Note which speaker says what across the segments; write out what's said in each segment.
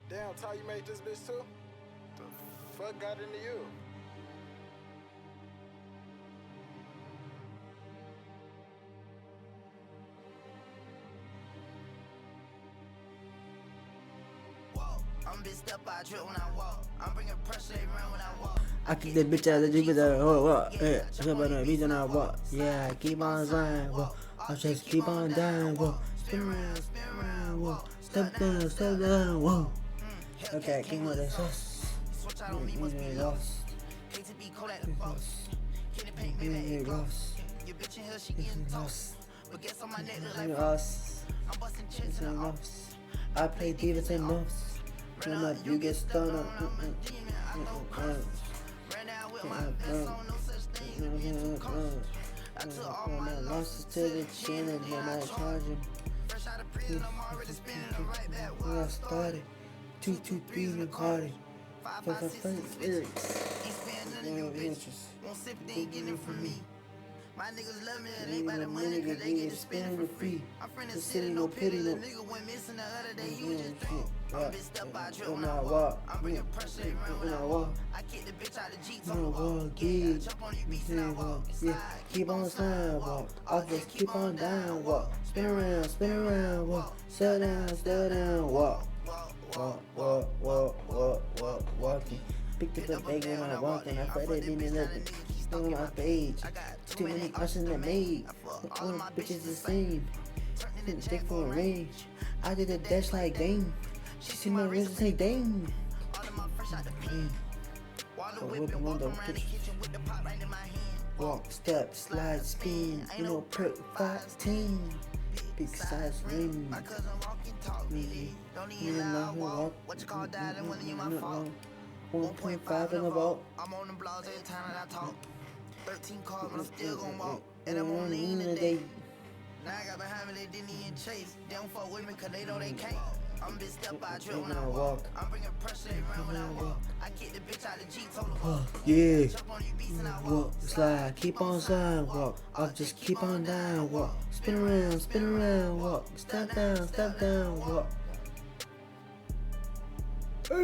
Speaker 1: Damn, Ty, you made this bitch too? The fuck got into you?
Speaker 2: I'm big step, I trip when I walk. I'm bringing pressure around when I walk.
Speaker 3: I keep that bitch out of the Jeep with walk. Yeah, jump on the beat and I walk. Yeah, I keep on sliding, walk. I just keep on dying, walk. Spin around, walk. Step down, walk. Okay, keep on that sauce.
Speaker 2: Switch out on me, must be lost. Hate to be cold at the boss. Candy paint, baby, gloss. Your bitch in here, she getting tossed. But guess on my neck look like frost. I'm busting chins in the office.
Speaker 3: I play divas and muffs. Run up, you get stoned up.
Speaker 2: Ran out with my vest on, no such thing as being too cautious. I took all my losses
Speaker 3: to the chin and then I charge him.
Speaker 2: Fresh out of prison, I'm already spinning the right back.
Speaker 3: When I started, 223 recorded. 5 lyrics.
Speaker 2: Ain't spending none of you bitches. Won't sip, they ain't getting it from me. My niggas love me, it ain't by the money, cause they get to spend for free. I'm from the city, no pity, the nigga went missing the other day, he was just drunk. I'm bitched up, I trip when I walk. I'm bringing pressure around when I walk. I kick the bitch out of Jeep, on the wall, yeah. Jump on you, beats and I walk.
Speaker 3: Yeah, keep on sliding, walk. I'll just keep on down, walk. Spin around, walk. Settle down, walk. Walking. Picked up the bag when I walked and I felt it in nothing. Still on my page. Too many options I made. All my bitches the same. Stick for a range. I did a dash like Dame. She see my wrist and say Dame.
Speaker 2: Water whipping, walk around the kitchen with the pot right in my hand.
Speaker 3: Walk, step, slide, spin. You know, perk 510. Big size ring.
Speaker 2: My cousin walking talk me. Don't even know I walk. What you call that? And when you my fault.
Speaker 3: 1.5 in the vault.
Speaker 2: I'm on the blogs every time that I talk. 13 cars, but I'm still gon' walk. And I'm on the end of the day. Now I got behind me, they didn't even chase. They don't fuck with me cause they know they can't. I'm big step, I trip when I walk. I'm bringing pressure around when I walk. I kick the bitch out of G, told her
Speaker 3: yeah.
Speaker 2: Jump on you beats and I
Speaker 3: Walk, slide, keep on sliding, walk. I'll just keep on down, walk. Spin around, walk. Step down, walk. Hey.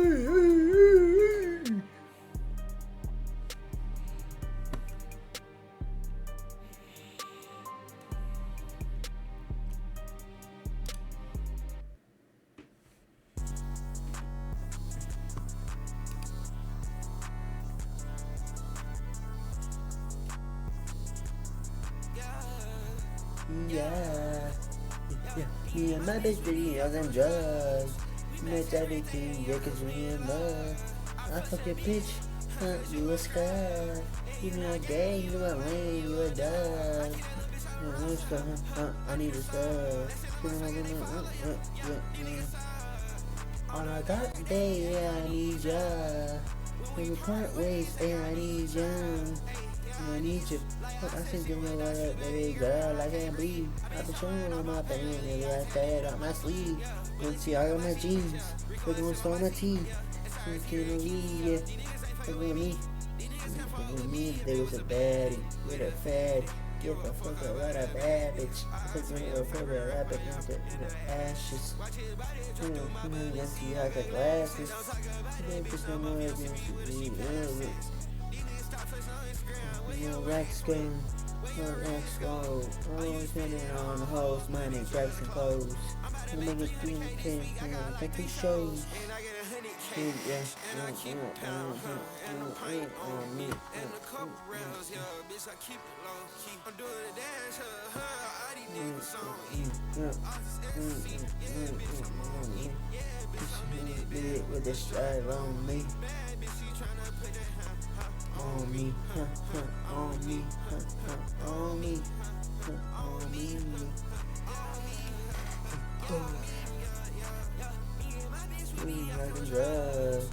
Speaker 3: Yeah. Me and my bitch really on them drugs. Met everything, yeah, cause we in love. I fuck your bitch, you a scar. You know a gay, you a lame, you a dog. I need a stuff. On a dark day, yeah, I need ya. When we part ways, yeah, I need ya. I need you. I think you know what, baby girl, I can't breathe. I've been showing on my band, maybe I fed up my sleeve. Don't see all my jeans, look at what's on my teeth. Can't believe, yeah. Look at me. Look at me, they was a baddie, with a fatty. Give a fuck a lot of bad bitch. Cause when you're a favorite rapper, in the ashes. Let's see how the glasses. They just don't know if you need it. Rex game, Rex go. Always spending on the hoes, money, drugs and clothes. I'm gonna make it 3K, take these shows. Yeah, with the strap on me. On me, on me, on me, on me. We having drugs,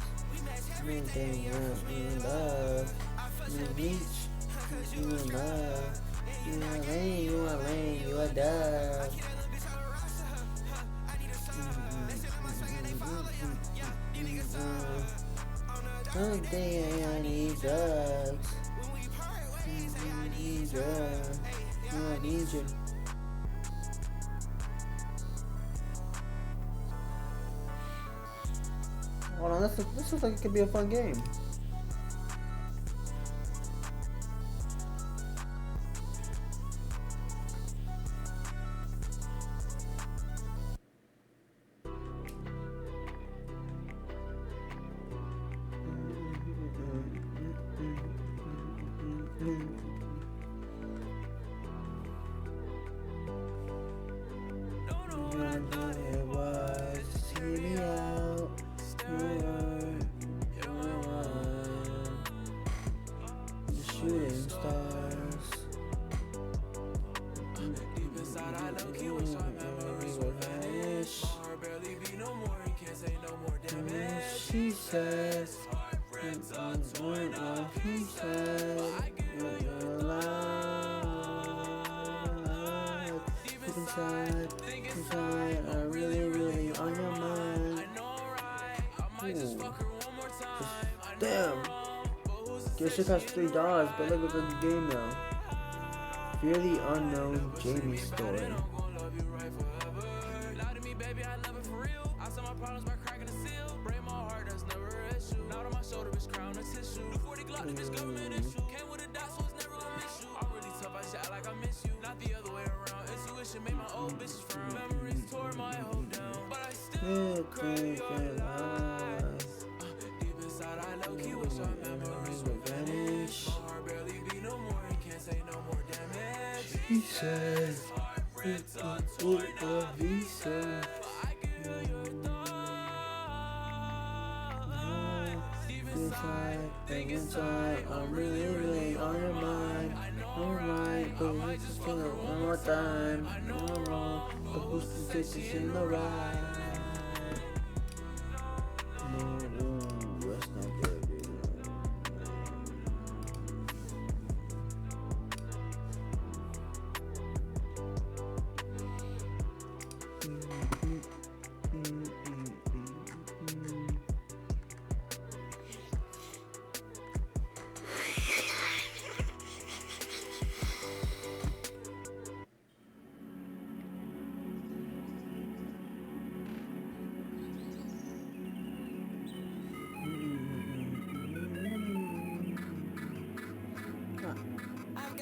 Speaker 3: everything in love, in the beach, you in love, you a lame, you a dog. Someday I need drugs. I need drugs. I need you. Hold on, this looks like it could be a fun game. It was to see me out. The shooting stars.
Speaker 2: Deep inside, I low-key wish our memories would vanish. My heart barely beat no more, and can't say no more damage.
Speaker 3: She says, he said, you're alive. Deep inside, are really on your mind.
Speaker 2: I know I'm right, I might just fuck her one more time.
Speaker 3: Damn. This shit costs $3, but look at the game now. Fear the Unknown Jamie story. He said, he said, inside, I'm really on your mind. Alright, but let's just do it one more time. No wrong, but who's the bitches in the ride? No, that's not good, dude.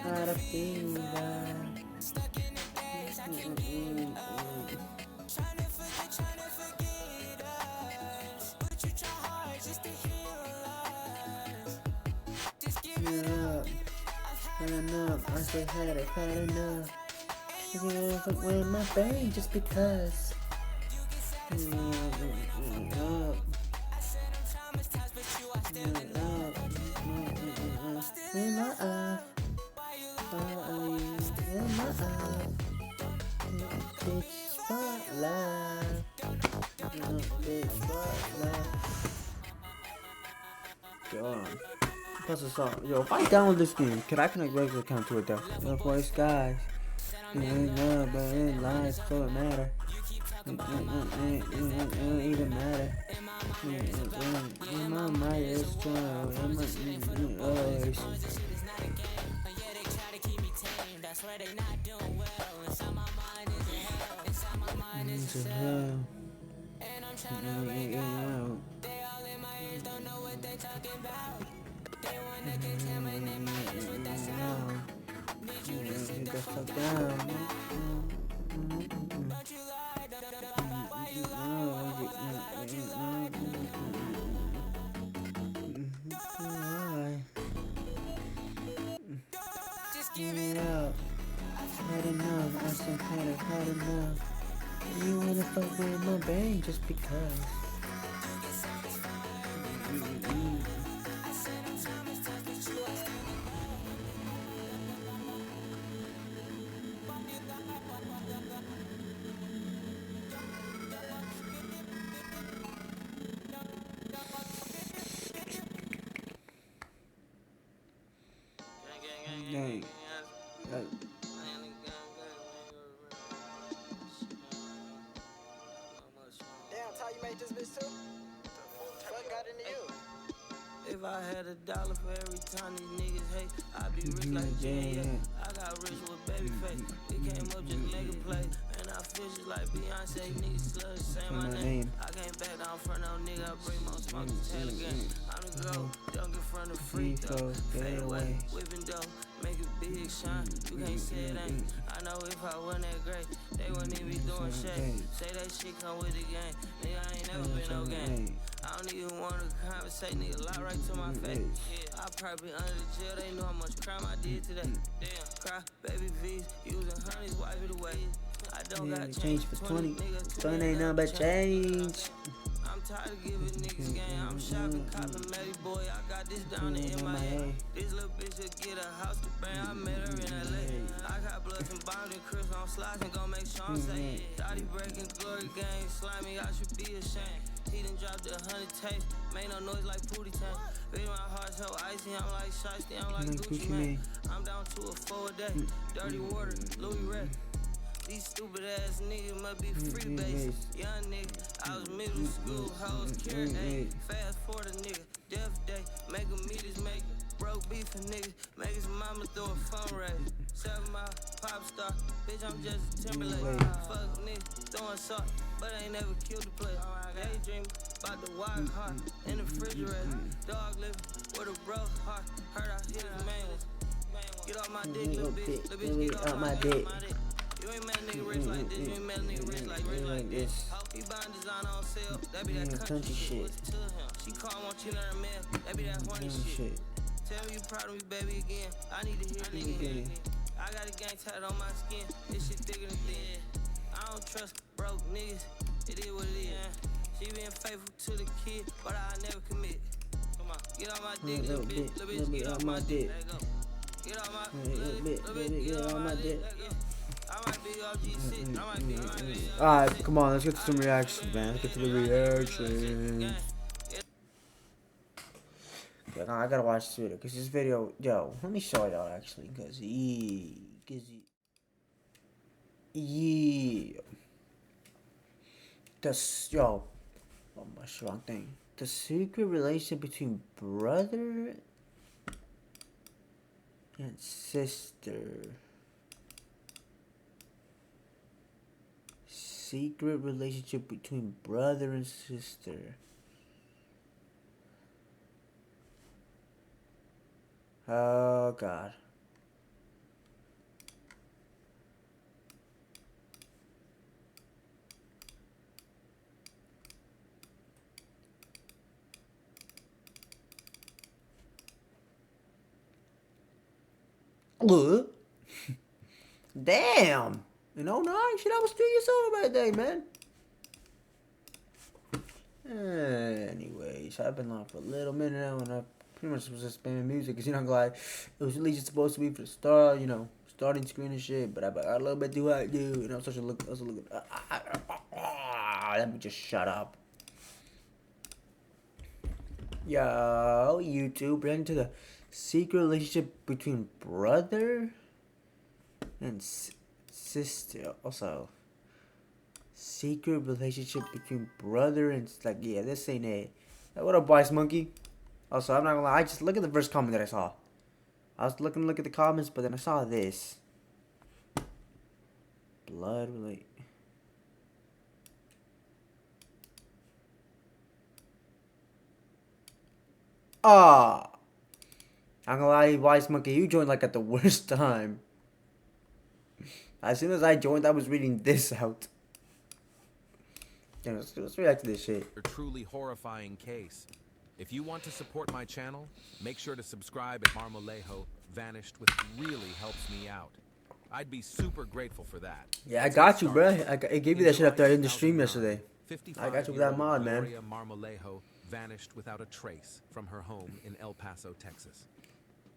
Speaker 3: Got a fever. Stuck in the days, I can't get up. Trying to forget us. But you try hard just to heal us. Just give it up. I've had enough. I said I've had enough. You can fuck with my brain just because. I said I'm traumatized, but you are still in love. In my eyes. In my eyes. Bitch, spotlight. Bitch, spotlight. God. That's a song. Yo, if I download this game, can I connect regular account to it though? No voice guys. It ain't love, but it lies, so it matter. It don't even matter. In my mind, it's strong. In my always. That's where they not doing well. Inside my mind is a hell. Inside my mind is a hell. And I'm trying to make out. They all in my ears don't know what they talking about. They wanna contaminate my ears with that sound. Need you to sit the fuck down. Don't you lie, why you lie? Just give it up. I've had enough. I said I've had enough. You wanna fuck with my brain just because. Dang.
Speaker 1: Damn, Ty, you made this bitch too? What got into you?
Speaker 2: If I had $1 for every time these niggas hate, I'd be rich like Jay. I got rich with baby face. It came up just make a play, and I feel just like Beyonce, niggas love to say my name. I can't back down from no nigga, I bring more smoke to tail again. I'm the GOAT, dunk in front of free throw, fade away, whipping dough, make it big shine. You can't say it ain't. I know if I wasn't that great, they wouldn't even be doing shit. Say that shit come with the game, nigga, I ain't never been no game. I don't even wanna conversate, nigga, lie right to my face. Yeah, I probably under the jail, they know how much crime I did today. Damn, cry, baby V's, using honeys, wipe it away. I don't got change for 20, 20 ain't nothing but change. I'm tired of giving niggas game, I'm shopping, copping, Matty boy, I got this down in MIA. This little bitch will get a house to bang, I met her in LA. I got blood and bombs and crisp on slides and gon' make sure I'm saying. Thotty breaking glory gang, slimy, I should be ashamed. He done dropped 100 tapes, made no noise like Pootie Tank. Baby, my heart so icy, I'm like Shiesty, I'm like Gucci Man. I'm down to a 4 a day, dirty water, Louis Red. These stupid ass niggas must be free base. Young nigga, I was middle school, hoes, carrot A. Fast forward a nigga, death day, make a meet his maker. Broke beef for niggas, make his mama throw a phone raise. 7 mile, pop star, bitch, I'm just a Timberlake. Fuck nigga, throwing salt, but I ain't never killed the play. Daydream about the wild heart in the refrigerator. Dog living with a broke heart, heard I hit his main one. Get off my dick, little bitch, little bitch, get off my dick. You ain't met a nigga rich like this, you ain't met a nigga rich like this. He buying design on sale, that be that country shit. What's to him? She call, want you to learn man, that be that horny shit. Tell me you proud of me, baby, again. I need to hear it again. I got a gang tatted on my skin, this shit thicker than thin. I don't trust broke niggas, it is what it is. She being faithful to the kid, but I never commit. Come on, get on my dick, little bitch, get on my dick. Let go. Get on my little bitch, get on my dick.
Speaker 3: Alright, come on, let's get to some reactions, man. Let's get to the reactions. Yeah, no, I gotta watch this video, because this video, yo, let me show it out, actually, because yo, oh my wrong thing. The secret relationship between brother and sister. Secret relationship between brother and sister. Oh God. Look. Damn. In 09, shit, I was 3 years old that day, man. Anyways, I've been on for a little minute now, and I pretty much was just spamming music, because, you know, like, it was at least supposed to be for the start, you know, starting screen and shit, but I got a little bit too hot, dude, and I was looking, let me just shut up. Yo, YouTube, right into the secret relationship between brother and sister. Also, secret relationship between brother and, like, yeah, this ain't it. Hey, what up, Vice Monkey? Also, I'm not gonna lie, I just look at the first comment that I saw. I was looking to look at the comments, but then I saw this. Blood relate. Ah, I'm gonna lie, Wise Monkey, you joined like at the worst time. As soon as I joined, I was reading this out. Yeah, let's react to this shit.
Speaker 4: A truly horrifying case. If you want to support my channel, make sure to subscribe at Marmolejo Vanished, which really helps me out. I'd be super grateful for that.
Speaker 3: Yeah, I got you, bro. I gave you that shit after I did the stream yesterday. I got you with that mod, man.
Speaker 4: Marmolejo vanished without a trace from her home in El Paso, Texas.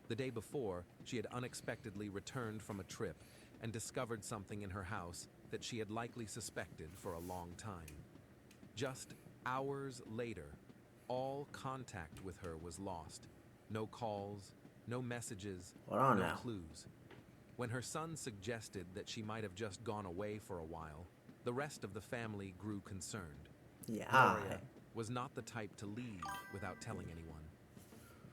Speaker 4: The day before, she had unexpectedly returned from a trip and discovered something in her house that she had likely suspected for a long time. Just hours later, all contact with her was lost. No calls, no messages, no clues. When her son suggested that she might have just gone away for a while, the rest of the family grew concerned.
Speaker 3: Yeah.
Speaker 4: Gloria was not the type to leave without telling anyone.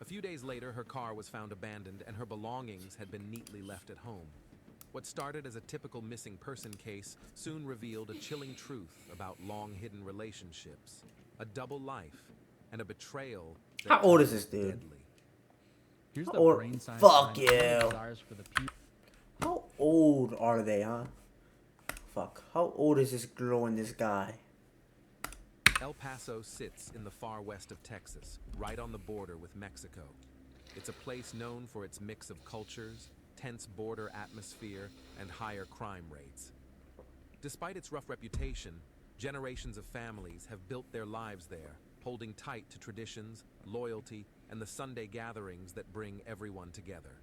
Speaker 4: A few days later, her car was found abandoned and her belongings had been neatly left at home. What started as a typical missing person case soon revealed a chilling truth about long-hidden relationships, a double life, and a betrayal that
Speaker 3: How old is
Speaker 4: turned
Speaker 3: this dude?
Speaker 4: deadly.
Speaker 5: Here's the
Speaker 3: Or
Speaker 5: brain science
Speaker 3: fuck
Speaker 5: behind
Speaker 3: you.
Speaker 5: desires for the people.
Speaker 3: How old are they, huh? Fuck. How old is this girl and this guy?
Speaker 4: El Paso sits in the far west of Texas, right on the border with Mexico. It's a place known for its mix of cultures, tense border atmosphere, and higher crime rates. Despite its rough reputation, generations of families have built their lives there, holding tight to traditions, loyalty, and the Sunday gatherings that bring everyone together.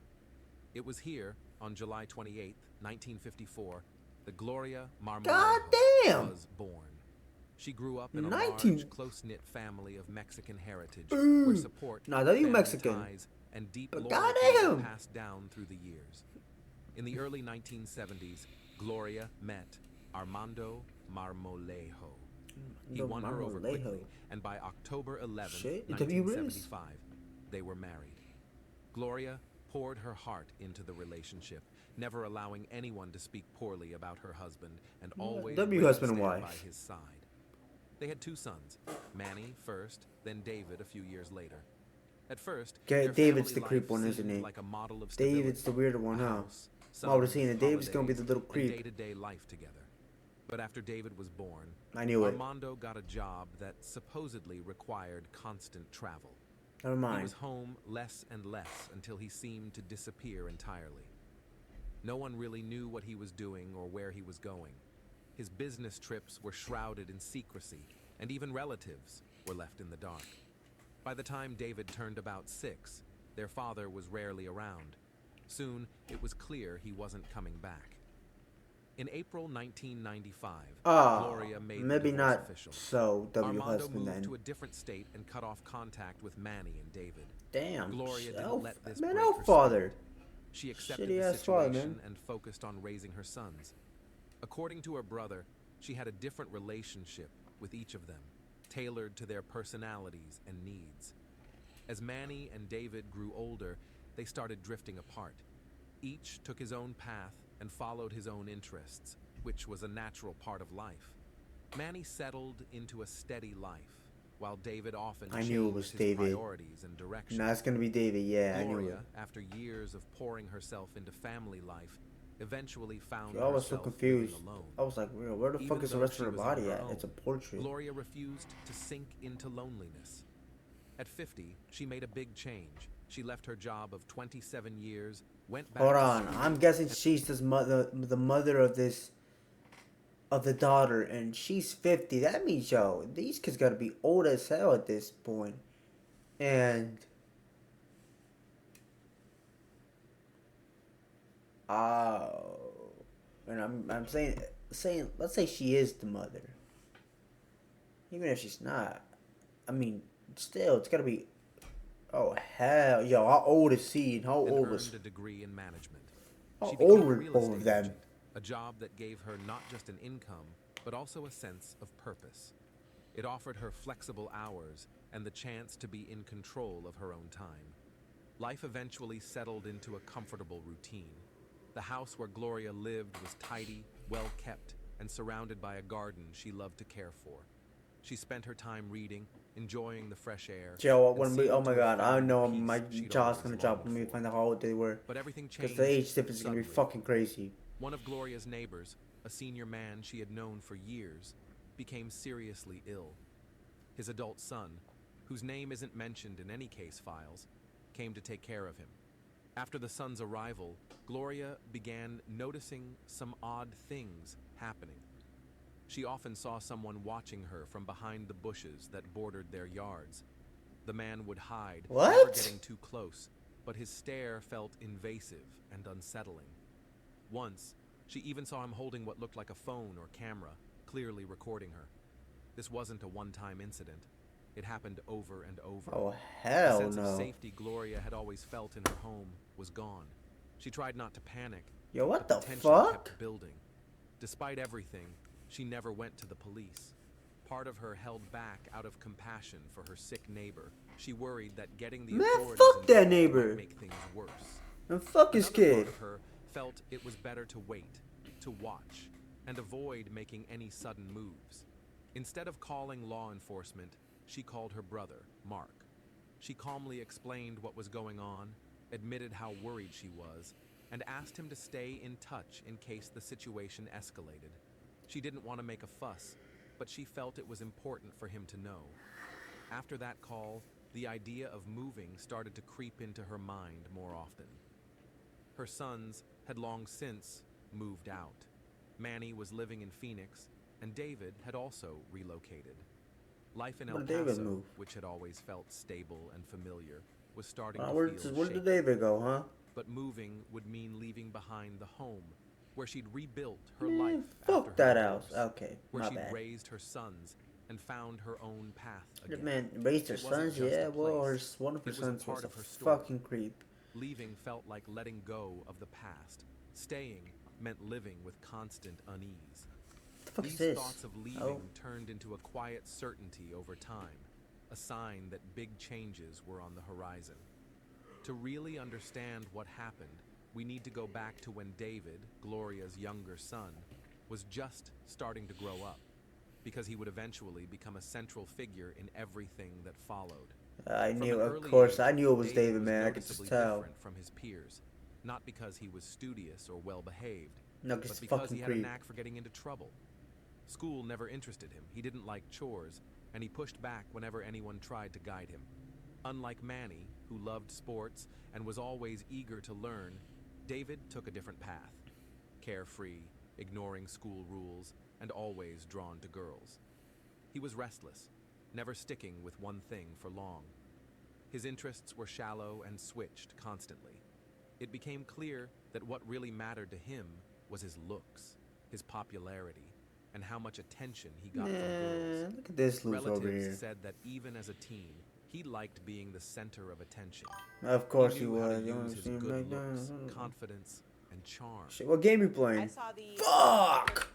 Speaker 4: It was here, on July 28, 1954, that Gloria Marmolejo
Speaker 3: Goddamn!
Speaker 4: was born. She grew up in a
Speaker 3: 19
Speaker 4: large, close-knit family of Mexican heritage,
Speaker 3: Ooh.
Speaker 4: where support,
Speaker 3: Nah, that you
Speaker 4: family
Speaker 3: Mexican.
Speaker 4: ties, and deep
Speaker 3: But
Speaker 4: loyalty were
Speaker 3: goddamn!
Speaker 4: passed down through the years. In the early 1970s, Gloria met Armando Marmolejo. He won her over
Speaker 3: Marmolejo.
Speaker 4: quickly, and by October 11,
Speaker 3: Shit, it's a few rings.
Speaker 4: 1975, they were married. Gloria poured her heart into the relationship, never allowing anyone to speak poorly about her husband, and always
Speaker 3: W
Speaker 4: ready to
Speaker 3: husband and
Speaker 4: stand
Speaker 3: wife.
Speaker 4: by his side. They had 2 sons, Manny first, then David a few years later. At first,
Speaker 3: Okay,
Speaker 4: their
Speaker 3: David's
Speaker 4: family
Speaker 3: the creep
Speaker 4: life
Speaker 3: one, isn't
Speaker 4: seemed
Speaker 3: he?
Speaker 4: like a model of
Speaker 3: David's
Speaker 4: stability,
Speaker 3: the weirder one,
Speaker 4: a
Speaker 3: huh?
Speaker 4: house,
Speaker 3: I would've
Speaker 4: sons,
Speaker 3: seen it. David's gonna be the
Speaker 4: holidays,
Speaker 3: little
Speaker 4: and
Speaker 3: creep.
Speaker 4: day-to-day life together. But after David was born,
Speaker 3: I knew it.
Speaker 4: Armando got a job that supposedly required constant travel.
Speaker 3: Never
Speaker 4: He
Speaker 3: mind.
Speaker 4: was home less and less until he seemed to disappear entirely. No one really knew what he was doing or where he was going. His business trips were shrouded in secrecy, and even relatives were left in the dark. By the time David turned about 6, their father was rarely around. Soon, it was clear he wasn't coming back. In April 1995, Gloria made the
Speaker 3: maybe
Speaker 4: divorce
Speaker 3: not
Speaker 4: official.
Speaker 3: so W
Speaker 4: Armando
Speaker 3: husband
Speaker 4: moved
Speaker 3: then.
Speaker 4: to a different state and cut off contact with Manny and David.
Speaker 3: Damn.
Speaker 4: Gloria didn't
Speaker 3: Elf.
Speaker 4: let this
Speaker 3: Man,
Speaker 4: break
Speaker 3: elf
Speaker 4: her
Speaker 3: father.
Speaker 4: She accepted
Speaker 3: Shitty
Speaker 4: the
Speaker 3: ass father,
Speaker 4: situation
Speaker 3: man.
Speaker 4: and focused on raising her sons. According to her brother, she had a different relationship with each of them, tailored to their personalities and needs. As Manny and David grew older, they started drifting apart. Each took his own path and followed his own interests, which was a natural part of life. Manny settled into a steady life, while David often
Speaker 3: I knew it was
Speaker 4: changed his
Speaker 3: David.
Speaker 4: priorities and direction.
Speaker 3: Nah, it's gonna be David. Yeah, I knew it.
Speaker 4: Gloria, after years of pouring herself into family life, eventually found
Speaker 3: Yo, I was so
Speaker 4: herself
Speaker 3: confused.
Speaker 4: living alone.
Speaker 3: I was like, where the
Speaker 4: Even
Speaker 3: fuck is the
Speaker 4: though
Speaker 3: rest
Speaker 4: she
Speaker 3: of her
Speaker 4: was on
Speaker 3: body
Speaker 4: her
Speaker 3: at?
Speaker 4: own,
Speaker 3: It's a portrait.
Speaker 4: Gloria refused to sink into loneliness. At 50, she made a big change. She left her job of 27 years, went back
Speaker 3: Hold
Speaker 4: to
Speaker 3: on,
Speaker 4: school,
Speaker 3: I'm guessing she's the mother of the daughter, and she's 50. That means, yo, these kids gotta be old as hell at this point. And and I'm saying, let's say she is the mother. Even if she's not, I mean, still, it's gotta be. Oh hell, yo, how old is he? And how
Speaker 4: and
Speaker 3: old
Speaker 4: earned
Speaker 3: was?
Speaker 4: a degree in management.
Speaker 3: How
Speaker 4: She
Speaker 3: old
Speaker 4: became a
Speaker 3: were
Speaker 4: real
Speaker 3: both
Speaker 4: estate
Speaker 3: of them?
Speaker 4: agent, a job that gave her not just an income, but also a sense of purpose. It offered her flexible hours and the chance to be in control of her own time. Life eventually settled into a comfortable routine. The house where Gloria lived was tidy, well kept, and surrounded by a garden she loved to care for. She spent her time reading, enjoying the fresh air.
Speaker 3: Joe,
Speaker 4: and
Speaker 3: when we,
Speaker 4: seemed
Speaker 3: oh my
Speaker 4: to have
Speaker 3: god, I
Speaker 4: found the
Speaker 3: know
Speaker 4: peace
Speaker 3: my
Speaker 4: she'd
Speaker 3: jaw's
Speaker 4: always
Speaker 3: gonna drop when we
Speaker 4: longed for.
Speaker 3: find out how old they were.
Speaker 4: But everything
Speaker 3: Because
Speaker 4: changed
Speaker 3: the age difference is gonna be
Speaker 4: suddenly.
Speaker 3: fucking crazy.
Speaker 4: One of Gloria's neighbors, a senior man she had known for years, became seriously ill. His adult son, whose name isn't mentioned in any case files, came to take care of him. After the son's arrival, Gloria began noticing some odd things happening. She often saw someone watching her from behind the bushes that bordered their yards. The man would hide,
Speaker 3: What?
Speaker 4: never getting too close, but his stare felt invasive and unsettling. Once, she even saw him holding what looked like a phone or camera, clearly recording her. This wasn't a one-time incident. It happened over and over.
Speaker 3: Oh
Speaker 4: The
Speaker 3: hell
Speaker 4: sense of
Speaker 3: no.
Speaker 4: safety Gloria had always felt in her home was gone. She tried not to panic.
Speaker 3: Yo, what
Speaker 4: but
Speaker 3: the
Speaker 4: tension
Speaker 3: fuck?
Speaker 4: kept building. Despite everything, she never went to the police. Part of her held back out of compassion for her sick neighbor. She worried that getting the
Speaker 3: Man,
Speaker 4: authorities
Speaker 3: fuck that
Speaker 4: involved
Speaker 3: neighbor.
Speaker 4: might make things worse.
Speaker 3: And fuck his
Speaker 4: Another part
Speaker 3: kid.
Speaker 4: of her felt it was better to wait, to watch, and avoid making any sudden moves. Instead of calling law enforcement, she called her brother, Mark. She calmly explained what was going on, admitted how worried she was, and asked him to stay in touch in case the situation escalated. She didn't want to make a fuss, but she felt it was important for him to know. After that call, the idea of moving started to creep into her mind more often. Her sons had long since moved out. Manny was living in Phoenix, and David had also relocated. Life in El
Speaker 3: Where did David
Speaker 4: Paso,
Speaker 3: move?
Speaker 4: which had always felt stable and familiar, was starting
Speaker 3: Where
Speaker 4: to feel
Speaker 3: did
Speaker 4: shaky.
Speaker 3: David go, huh?
Speaker 4: But moving would mean leaving behind the home, where she'd rebuilt her life
Speaker 3: Fuck
Speaker 4: after
Speaker 3: that
Speaker 4: her
Speaker 3: house.
Speaker 4: divorce,
Speaker 3: Okay,
Speaker 4: where
Speaker 3: my
Speaker 4: she'd
Speaker 3: bad.
Speaker 4: raised her sons and found her own path
Speaker 3: The
Speaker 4: again.
Speaker 3: man raised her
Speaker 4: It wasn't
Speaker 3: sons,
Speaker 4: just a
Speaker 3: yeah. Well,
Speaker 4: place.
Speaker 3: one of her
Speaker 4: It was a
Speaker 3: sons
Speaker 4: part
Speaker 3: was
Speaker 4: of
Speaker 3: a
Speaker 4: her story.
Speaker 3: fucking creep.
Speaker 4: Leaving felt like letting go of the past. Staying meant living with constant unease.
Speaker 3: The fuck is
Speaker 4: These
Speaker 3: this?
Speaker 4: thoughts of leaving
Speaker 3: Oh.
Speaker 4: turned into a quiet certainty over time, a sign that big changes were on the horizon. To really understand what happened, we need to go back to when David, Gloria's younger son, was just starting to grow up, because he would eventually become a central figure in everything that followed.
Speaker 3: I
Speaker 4: From
Speaker 3: knew,
Speaker 4: an
Speaker 3: of
Speaker 4: early
Speaker 3: course,
Speaker 4: age,
Speaker 3: I knew it was David, man. I could
Speaker 4: noticeably
Speaker 3: just tell.
Speaker 4: different from his peers, not because he was studious or well-behaved,
Speaker 3: No,
Speaker 4: but
Speaker 3: because
Speaker 4: because
Speaker 3: fucking
Speaker 4: he had a
Speaker 3: creep.
Speaker 4: knack for getting into trouble. School never interested him. He didn't like chores, and he pushed back whenever anyone tried to guide him. Unlike Manny, who loved sports and was always eager to learn, David took a different path. Carefree, ignoring school rules, and always drawn to girls. He was restless, never sticking with one thing for long. His interests were shallow and switched constantly. It became clear that what really mattered to him was his looks, his popularity, and how much attention he got from girls.
Speaker 3: Man, look at this loose over
Speaker 4: Relatives
Speaker 3: here.
Speaker 4: said that even as a teen, he liked being the center of attention.
Speaker 3: Of course he
Speaker 4: knew how to
Speaker 3: was. You
Speaker 4: use
Speaker 3: wanna
Speaker 4: his
Speaker 3: see him
Speaker 4: good
Speaker 3: like
Speaker 4: looks,
Speaker 3: that?
Speaker 4: confidence, and charm.
Speaker 3: Shit, what game you
Speaker 6: I
Speaker 3: playing?
Speaker 6: saw the.
Speaker 3: Fuck!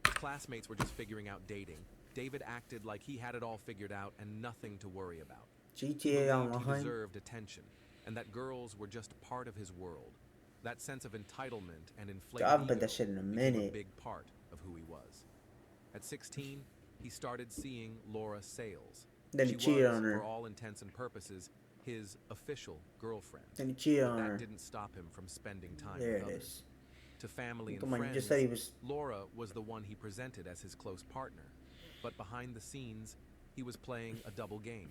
Speaker 4: His classmates were just figuring out dating. David acted like he had it all figured out and nothing to worry about. He
Speaker 3: GTA
Speaker 4: believed he
Speaker 3: Online.
Speaker 4: deserved attention, and that girls were just part of his world. That sense of entitlement and inflated
Speaker 3: I haven't played
Speaker 4: ego
Speaker 3: that shit in a
Speaker 4: became
Speaker 3: minute.
Speaker 4: a big part of who he was. At 16, he started seeing Laura Sales.
Speaker 3: Then he
Speaker 4: She
Speaker 3: cheated
Speaker 4: was,
Speaker 3: on her.
Speaker 4: for all intents and purposes, his official girlfriend.
Speaker 3: Then he cheated
Speaker 4: But
Speaker 3: on
Speaker 4: that
Speaker 3: her.
Speaker 4: didn't stop him from spending time
Speaker 3: There
Speaker 4: with
Speaker 3: it
Speaker 4: others.
Speaker 3: is.
Speaker 4: To family and
Speaker 3: Come on, you
Speaker 4: friends,
Speaker 3: just said he was.
Speaker 4: Laura was the one he presented as his close partner. But behind the scenes, he was playing a double game.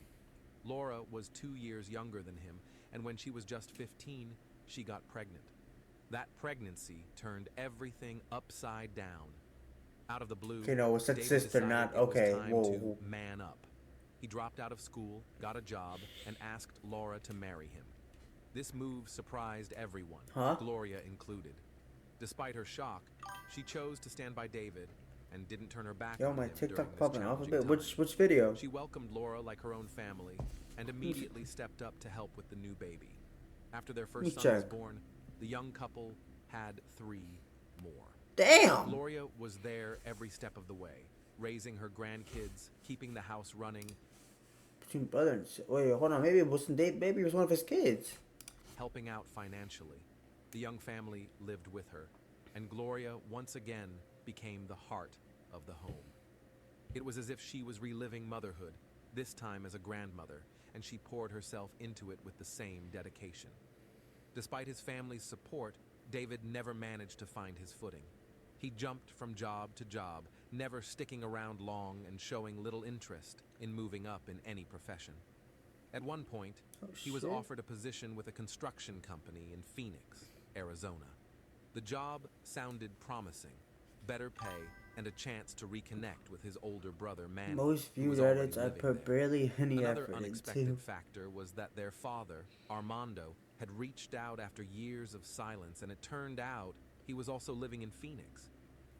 Speaker 4: Laura was 2 years younger than him, and when she was just 15, she got pregnant. That pregnancy turned everything upside down. Out of the blue,
Speaker 3: Okay, no, it's a
Speaker 4: David
Speaker 3: sister,
Speaker 4: decided
Speaker 3: not-
Speaker 4: it was
Speaker 3: okay,
Speaker 4: time
Speaker 3: whoa,
Speaker 4: to
Speaker 3: whoa.
Speaker 4: man up. He dropped out of school, got a job, and asked Laura to marry him. This move surprised everyone,
Speaker 3: Huh?
Speaker 4: Gloria included. Despite her shock, she chose to stand by David and didn't turn her back
Speaker 3: Yo,
Speaker 4: on
Speaker 3: my
Speaker 4: him
Speaker 3: TikTok
Speaker 4: during this
Speaker 3: popping off a
Speaker 4: challenging
Speaker 3: bit.
Speaker 4: time.
Speaker 3: Which video?
Speaker 4: She welcomed Laura like her own family and immediately stepped up to help with the new baby. After their
Speaker 3: Let me
Speaker 4: first son was
Speaker 3: check.
Speaker 4: born, the young couple had 3 more.
Speaker 3: Damn!
Speaker 4: Gloria was there every step of the way, raising her grandkids, keeping the house running,
Speaker 3: Between brother and wait, hold on. Maybe it wasn't Dave. Maybe it was one of his kids.
Speaker 4: helping out financially. The young family lived with her, and Gloria once again became the heart of the home. It was as if she was reliving motherhood, this time as a grandmother, and she poured herself into it with the same dedication. Despite his family's support, David never managed to find his footing. He jumped from job to job, never sticking around long and showing little interest in moving up in any profession. At one point, he was
Speaker 3: shit.
Speaker 4: offered a position with a construction company in Phoenix, Arizona. The job sounded promising, better pay, and a chance to reconnect with his older brother, Manny,
Speaker 3: Most
Speaker 4: who
Speaker 3: viewed
Speaker 4: was already
Speaker 3: edits, I
Speaker 4: living
Speaker 3: put
Speaker 4: there.
Speaker 3: barely any
Speaker 4: Another
Speaker 3: effort
Speaker 4: unexpected
Speaker 3: into.
Speaker 4: factor was that their father, Armando, had reached out after years of silence, and it turned out he was also living in Phoenix.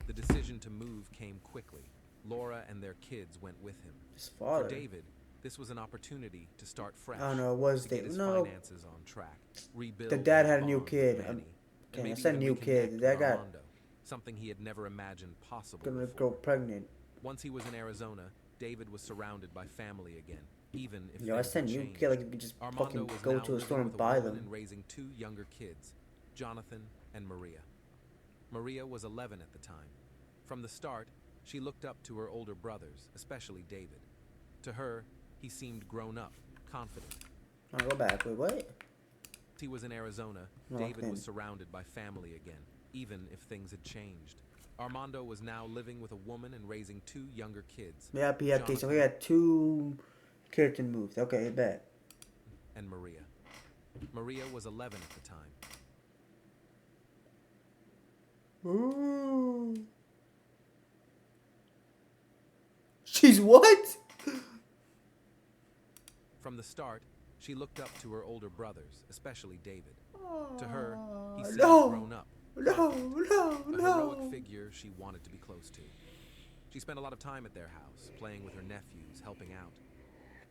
Speaker 4: The decision to move came quickly. Laura and their kids went with him.
Speaker 3: His father.
Speaker 4: For David, this was an opportunity to start fresh.
Speaker 3: I don't know, it was
Speaker 4: to get
Speaker 3: David.
Speaker 4: his
Speaker 3: No.
Speaker 4: finances on track, rebuild
Speaker 3: The dad
Speaker 4: his
Speaker 3: had a new
Speaker 4: bond with
Speaker 3: kid.
Speaker 4: Manny, and
Speaker 3: Okay, I
Speaker 4: maybe
Speaker 3: said
Speaker 4: even
Speaker 3: new kid.
Speaker 4: reconnect
Speaker 3: The dad
Speaker 4: with
Speaker 3: got
Speaker 4: Armando, something he had never imagined possible
Speaker 3: gonna
Speaker 4: before.
Speaker 3: go pregnant.
Speaker 4: Once he was in Arizona, David was surrounded by family again. even if
Speaker 3: Yo, I
Speaker 4: things had
Speaker 3: send you
Speaker 4: changed.
Speaker 3: get like you could just
Speaker 4: Armando
Speaker 3: fucking
Speaker 4: was
Speaker 3: go
Speaker 4: now
Speaker 3: to a
Speaker 4: living
Speaker 3: store and
Speaker 4: with a
Speaker 3: buy
Speaker 4: woman
Speaker 3: them.
Speaker 4: and raising 2 younger kids, Jonathan and Maria. Maria was 11 at the time. From the start, she looked up to her older brothers, especially David. To her, he seemed grown up, confident.
Speaker 3: I'll go back. Wait, what?
Speaker 4: He was in Arizona.
Speaker 3: No,
Speaker 4: David
Speaker 3: then.
Speaker 4: was surrounded by family again, even if things had changed. Armando was now living with a woman and raising 2 younger kids.
Speaker 3: Yeah, okay, so we got 2 character moves. Okay, bet.
Speaker 4: And Maria. Maria was 11 at the time.
Speaker 3: Ooh. She's what?
Speaker 4: From the start, she looked up to her older brothers, especially David. To her, he seemed grown up.
Speaker 3: No,
Speaker 4: A heroic figure she wanted to be close to. She spent a lot of time at their house, playing with her nephews, helping out.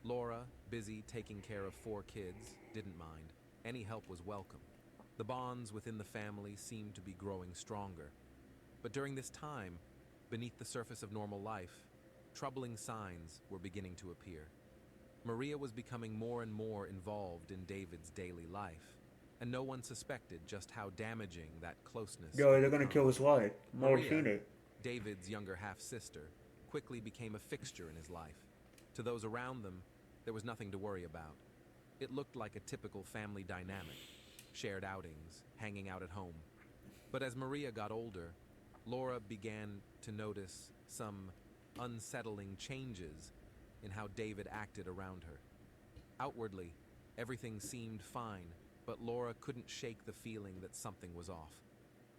Speaker 4: Laura, busy taking care of 4 kids, didn't mind. Any help was welcome. The bonds within the family seemed to be growing stronger. But during this time, beneath the surface of normal life, troubling signs were beginning to appear. Maria was becoming more and more involved in David's daily life, and no one suspected just how damaging that closeness
Speaker 3: Yo,
Speaker 4: could
Speaker 3: they're gonna
Speaker 4: become.
Speaker 3: kill his wife. More
Speaker 4: Maria,
Speaker 3: seen it.
Speaker 4: David's younger half-sister, quickly became a fixture in his life. To those around them, there was nothing to worry about. It looked like a typical family dynamic, shared outings, hanging out at home. But as Maria got older, Laura began to notice some unsettling changes in how David acted around her. Outwardly, everything seemed fine, but Laura couldn't shake the feeling that something was off.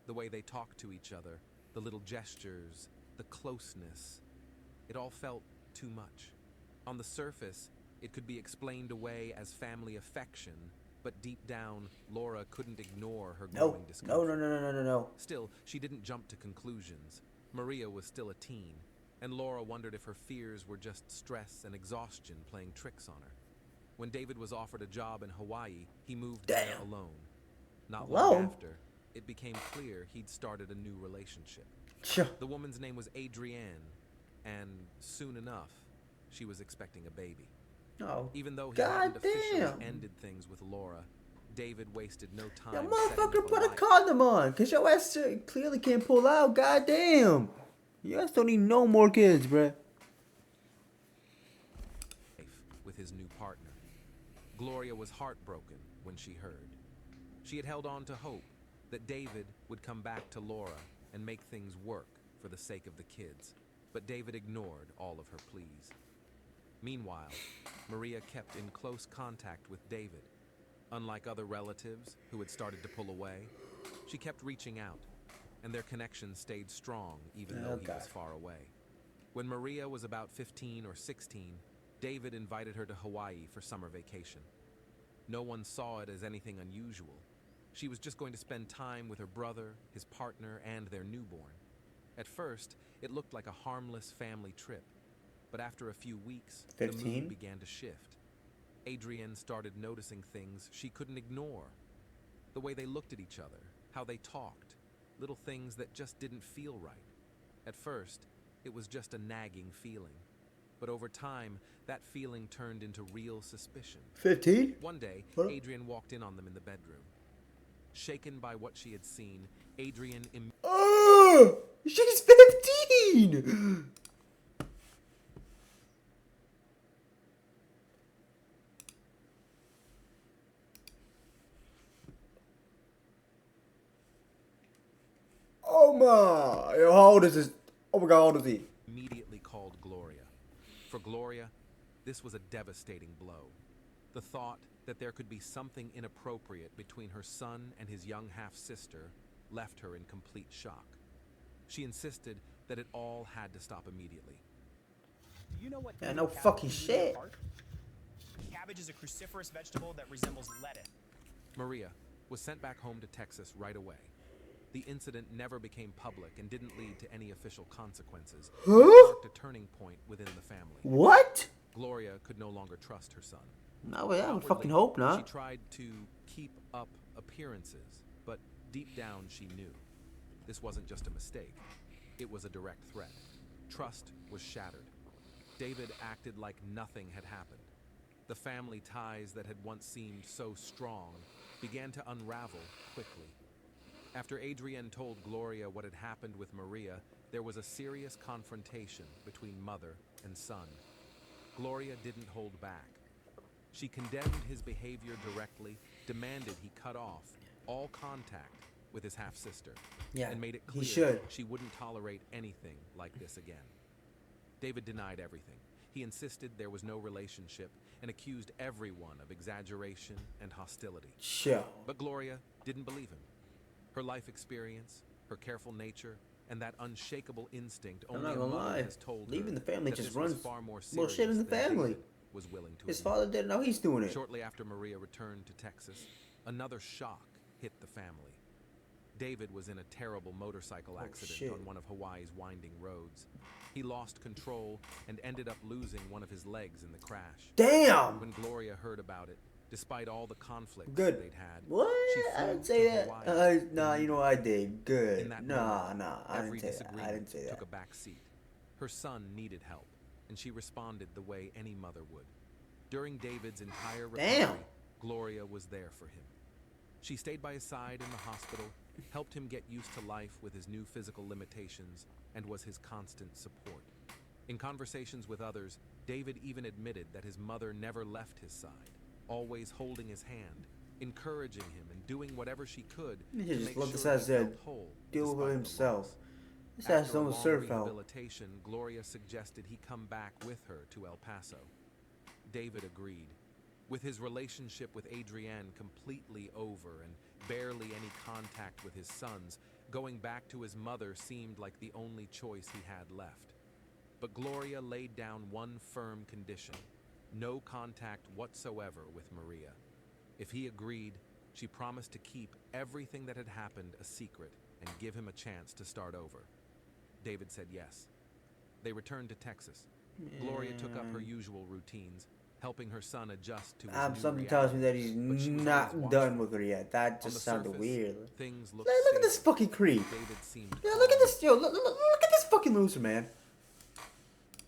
Speaker 4: The way they talked to each other, the little gestures, the closeness, it all felt too much. On the surface, it could be explained away as family affection, but deep down, Laura couldn't ignore her growing discomfort.
Speaker 3: No.
Speaker 4: Still, she didn't jump to conclusions. Maria was still a teen, and Laura wondered if her fears were just stress and exhaustion playing tricks on her. When David was offered a job in Hawaii, he moved there alone. Not long after, it became clear he'd started a new relationship.
Speaker 3: Sure.
Speaker 4: The woman's name was Adrienne, and soon enough, she was expecting a baby.
Speaker 3: Oh,
Speaker 4: Even though he hadn't officially
Speaker 3: goddamn.
Speaker 4: ended things with Laura, David wasted no time.
Speaker 3: That
Speaker 4: setting
Speaker 3: motherfucker
Speaker 4: up
Speaker 3: put a
Speaker 4: life.
Speaker 3: condom on, cause your ass clearly can't pull out. Goddamn. You guys don't need no more kids, bruh.
Speaker 4: With his new partner. Gloria was heartbroken when she heard. She had held on to hope that David would come back to Laura and make things work for the sake of the kids, but David ignored all of her pleas. Meanwhile, Maria kept in close contact with David. Unlike other relatives who had started to pull away, she kept reaching out, and their connection stayed strong even though he was far away. When Maria was about 15 or 16, David invited her to Hawaii for summer vacation. No one saw it as anything unusual. She was just going to spend time with her brother, his partner, and their newborn. At first, it looked like a harmless family trip, but after a few weeks, the mood began to shift. Adrienne started noticing things she couldn't ignore. The way they looked at each other, how they talked, little things that just didn't feel right. At first, it was just a nagging feeling. But over time, that feeling turned into real suspicion.
Speaker 3: 15?
Speaker 4: One day, Adrienne walked in on them in the bedroom. Shaken by what she had seen, Adrienne
Speaker 3: Oh! She's 15! Oh my! Yo, how old is this? Oh my god, how old is he?
Speaker 4: immediately called Gloria. For Gloria, this was a devastating blow. The thought that there could be something inappropriate between her son and his young half-sister left her in complete shock. She insisted that it all had to stop immediately.
Speaker 6: You know what?
Speaker 3: Yeah, no fucking shit.
Speaker 6: Cabbage is a cruciferous vegetable that resembles lettuce.
Speaker 4: Maria was sent back home to Texas right away. The incident never became public and didn't lead to any official consequences. It marked a turning point within the family.
Speaker 3: What?
Speaker 4: Gloria could no longer trust her son.
Speaker 3: No, I
Speaker 4: Outwardly,
Speaker 3: fucking hope
Speaker 4: She
Speaker 3: not.
Speaker 4: tried to keep up appearances, but deep down she knew. This wasn't just a mistake. It was a direct threat. Trust was shattered. David acted like nothing had happened. The family ties that had once seemed so strong began to unravel quickly. After Adrienne told Gloria what had happened with Maria, there was a serious confrontation between mother and son. Gloria didn't hold back. She condemned his behavior directly, demanded he cut off all contact with his half-sister,
Speaker 3: Yeah,
Speaker 4: and made it
Speaker 3: he
Speaker 4: clear
Speaker 3: should.
Speaker 4: she wouldn't tolerate anything like this again. David denied everything. He insisted there was no relationship and accused everyone of exaggeration and hostility.
Speaker 3: Sure.
Speaker 4: But Gloria didn't believe him. Her life experience, her careful nature, and that unshakable instinct
Speaker 3: I'm
Speaker 4: only
Speaker 3: not
Speaker 4: a
Speaker 3: gonna
Speaker 4: mother
Speaker 3: lie.
Speaker 4: has told her
Speaker 3: Leaving the family
Speaker 4: that
Speaker 3: just
Speaker 4: this was
Speaker 3: runs
Speaker 4: far more
Speaker 3: bullshit
Speaker 4: serious
Speaker 3: in the
Speaker 4: than
Speaker 3: family.
Speaker 4: David was willing to
Speaker 3: His
Speaker 4: admit.
Speaker 3: father didn't know he's doing it.
Speaker 4: Shortly after Maria returned to Texas, another shock hit the family. David was in a terrible motorcycle accident
Speaker 3: shit.
Speaker 4: on one of Hawaii's winding roads. He lost control and ended up losing one of his legs in the crash.
Speaker 3: Damn!
Speaker 4: When Gloria heard about it, despite all the conflicts
Speaker 3: Good.
Speaker 4: they'd had,
Speaker 3: What?
Speaker 4: she
Speaker 3: I
Speaker 4: flew
Speaker 3: didn't say
Speaker 4: to
Speaker 3: that.
Speaker 4: Hawaii
Speaker 3: Nah,
Speaker 4: to
Speaker 3: you know
Speaker 4: meet
Speaker 3: what I did. Good.
Speaker 4: In that
Speaker 3: Nah,
Speaker 4: moment,
Speaker 3: I
Speaker 4: every
Speaker 3: didn't say that. I
Speaker 4: disagreement
Speaker 3: didn't say that.
Speaker 4: took a back seat. Her son needed help, and she responded the way any mother would. During David's entire recovery,
Speaker 3: Damn.
Speaker 4: Gloria was there for him. She stayed by his side in the hospital, helped him get used to life with his new physical limitations, and was his constant support. In conversations with others, David even admitted that his mother never left his side, always holding his hand, encouraging him and doing whatever she could
Speaker 3: He
Speaker 4: to
Speaker 3: just
Speaker 4: make
Speaker 3: let
Speaker 4: sure
Speaker 3: this
Speaker 4: he
Speaker 3: ass
Speaker 4: felt whole
Speaker 3: deal
Speaker 4: despite
Speaker 3: with
Speaker 4: the
Speaker 3: himself.
Speaker 4: loss.
Speaker 3: This ass
Speaker 4: After a
Speaker 3: don't
Speaker 4: long
Speaker 3: surf out.
Speaker 4: rehabilitation, Gloria suggested he come back with her to El Paso. David agreed. With his relationship with Adrienne completely over and barely any contact with his sons, going back to his mother seemed like the only choice he had left. But Gloria laid down one firm condition: no contact whatsoever with Maria. If he agreed, she promised to keep everything that had happened a secret and give him a chance to start over. David said yes. They returned to Texas. Gloria took up her usual routines, helping her son adjust to his new
Speaker 3: Something tells me that
Speaker 4: realities,
Speaker 3: he's
Speaker 4: but she was
Speaker 3: not
Speaker 4: always
Speaker 3: done
Speaker 4: watchful.
Speaker 3: with her yet. That
Speaker 4: On
Speaker 3: just
Speaker 4: the
Speaker 3: sounded
Speaker 4: surface,
Speaker 3: weird.
Speaker 4: things looked
Speaker 3: Look at this
Speaker 4: stable.
Speaker 3: fucking creep.
Speaker 4: David seemed
Speaker 3: Yeah, look at
Speaker 4: calm.
Speaker 3: this. Yo, look at this fucking loser, man.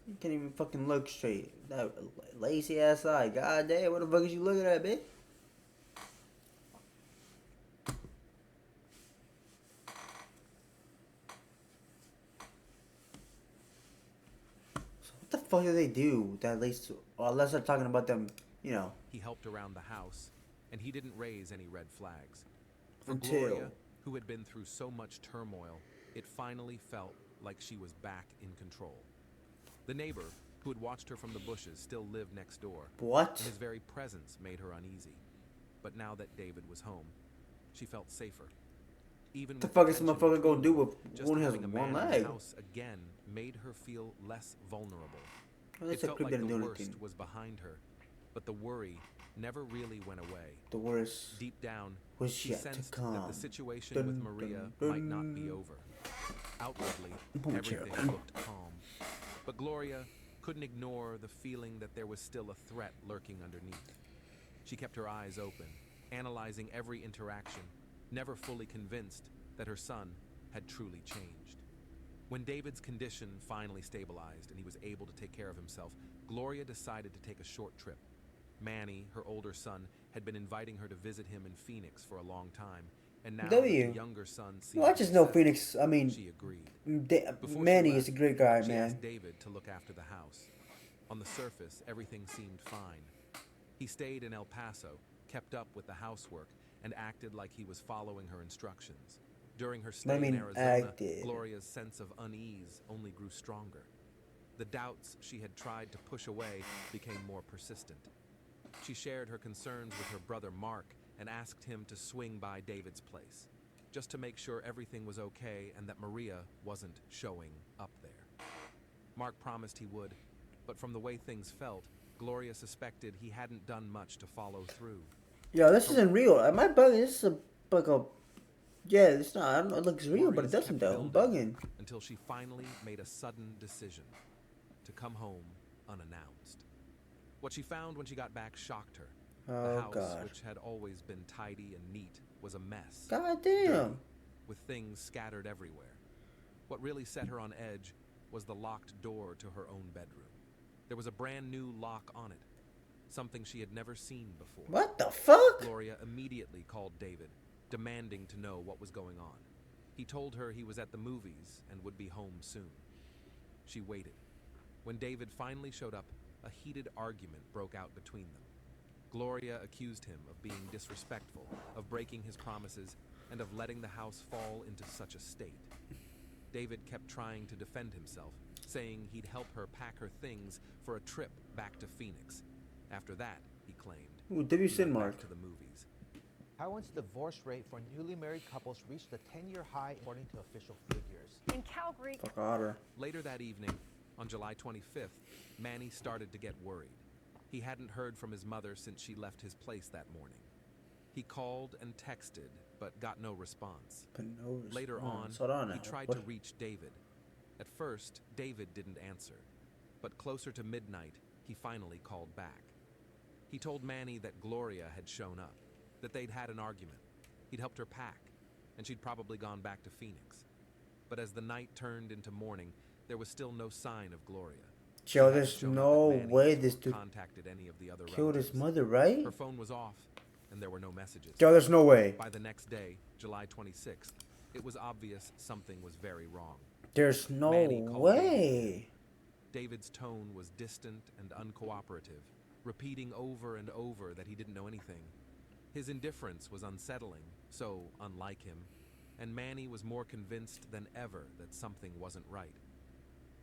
Speaker 3: You can't even fucking look straight. That lazy ass eye. God damn, what the fuck is you looking at, bitch? So what the fuck do they do that leads to? Or unless they're talking about them, you know.
Speaker 4: He helped around the house, and he didn't raise any red flags. For
Speaker 3: Until-
Speaker 4: Gloria, who had been through so much turmoil, it finally felt like she was back in control. The neighbor, who had watched her from the bushes, still lived next door.
Speaker 3: What?
Speaker 4: And his very presence made her uneasy. But now that David was home, she felt safer. Even
Speaker 3: The
Speaker 4: with
Speaker 3: fuck is some
Speaker 4: tension
Speaker 3: motherfucker gonna
Speaker 4: between
Speaker 3: do
Speaker 4: them,
Speaker 3: with
Speaker 4: just
Speaker 3: one who has
Speaker 4: having a
Speaker 3: one
Speaker 4: man in
Speaker 3: leg?
Speaker 4: the house again made her feel less vulnerable.
Speaker 3: Well,
Speaker 4: It
Speaker 3: that's a
Speaker 4: felt
Speaker 3: creep
Speaker 4: like
Speaker 3: didn't
Speaker 4: the
Speaker 3: do
Speaker 4: worst
Speaker 3: anything.
Speaker 4: was behind her, but the worry never really went away.
Speaker 3: The worst
Speaker 4: Deep down,
Speaker 3: was
Speaker 4: she
Speaker 3: yet to
Speaker 4: sensed that
Speaker 3: come.
Speaker 4: the situation
Speaker 3: Dun,
Speaker 4: with Maria
Speaker 3: dun,
Speaker 4: might not be
Speaker 3: dun.
Speaker 4: over. Outwardly,
Speaker 3: Momentarily.
Speaker 4: everything looked calm. But Gloria couldn't ignore the feeling that there was still a threat lurking underneath. She kept her eyes open, analyzing every interaction, never fully convinced that her son had truly changed. When David's condition finally stabilized and he was able to take care of himself, Gloria decided to take a short trip. Manny, her older son, had been inviting her to visit him in Phoenix for a long time, and now that
Speaker 3: W.
Speaker 4: the younger son seemed
Speaker 3: Well, I just know
Speaker 4: settled,
Speaker 3: Phoenix. I mean,
Speaker 4: she agreed. Before she
Speaker 3: Manny
Speaker 4: left,
Speaker 3: is a great guy,
Speaker 4: she
Speaker 3: man.
Speaker 4: asked David to look after the house. On the surface, everything seemed fine. He stayed in El Paso, kept up with the housework, and acted like he was following her instructions. During her stay in Arizona,
Speaker 3: acted.
Speaker 4: Gloria's sense of unease only grew stronger. The doubts she had tried to push away became more persistent. She shared her concerns with her brother Mark and asked him to swing by David's place, just to make sure everything was okay and that Maria wasn't showing up there. Mark promised he would, but from the way things felt, Gloria suspected he hadn't done much to follow through.
Speaker 3: Yo, this isn't real. Am I bugging? This is like a. Yeah, it's not. I don't know. It looks real, but it
Speaker 4: Gloria's
Speaker 3: doesn't
Speaker 4: kept
Speaker 3: though. I'm
Speaker 4: building
Speaker 3: bugging.
Speaker 4: until she finally made a sudden decision to come home unannounced. What she found when she got back shocked her.
Speaker 3: Oh,
Speaker 4: The house,
Speaker 3: God.
Speaker 4: which had always been tidy and neat, was a mess.
Speaker 3: God
Speaker 4: dirty,
Speaker 3: damn.
Speaker 4: with things scattered everywhere. What really set her on edge was the locked door to her own bedroom. There was a brand new lock on it. something she had never seen before.
Speaker 3: What the fuck?
Speaker 4: Gloria immediately called David, demanding to know what was going on. He told her he was at the movies and would be home soon. She waited. When David finally showed up, a heated argument broke out between them. Gloria accused him of being disrespectful, of breaking his promises, and of letting the house fall into such a state. David kept trying to defend himself, saying he'd help her pack her things for a trip back to Phoenix. After that, he claimed,
Speaker 3: Ooh, W.
Speaker 4: he went
Speaker 3: Sinmark.
Speaker 4: back to the movies.
Speaker 7: Taiwan's divorce rate for newly married couples reached a 10-year high according to official figures.
Speaker 8: In Calgary,
Speaker 3: Fuck otter.
Speaker 4: Later that evening, on July 25th, Manny started to get worried. He hadn't heard from his mother since she left his place that morning. He called and texted, but got no response.
Speaker 3: But no
Speaker 4: Later on,
Speaker 3: response. Hold on
Speaker 4: he
Speaker 3: now.
Speaker 4: tried
Speaker 3: What?
Speaker 4: to reach David. At first, David didn't answer, but closer to midnight, he finally called back. He told Manny that Gloria had shown up, that they'd had an argument. He'd helped her pack, and she'd probably gone back to Phoenix. But as the night turned into morning, there was still no sign of Gloria. She
Speaker 3: Yo,
Speaker 4: hadn't
Speaker 3: there's
Speaker 4: shown up
Speaker 3: no
Speaker 4: at Manny's
Speaker 3: way
Speaker 4: or
Speaker 3: this dude
Speaker 4: contacted any of the other
Speaker 3: killed his
Speaker 4: relatives.
Speaker 3: mother, right?
Speaker 4: Her phone was off, and there were no messages.
Speaker 3: Yo, there's no way.
Speaker 4: By the next day, July 26th, it was obvious something was very wrong.
Speaker 3: There's no
Speaker 4: Manny called
Speaker 3: way.
Speaker 4: David's tone was distant and uncooperative, repeating over and over that he didn't know anything. His indifference was unsettling, so unlike him, and Manny was more convinced than ever that something wasn't right.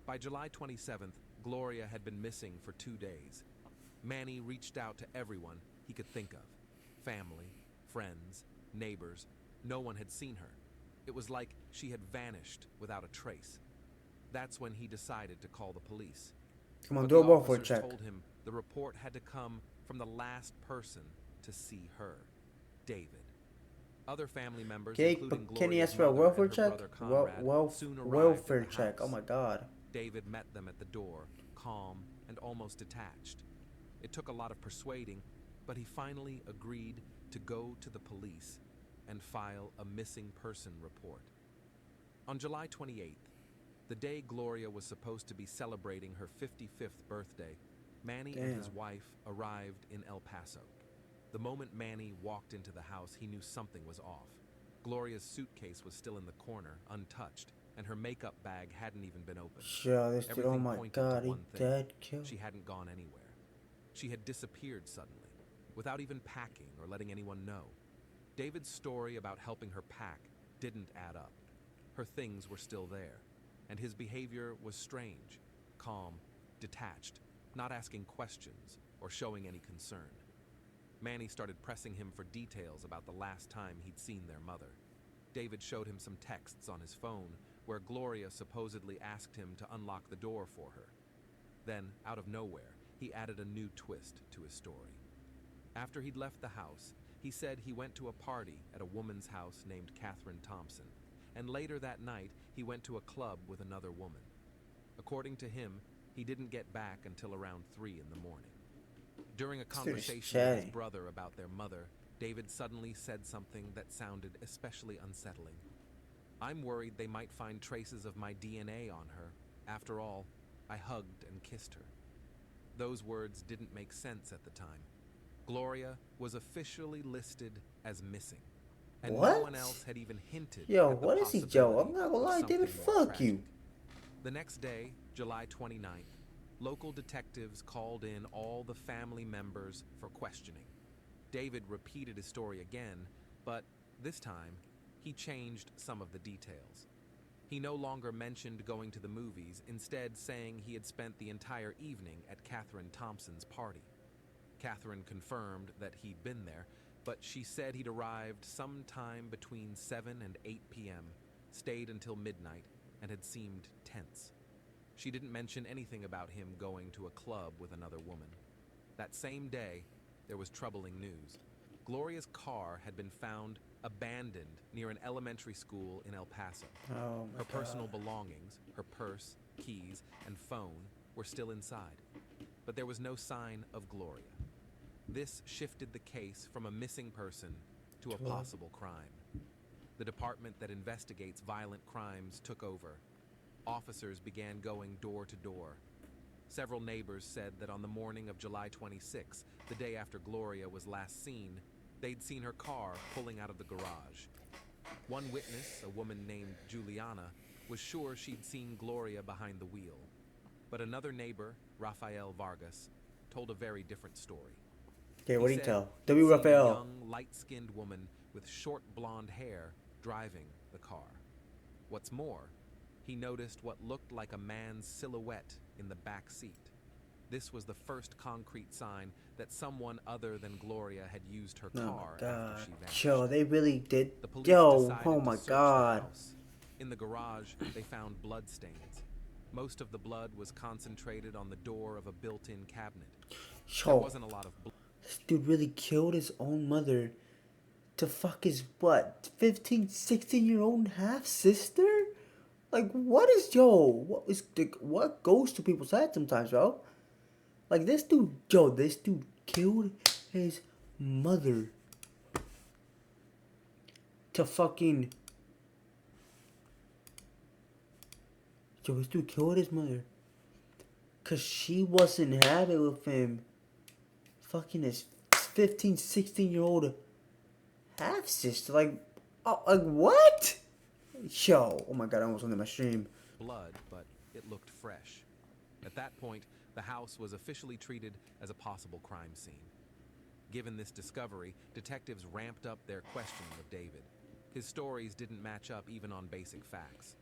Speaker 4: By July 27th, Gloria had been missing for 2 days. Manny reached out to everyone he could think of. Family, friends, neighbors. No one had seen her. It was like she had vanished without a trace. That's when he decided to call the police.
Speaker 3: Come on,
Speaker 4: But
Speaker 3: do
Speaker 4: the
Speaker 3: a welfare
Speaker 4: officers
Speaker 3: check.
Speaker 4: told him the report had to come from the last person to see her, David. Other family members,
Speaker 3: Okay,
Speaker 4: including
Speaker 3: but can he
Speaker 4: Gloria's
Speaker 3: ask for a
Speaker 4: mother
Speaker 3: welfare
Speaker 4: and her
Speaker 3: check?
Speaker 4: brother Conrad, soon arrived at
Speaker 3: Welfare
Speaker 4: the
Speaker 3: check. Oh
Speaker 4: house.
Speaker 3: my god.
Speaker 4: David met them at the door, calm and almost detached. It took a lot of persuading, but he finally agreed to go to the police and file a missing person report. On July 28th, the day Gloria was supposed to be celebrating her 55th birthday, Manny and his
Speaker 3: Damn.
Speaker 4: wife arrived in El Paso. The moment Manny walked into the house, he knew something was off. Gloria's suitcase was still in the corner, untouched, and her makeup bag hadn't even been opened.
Speaker 3: Yo, this dude, oh
Speaker 4: Everything
Speaker 3: my
Speaker 4: pointed to
Speaker 3: god, he
Speaker 4: one thing.
Speaker 3: dead, killed.
Speaker 4: She hadn't gone anywhere. She had disappeared suddenly, without even packing or letting anyone know. David's story about helping her pack didn't add up. Her things were still there, and his behavior was strange, calm, detached, not asking questions or showing any concern. Manny started pressing him for details about the last time he'd seen their mother. David showed him some texts on his phone where Gloria supposedly asked him to unlock the door for her. Then, out of nowhere, he added a new twist to his story. After he'd left the house, he said he went to a party at a woman's house named Catherine Thompson, and later that night he went to a club with another woman. According to him, he didn't get back until around 3 in the morning. During a
Speaker 3: dude is
Speaker 4: conversation with
Speaker 3: chatty.
Speaker 4: his brother about their mother, David suddenly said something that sounded especially unsettling. "I'm worried they might find traces of my DNA on her. After all, I hugged and kissed her." Those words didn't make sense at the time. Gloria was officially listed as missing, and no
Speaker 3: What?
Speaker 4: one else had even hinted
Speaker 3: Yo,
Speaker 4: at the
Speaker 3: what is he, Joe? I'm
Speaker 4: possibility
Speaker 3: not gonna
Speaker 4: of
Speaker 3: lie, David,
Speaker 4: something more
Speaker 3: fuck
Speaker 4: tragic.
Speaker 3: you.
Speaker 4: The next day, July 29th, local detectives called in all the family members for questioning. David repeated his story again, but this time, he changed some of the details. He no longer mentioned going to the movies, instead saying he had spent the entire evening at Catherine Thompson's party. Catherine confirmed that he'd been there, but she said he'd arrived sometime between 7 and 8 p.m., stayed until midnight, and had seemed tense. She didn't mention anything about him going to a club with another woman. That same day, there was troubling news. Gloria's car had been found abandoned near an elementary school in El Paso.
Speaker 3: Oh my
Speaker 4: Her personal
Speaker 3: god.
Speaker 4: belongings, her purse, keys, and phone were still inside, but there was no sign of Gloria. This shifted the case from a missing person to a possible crime. The department that investigates violent crimes took over. Officers began going door to door. Several neighbors said that on the morning of July 26, the day after Gloria was last seen, they'd seen her car pulling out of the garage. One witness, a woman named Juliana, was sure she'd seen Gloria behind the wheel. But another neighbor, Rafael Vargas, told a very different story.
Speaker 3: Okay, what do you
Speaker 4: said
Speaker 3: tell?
Speaker 4: he'd
Speaker 3: W.
Speaker 4: seen a
Speaker 3: Raphael.
Speaker 4: young, light-skinned woman with short blonde hair driving the car. What's more, he noticed what looked like a man's silhouette in the back seat. This was the first concrete sign that someone other than Gloria had used her
Speaker 3: Oh
Speaker 4: car
Speaker 3: my
Speaker 4: after
Speaker 3: god.
Speaker 4: she vanished.
Speaker 3: Yo, they really did.
Speaker 4: The police
Speaker 3: Yo,
Speaker 4: decided
Speaker 3: oh
Speaker 4: to
Speaker 3: my
Speaker 4: search the
Speaker 3: god.
Speaker 4: house. In the garage, they found blood stains. Most of the blood was concentrated on the door of a built-in cabinet. There
Speaker 3: Yo,
Speaker 4: wasn't a lot of blood.
Speaker 3: this dude really killed his own mother to fuck his, what, 15, 16-year-old half-sister? Like, what is, what goes to people's heads sometimes, bro? Like, this dude killed his mother to fucking... Yo, this dude killed his mother because she wasn't happy with him fucking his 15, 16-year-old half-sister. Like, what? Yo, oh my god, I almost went in my stream.
Speaker 4: Blood, but it looked fresh. At that point, the house was officially treated as a possible crime scene. Given this discovery, detectives ramped up their questioning of David. His stories didn't match up even on basic facts.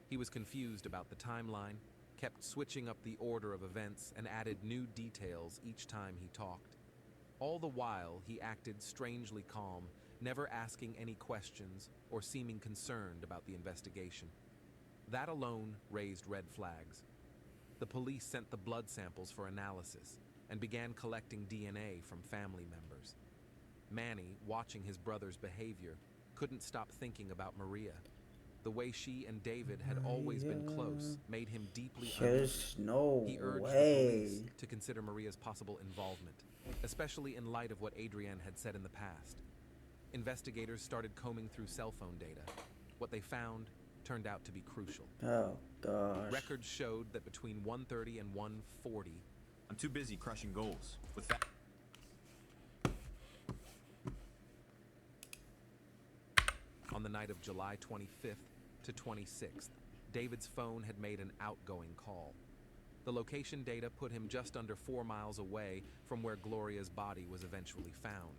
Speaker 4: He was confused about the timeline, kept switching up the order of events, and added new details each time he talked. All the while, he acted strangely calm, never asking any questions or seeming concerned about the investigation. That alone raised red flags. The police sent the blood samples for analysis and began collecting DNA from family members. Manny, watching his brother's behavior, couldn't stop thinking about Maria. The way she and David had always been close made him deeply uneasy.
Speaker 3: There's no
Speaker 4: He urged the
Speaker 3: way.
Speaker 4: police to consider Maria's possible involvement, especially in light of what Adrienne had said in the past. Investigators started combing through cell phone data. What they found turned out to be crucial.
Speaker 3: Oh gosh.
Speaker 4: Records showed that between 1:30 and 1:40,
Speaker 8: I'm too busy crushing goals. With that.
Speaker 4: on the night of July 25th to 26th, David's phone had made an outgoing call. The location data put him just under 4 miles away from where Gloria's body was eventually found.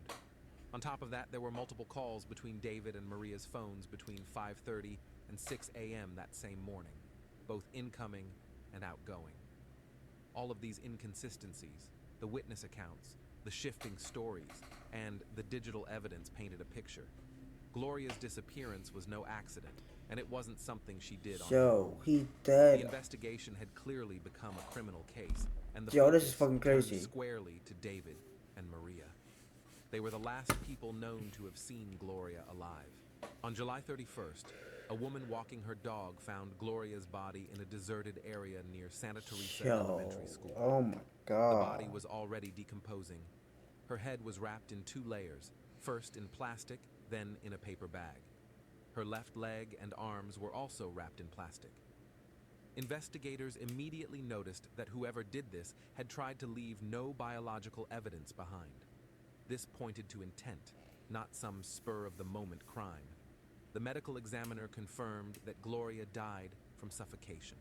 Speaker 4: On top of that, there were multiple calls between David and Maria's phones between 5:30 and 6 a.m. that same morning, both incoming and outgoing. All of these inconsistencies, the witness accounts, the shifting stories, and the digital evidence painted a picture. Gloria's disappearance was no accident, and it wasn't something she did on her
Speaker 3: Yo,
Speaker 4: own.
Speaker 3: he
Speaker 4: The
Speaker 3: dead.
Speaker 4: investigation had clearly become a criminal case, and the
Speaker 3: Yo, this is
Speaker 4: focus
Speaker 3: fucking
Speaker 4: turned
Speaker 3: crazy.
Speaker 4: squarely to David and Maria. They were the last people known to have seen Gloria alive. On July 31st, a woman walking her dog found Gloria's body in a deserted area near Santa Teresa
Speaker 3: Yo,
Speaker 4: Elementary School.
Speaker 3: oh my
Speaker 4: The
Speaker 3: god.
Speaker 4: body was already decomposing. Her head was wrapped in 2 layers, first in plastic, then in a paper bag. Her left leg and arms were also wrapped in plastic. Investigators immediately noticed that whoever did this had tried to leave no biological evidence behind. This pointed to intent, not some spur-of-the-moment crime. The medical examiner confirmed that Gloria died from suffocation.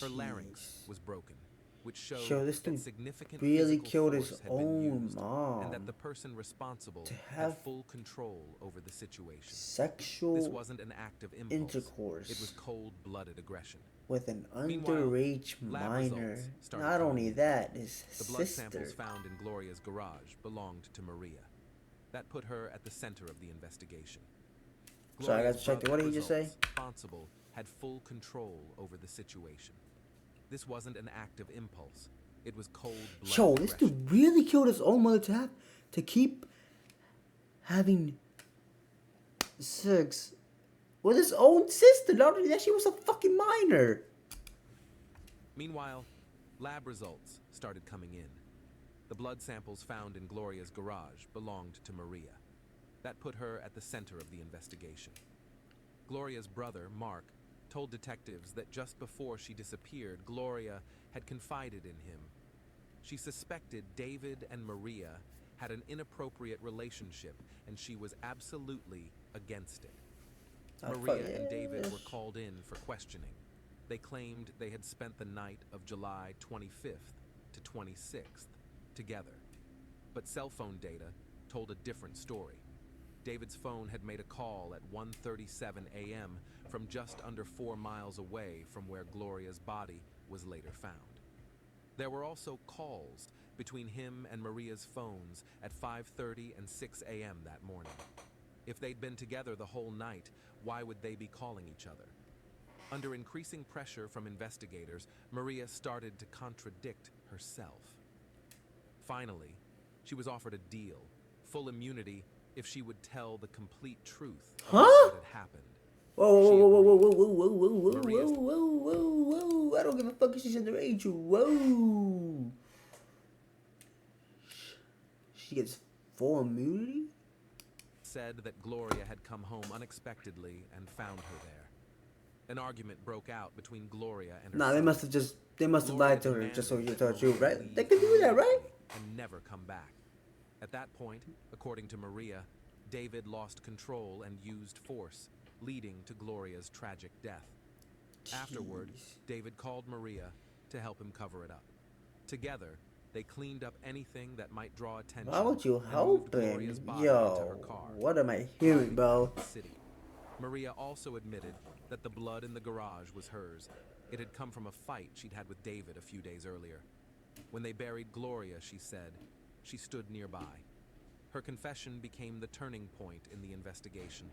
Speaker 4: Her larynx
Speaker 3: Jeez.
Speaker 4: was broken, which showed
Speaker 3: Yo, this
Speaker 4: that
Speaker 3: dude
Speaker 4: significant
Speaker 3: really
Speaker 4: physical
Speaker 3: killed his
Speaker 4: force had been
Speaker 3: own
Speaker 4: used,
Speaker 3: mom.
Speaker 4: and that the person responsible
Speaker 3: To
Speaker 4: had
Speaker 3: have
Speaker 4: full control over the situation.
Speaker 3: Sexual
Speaker 4: This wasn't an act of impulse.
Speaker 3: intercourse
Speaker 4: It was cold-blooded aggression.
Speaker 3: with an
Speaker 4: Meanwhile,
Speaker 3: underage
Speaker 4: lab
Speaker 3: minor.
Speaker 4: results started
Speaker 3: Not
Speaker 4: coming
Speaker 3: only
Speaker 4: in.
Speaker 3: that, his
Speaker 4: The blood
Speaker 3: sister.
Speaker 4: samples found in Gloria's garage belonged to Maria. That put her at the center of the investigation.
Speaker 3: Sorry, I got
Speaker 4: Gloria's
Speaker 3: distracted.
Speaker 4: brother
Speaker 3: What did he just say?
Speaker 4: results, responsible, had full control over the situation. This wasn't an act of impulse. It was cold-blooded
Speaker 3: Yo, this
Speaker 4: aggression.
Speaker 3: dude really killed his own mother to keep having sex with his own sister. Not only that, she was a fucking minor.
Speaker 4: Meanwhile, lab results started coming in. The blood samples found in Gloria's garage belonged to Maria. That put her at the center of the investigation. Gloria's brother, Mark, told detectives that just before she disappeared, Gloria had confided in him. She suspected David and Maria had an inappropriate relationship, and she was absolutely against it. Maria and David were called in for questioning. They claimed they had spent the night of July 25th to 26th together. But cell phone data told a different story. David's phone had made a call at 1:37 a.m. from just under 4 miles away from where Gloria's body was later found. There were also calls between him and Maria's phones at 5:30 and 6 a.m. that morning. If they'd been together the whole night, why would they be calling each other? Under increasing pressure from investigators, Maria started to contradict herself. Finally, she was offered a deal, full immunity if she would tell the complete truth of what had happened.
Speaker 3: Whoa. I don't give a fuck if she's underage. Whoa. She gets full immunity?
Speaker 4: Said that Gloria had come home unexpectedly and found her there. An argument broke out between Gloria and her
Speaker 3: Nah,
Speaker 4: son.
Speaker 3: they must have lied to her just so you told you, right? They could do that, right?
Speaker 4: And never come back. At that point, according to Maria, David lost control and used force, leading to Gloria's tragic death. Afterward, David called Maria to help him cover it up. Together, they cleaned up anything that might draw attention.
Speaker 3: Why would you
Speaker 4: and
Speaker 3: help
Speaker 4: moved Gloria's
Speaker 3: him?
Speaker 4: body into her
Speaker 3: Yo,
Speaker 4: car,
Speaker 3: what am I hearing, bro?
Speaker 4: City. Maria also admitted that the blood in the garage was hers. It had come from a fight she'd had with David a few days earlier. When they buried Gloria, she said, she stood nearby. Her confession became the turning point in the investigation.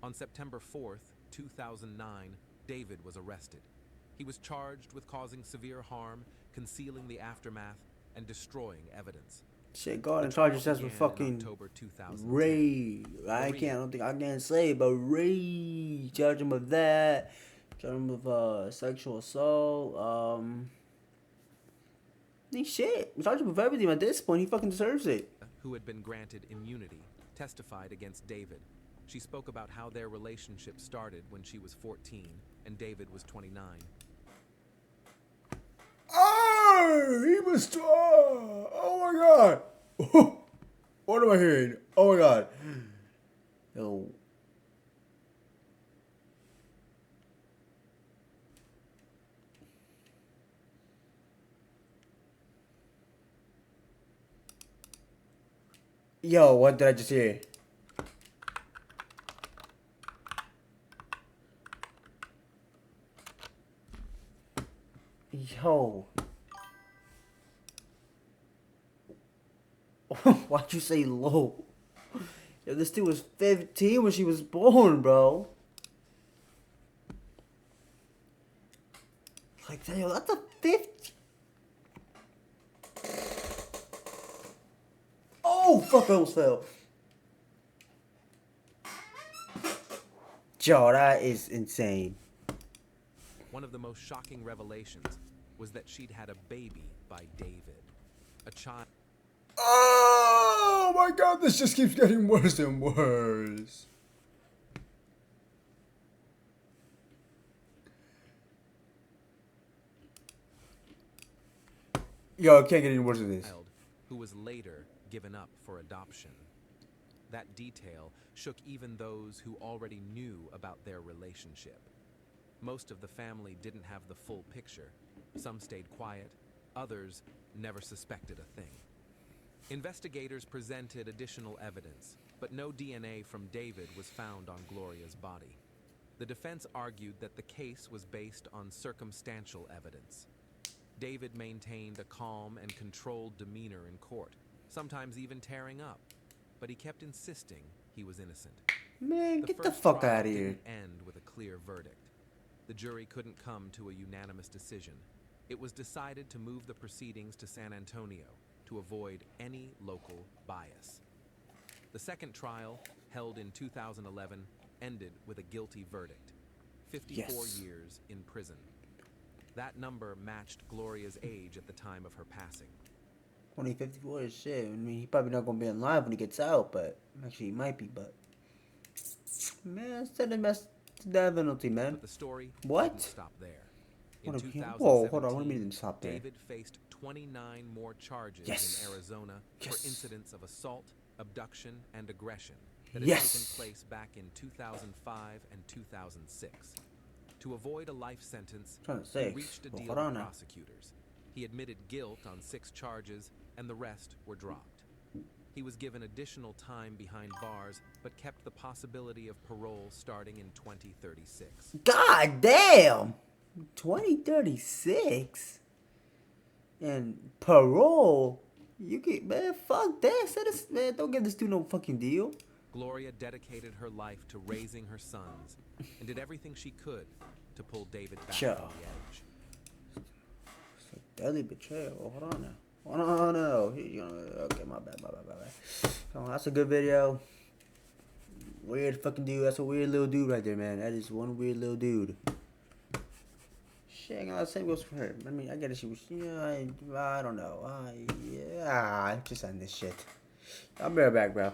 Speaker 4: On September 4th, 2009, David was arrested. He was charged with causing severe harm, concealing the aftermath, and destroying evidence.
Speaker 3: Shit, go ahead and charge yourself with fucking rape. I don't think I can say, but rape. Charge him with that. Charge him with sexual assault. Shit. Charge him with everything at this point. He fucking deserves it.
Speaker 4: Who had been granted immunity, testified against David. She spoke about how their relationship started when she was 14 and David was 29.
Speaker 3: Oh, he was strong. Oh my god. What am I hearing? Oh my god. Yo. Yo, what did I just hear? Yo. Why'd you say low? Yo, this dude was 15 when she was born, bro. Like, yo, that's a 50. Oh, fuck, I almost fell. Yo, that is insane.
Speaker 4: One of the most shocking revelations was that she'd had a baby by David. A child.
Speaker 3: Oh my god, this just keeps getting worse and worse. Yo, it can't get any worse than this.
Speaker 4: Who was later given up for adoption. That detail shook even those who already knew about their relationship. Most of the family didn't have the full picture. Some stayed quiet, others never suspected a thing. Investigators presented additional evidence, but no DNA from David was found on Gloria's body. The defense argued that the case was based on circumstantial evidence. David maintained a calm and controlled demeanor in court, sometimes even tearing up, but he kept insisting he was innocent.
Speaker 3: Man, get the fuck out of here.
Speaker 4: Didn't end with a clear verdict. The jury couldn't come to a unanimous decision. It was decided to move the proceedings to San Antonio to avoid any local bias. The second trial, held in 2011, ended with a guilty verdict. 54 years in prison. That number matched Gloria's age at the time of her passing.
Speaker 3: 2054 is shit. I mean, he probably not gonna be alive when he gets out, but actually he might be. But man, the death penalty, man?
Speaker 4: But the story
Speaker 3: What?
Speaker 4: didn't stop there. In
Speaker 3: Whoa,
Speaker 4: 2017,
Speaker 3: hold on. What do you mean it didn't stop there?
Speaker 4: David faced 29 more charges
Speaker 3: Yes.
Speaker 4: in Arizona
Speaker 3: Yes.
Speaker 4: for incidents of assault, abduction, and aggression that had
Speaker 3: Yes.
Speaker 4: taken place back in 2005 and 2006. To avoid a life sentence, he
Speaker 3: 2006.
Speaker 4: reached a
Speaker 3: Well,
Speaker 4: deal
Speaker 3: hold
Speaker 4: with
Speaker 3: on now.
Speaker 4: prosecutors. He admitted guilt on 6 charges, and the rest were dropped. He was given additional time behind bars, but kept the possibility of parole starting in 2036.
Speaker 3: God damn! 2036? And parole? You get, man, fuck that. Say this, man, don't give this dude no fucking deal.
Speaker 4: Gloria dedicated her life to raising her sons and did everything she could to pull David back
Speaker 3: Sure.
Speaker 4: from the edge.
Speaker 3: It's a deadly betrayal. Oh, hold on now. Oh, no. Okay, my bad. Oh, that's a good video. Weird fucking dude. That's a weird little dude right there, man. That is one weird little dude. Shit, the same goes for her. I mean, I get it. She was, I don't know. Yeah, just end this shit. I'll be right back, bro.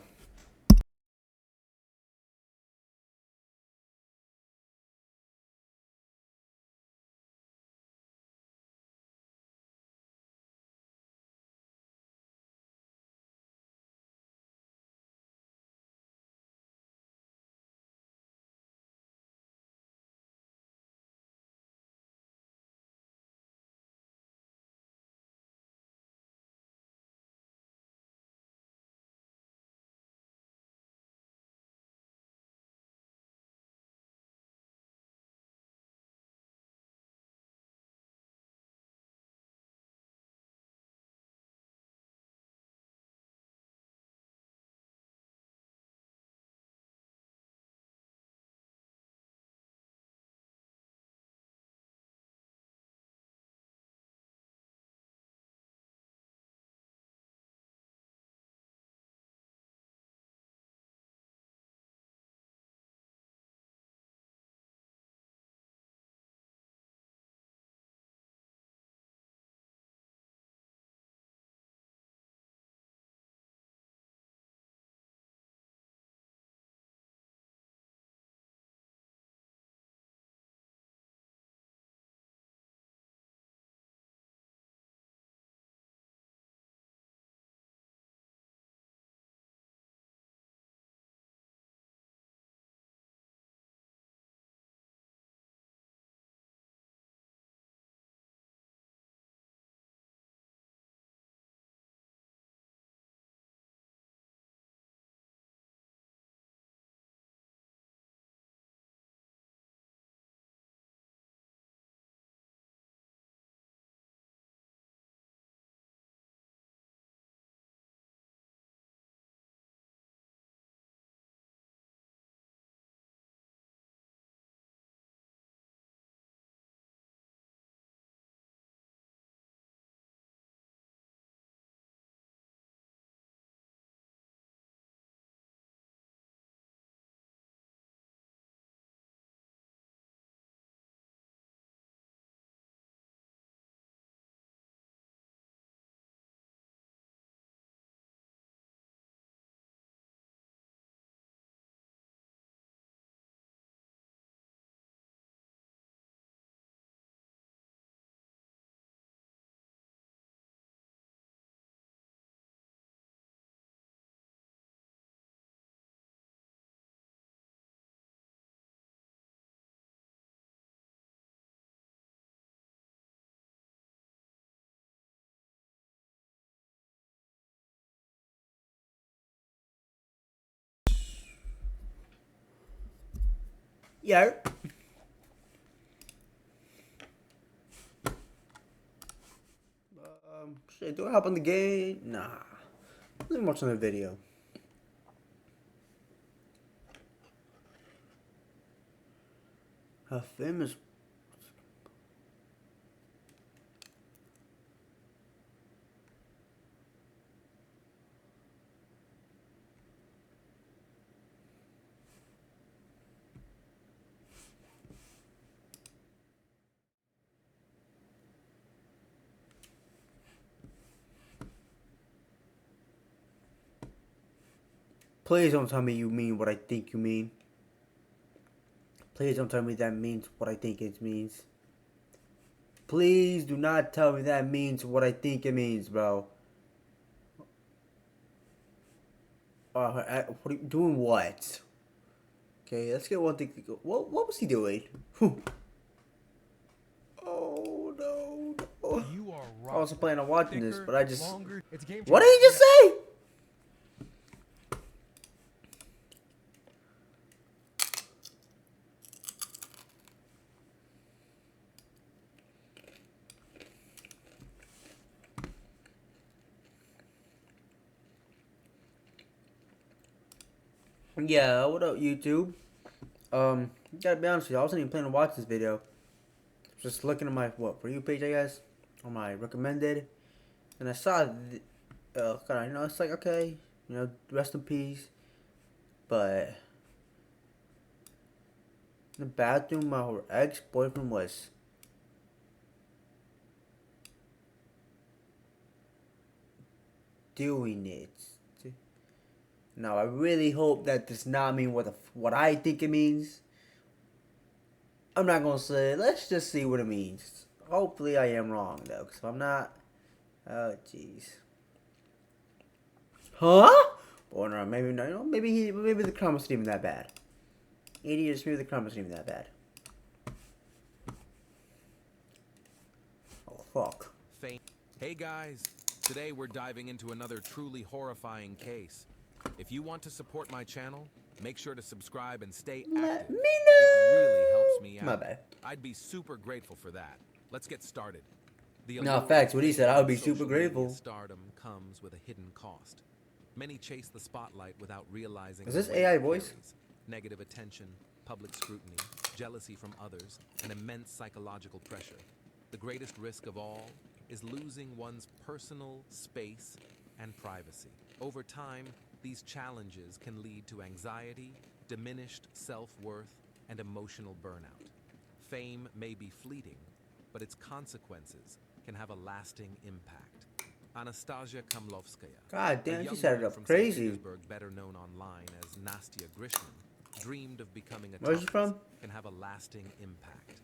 Speaker 3: Yeah. Shit, do I hop on the game? Nah. Let me watch another video. How famous? Please don't tell me you mean what I think you mean. Please don't tell me that means what I think it means. Please do not tell me that means what I think it means, bro. What are you doing? What? Okay, let's get one thing. What was he doing? Oh no! No.
Speaker 5: You are
Speaker 3: I wasn't planning on watching this, but I just.
Speaker 5: Longer. It's game
Speaker 3: What did he just say? Yeah, what up, YouTube? Gotta be honest with you, I wasn't even planning to watch this video. Just looking at my For You page, I guess, on my recommended, and I saw, it's like, okay, rest in peace. But in the bathroom, my ex-boyfriend was doing it. Now, I really hope that does not mean what I think it means. I'm not gonna say it. Let's just see what it means. Hopefully, I am wrong though, because if I'm not, oh jeez. Huh? Or no, maybe no. Maybe the comments aren't even that bad. Idiots, maybe the comments aren't even that bad. Oh fuck.
Speaker 4: Hey guys, today we're diving into another truly horrifying case. If you want to support my channel, make sure to subscribe and stay active.
Speaker 3: Let me know.
Speaker 4: It really helps me out.
Speaker 3: My bad.
Speaker 4: I'd be super grateful for that. Let's get started. The
Speaker 3: No, facts. What he said, I would be super
Speaker 4: social media
Speaker 3: grateful.
Speaker 4: Stardom comes with a hidden cost. Many chase the spotlight without realizing.
Speaker 3: Is this
Speaker 4: the weight
Speaker 3: AI
Speaker 4: it
Speaker 3: voice?
Speaker 4: carries. Negative attention, public scrutiny, jealousy from others, and immense psychological pressure. The greatest risk of all is losing one's personal space and privacy. Over time, these challenges can lead to anxiety, diminished self-worth, and emotional burnout. Fame may be fleeting, but its consequences can have a lasting impact. Anastasia Kamlovskaya,
Speaker 3: God
Speaker 4: a
Speaker 3: damn, she
Speaker 4: young
Speaker 3: set it
Speaker 4: woman
Speaker 3: up
Speaker 4: from St.
Speaker 3: crazy.
Speaker 4: Petersburg, better known online as Nastya Grishman, dreamed of becoming a
Speaker 3: Where's she
Speaker 4: toughness
Speaker 3: from?
Speaker 4: can have a lasting impact.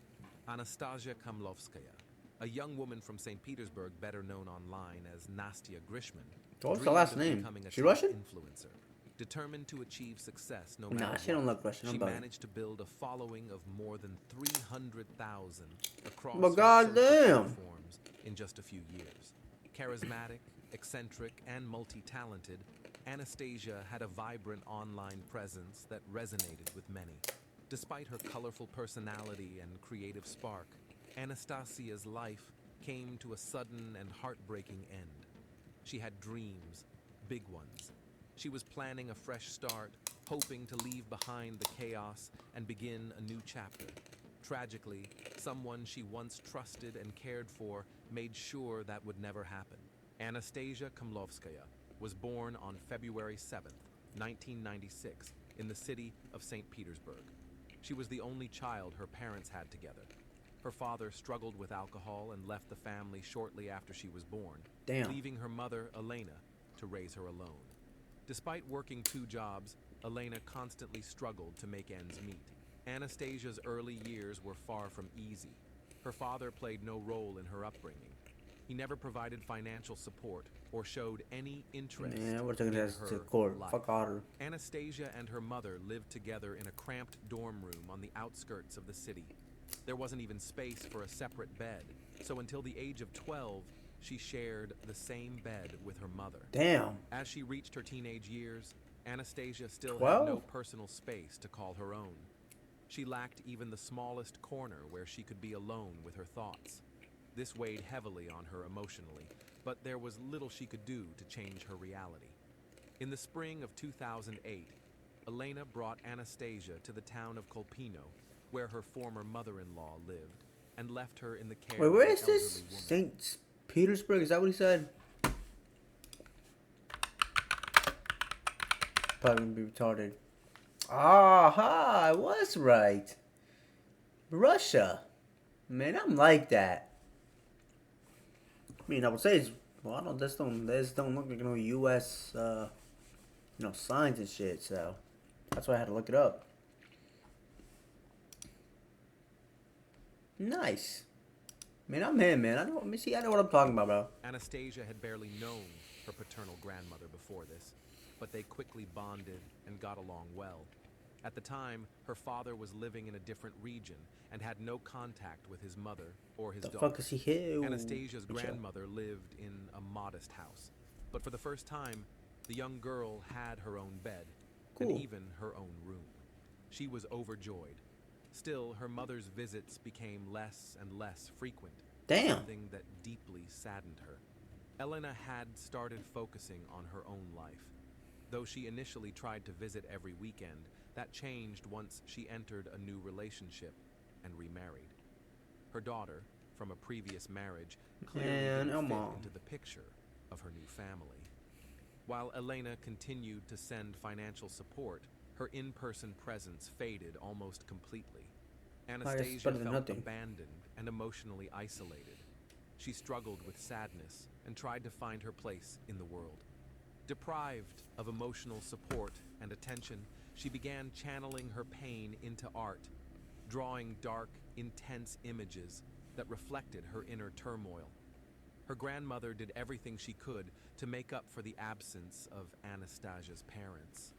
Speaker 4: Anastasia Kamlovskaya, a young woman from St. Petersburg, better known online as Nastya Grishman,
Speaker 3: What's the
Speaker 4: dreamed
Speaker 3: last
Speaker 4: of
Speaker 3: name?
Speaker 4: becoming a
Speaker 3: She
Speaker 4: top
Speaker 3: Russian?
Speaker 4: Influencer. Determined to achieve success no matter
Speaker 3: Nah,
Speaker 4: what,
Speaker 3: she don't look Russian.
Speaker 4: she
Speaker 3: I'm bugging.
Speaker 4: managed to build a following of more than 300,000 across
Speaker 3: But
Speaker 4: her
Speaker 3: goddamn.
Speaker 4: social platforms in just a few years. Charismatic, eccentric, and multi-talented, Anastasia had a vibrant online presence that resonated with many. Despite her colorful personality and creative spark, Anastasia's life came to a sudden and heartbreaking end. She had dreams, big ones. She was planning a fresh start, hoping to leave behind the chaos and begin a new chapter. Tragically, someone she once trusted and cared for made sure that would never happen. Anastasia Kamlovskaya was born on February 7th, 1996, in the city of St. Petersburg. She was the only child her parents had together. Her father struggled with alcohol and left the family shortly after she was born,
Speaker 3: Damn.
Speaker 4: leaving her mother, Elena, to raise her alone. Despite working 2 jobs, Elena constantly struggled to make ends meet. Anastasia's early years were far from easy. Her father played no role in her upbringing. He never provided financial support or showed any interest
Speaker 3: Man, we're
Speaker 4: in
Speaker 3: taking this
Speaker 4: her
Speaker 3: to court.
Speaker 4: life.
Speaker 3: Fuck Otter.
Speaker 4: Anastasia and her mother lived together in a cramped dorm room on the outskirts of the city. There wasn't even space for a separate bed, so until the age of 12, she shared the same bed with her mother.
Speaker 3: Damn.
Speaker 4: As she reached her teenage years, Anastasia still
Speaker 3: 12?
Speaker 4: had no personal space to call her own. She lacked even the smallest corner where she could be alone with her thoughts. This weighed heavily on her emotionally, but there was little she could do to change her reality. In the spring of 2008, Elena brought Anastasia to the town of Kolpino, where her former mother-in-law lived, and left her in the care
Speaker 3: Wait,
Speaker 4: of
Speaker 3: where
Speaker 4: an
Speaker 3: is this?
Speaker 4: elderly woman.
Speaker 3: St. Petersburg? Is that what he said? Probably gonna be retarded. Aha! I was right. Russia. Man, I'm like that. I mean, I would say it's, well, I don't, this don't look like no U.S. Signs and shit. So that's why I had to look it up. Nice. Man, I'm him, man. I know. Let me see. I know what I'm talking about, bro.
Speaker 4: Anastasia had barely known her paternal grandmother before this, but they quickly bonded and got along well. At the time, her father was living in a different region and had no contact with his mother or his
Speaker 3: The
Speaker 4: daughter.
Speaker 3: fuck is he here?
Speaker 4: Anastasia's
Speaker 3: Good show.
Speaker 4: grandmother lived in a modest house, but for the first time, the young girl had her own bed
Speaker 3: Cool.
Speaker 4: and even her own room. She was overjoyed. Still, her mother's visits became less and less frequent,
Speaker 3: Damn.
Speaker 4: something that deeply saddened her. Elena had started focusing on her own life. Though she initially tried to visit every weekend, that changed once she entered a new relationship and remarried. Her daughter, from a previous marriage, clearly
Speaker 3: Man,
Speaker 4: didn't fit
Speaker 3: Mom.
Speaker 4: into the picture of her new family. While Elena continued to send financial support, her in-person presence faded almost completely. Anastasia
Speaker 3: better than
Speaker 4: felt
Speaker 3: nothing.
Speaker 4: abandoned and emotionally isolated. She struggled with sadness and tried to find her place in the world. Deprived of emotional support and attention, she began channeling her pain into art, drawing dark, intense images that reflected her inner turmoil. Her grandmother did everything she could to make up for the absence of Anastasia's parents.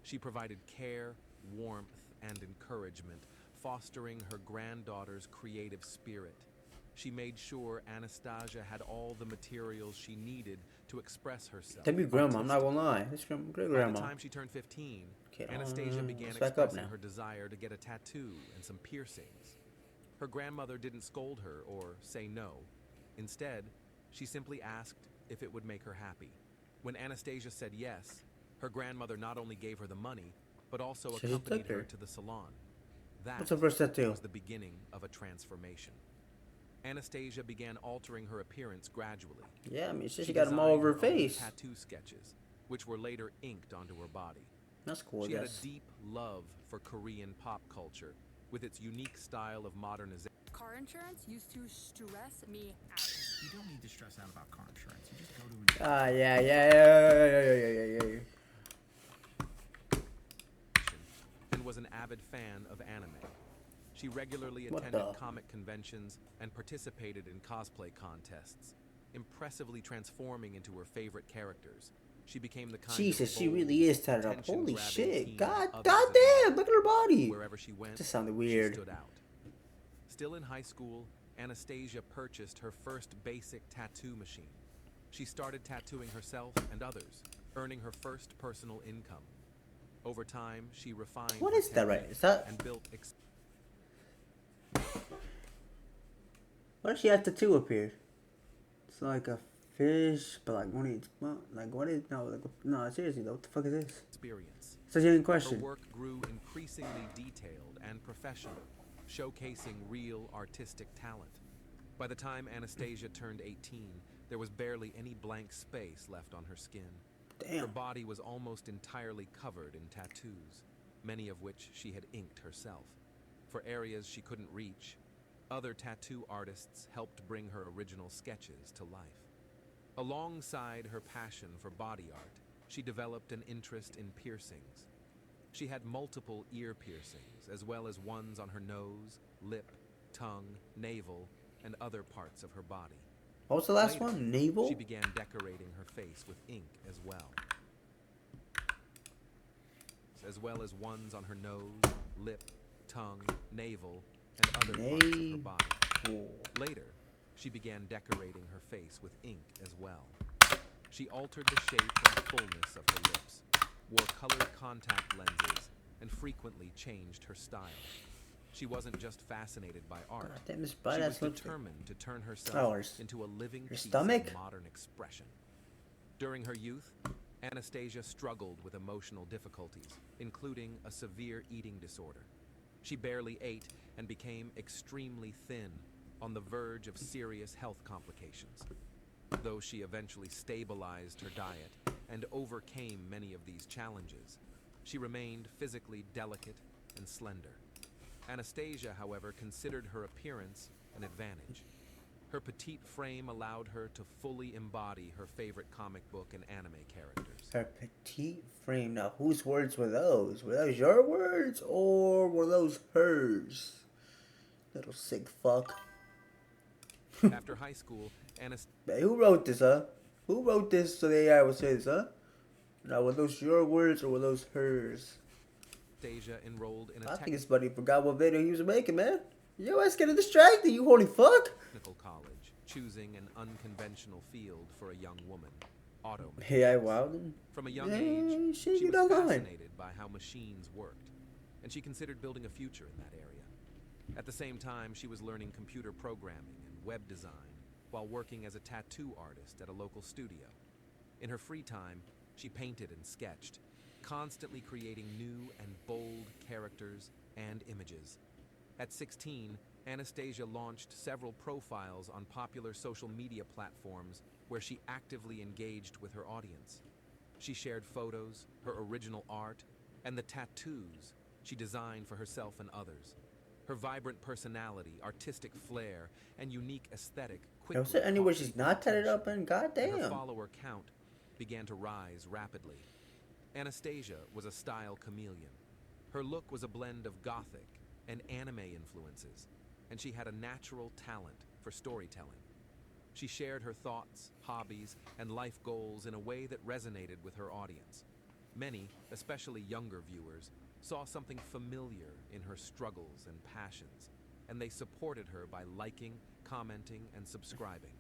Speaker 4: She provided care, warmth, and encouragement, fostering her granddaughter's creative spirit. She made sure Anastasia had all the materials she needed to express herself.
Speaker 3: That'd be grandma. I'm not gonna lie. That's great
Speaker 4: By the
Speaker 3: grandma.
Speaker 4: time she turned 15,
Speaker 3: Okay,
Speaker 4: Anastasia began
Speaker 3: let's back up
Speaker 4: expressing
Speaker 3: now.
Speaker 4: her desire to get a tattoo and some piercings. Her grandmother didn't scold her or say no. Instead, she simply asked if it would make her happy. When Anastasia said yes, her grandmother not only gave her the money, but also
Speaker 3: So she
Speaker 4: accompanied
Speaker 3: took her.
Speaker 4: her to the salon. That
Speaker 3: What's the first tattoo?
Speaker 4: was the beginning of a transformation. Anastasia began altering her appearance gradually.
Speaker 3: Yeah, I mean, she
Speaker 4: She
Speaker 3: got them all over her
Speaker 4: designed own
Speaker 3: face.
Speaker 4: tattoo sketches, which were later inked onto her body.
Speaker 3: That's cool, I
Speaker 4: She had a
Speaker 3: guess.
Speaker 4: deep love for Korean pop culture, with its unique style of modernization.
Speaker 9: Car insurance used to stress me out.
Speaker 6: You don't need to stress out about car insurance. You just go to
Speaker 3: Yeah.
Speaker 4: And was an avid fan of anime. She regularly
Speaker 3: What
Speaker 4: attended
Speaker 3: the?
Speaker 4: comic conventions and participated in cosplay contests, impressively transforming into her favorite characters. She became the kind
Speaker 3: Jesus,
Speaker 4: of
Speaker 3: she
Speaker 4: bold,
Speaker 3: really is tatted up. Holy
Speaker 4: attention-grabbing
Speaker 3: shit.
Speaker 4: teen
Speaker 3: God
Speaker 4: others
Speaker 3: damn,
Speaker 4: admired.
Speaker 3: look at her body.
Speaker 4: Wherever she went,
Speaker 3: Just sounded
Speaker 4: she
Speaker 3: weird.
Speaker 4: stood out. Still in high school, Anastasia purchased her first basic tattoo machine. She started tattooing herself and others, earning her first personal income. Over time, she refined
Speaker 3: What
Speaker 4: her
Speaker 3: is that right?
Speaker 4: technique
Speaker 3: Is that-
Speaker 4: and built
Speaker 3: What does she have tattoo up here? It's like a fish, but like what is, no, seriously though, what the fuck is this?
Speaker 4: experience.
Speaker 3: Such a
Speaker 4: Her
Speaker 3: question.
Speaker 4: work grew increasingly detailed and professional, showcasing real artistic talent. By the time Anastasia turned 18, there was barely any blank space left on her skin. Her
Speaker 3: Damn.
Speaker 4: body was almost entirely covered in tattoos, many of which she had inked herself. For areas she couldn't reach, other tattoo artists helped bring her original sketches to life. Alongside her passion for body art, she developed an interest in piercings. She had multiple ear piercings, as well as ones on her nose, lip, tongue, navel, and other parts of her body.
Speaker 3: What was the last
Speaker 4: Later,
Speaker 3: one? Navel?
Speaker 4: She began decorating her face with ink as well as ones on her nose, lip, tongue, navel, and other parts of her body.
Speaker 3: Navel.
Speaker 4: Later, she began decorating her face with ink as well. She altered the shape and fullness of her lips, wore colored contact lenses, and frequently changed her style. She wasn't just fascinated by art.
Speaker 3: God damn, this
Speaker 4: She
Speaker 3: butt
Speaker 4: was
Speaker 3: ass lipstick.
Speaker 4: determined to turn herself
Speaker 3: Flowers.
Speaker 4: into a living
Speaker 3: Your
Speaker 4: piece
Speaker 3: stomach?
Speaker 4: of modern expression. During her youth, Anastasia struggled with emotional difficulties, including a severe eating disorder. She barely ate and became extremely thin, on the verge of serious health complications. Though she eventually stabilized her diet and overcame many of these challenges, she remained physically delicate and slender. Anastasia, however, considered her appearance an advantage. Her petite frame allowed her to fully embody her favorite comic book and anime characters.
Speaker 3: Her petite frame. Now, whose words were those? Were those your words or were those hers? Little sick fuck.
Speaker 4: After high school,
Speaker 3: Hey, who wrote this, huh? Who wrote this so the AI would say this, huh? Now, were those your words or were those hers?
Speaker 4: Anastasia enrolled in a
Speaker 3: I think his buddy forgot what video he was making, man. Yo, ass getting distracted, you horny fuck.
Speaker 4: technical college, choosing an unconventional field for a young woman, auto mechanics.
Speaker 3: AI wildin'.
Speaker 4: From a young age,
Speaker 3: shit,
Speaker 4: she
Speaker 3: you
Speaker 4: was
Speaker 3: don't mind.
Speaker 4: fascinated by how machines worked, and she considered building a future in that area. At the same time, she was learning computer programming and web design while working as a tattoo artist at a local studio. In her free time, she painted and sketched, constantly creating new and bold characters and images. At 16, Anastasia launched several profiles on popular social media platforms where she actively engaged with her audience. She shared photos, her original art, and the tattoos she designed for herself and others. Her vibrant personality, artistic flair, and unique aesthetic quickly
Speaker 3: Was there anywhere
Speaker 4: caught
Speaker 3: she's
Speaker 4: people's
Speaker 3: not tatted
Speaker 4: attention,
Speaker 3: up in?
Speaker 4: and
Speaker 3: Goddamn.
Speaker 4: her follower count began to rise rapidly. Anastasia was a style chameleon. Her look was a blend of gothic and anime influences, and she had a natural talent for storytelling. She shared her thoughts, hobbies, and life goals in a way that resonated with her audience. Many, especially younger viewers, saw something familiar in her struggles and passions, and they supported her by liking, commenting, and subscribing.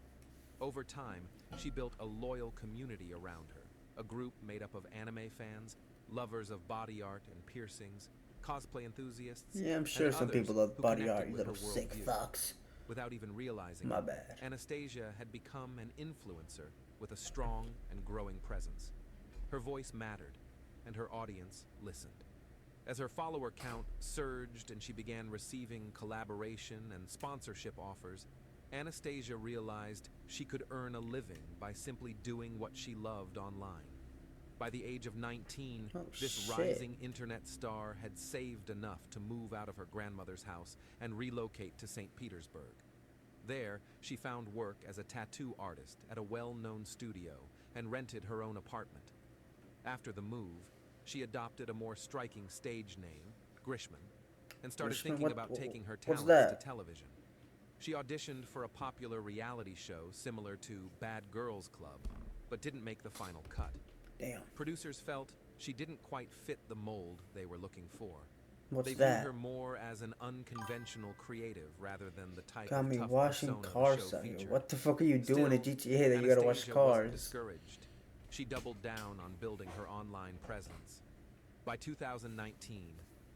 Speaker 4: Over time, she built a loyal community around her, a group made up of anime fans, lovers of body art and piercings, cosplay enthusiasts,
Speaker 3: Yeah, I'm sure
Speaker 4: and
Speaker 3: some
Speaker 4: others
Speaker 3: people love
Speaker 4: who
Speaker 3: body
Speaker 4: connected
Speaker 3: art, you
Speaker 4: with her
Speaker 3: little sick
Speaker 4: worldview.
Speaker 3: fucks.
Speaker 4: Without even realizing
Speaker 3: My
Speaker 4: it,
Speaker 3: bad.
Speaker 4: Anastasia had become an influencer with a strong and growing presence. Her voice mattered, and her audience listened. As her follower count surged and she began receiving collaboration and sponsorship offers, Anastasia realized she could earn a living by simply doing what she loved online. By the age of 19, this
Speaker 3: shit.
Speaker 4: rising internet star had saved enough to move out of her grandmother's house and relocate to St. Petersburg. There, she found work as a tattoo artist at a well-known studio and rented her own apartment. After the move, she adopted a more striking stage name, Grishman, and started thinking about taking her
Speaker 3: what's
Speaker 4: talents to
Speaker 3: that?
Speaker 4: television. She auditioned for a popular reality show similar to Bad Girls Club, but didn't make the final cut.
Speaker 3: Damn.
Speaker 4: Producers felt she didn't quite fit the mold they were looking for.
Speaker 3: What's
Speaker 4: They
Speaker 3: that?
Speaker 4: viewed her more as an unconventional creative rather than the type
Speaker 3: Got
Speaker 4: of
Speaker 3: me
Speaker 4: tough
Speaker 3: washing
Speaker 4: persona
Speaker 3: cars
Speaker 4: the show
Speaker 3: out here.
Speaker 4: featured.
Speaker 3: What the fuck are you doing in
Speaker 4: Still,
Speaker 3: GTA that you gotta wash
Speaker 4: Anastasia wasn't
Speaker 3: cars?
Speaker 4: discouraged. She doubled down on building her online presence. By 2019,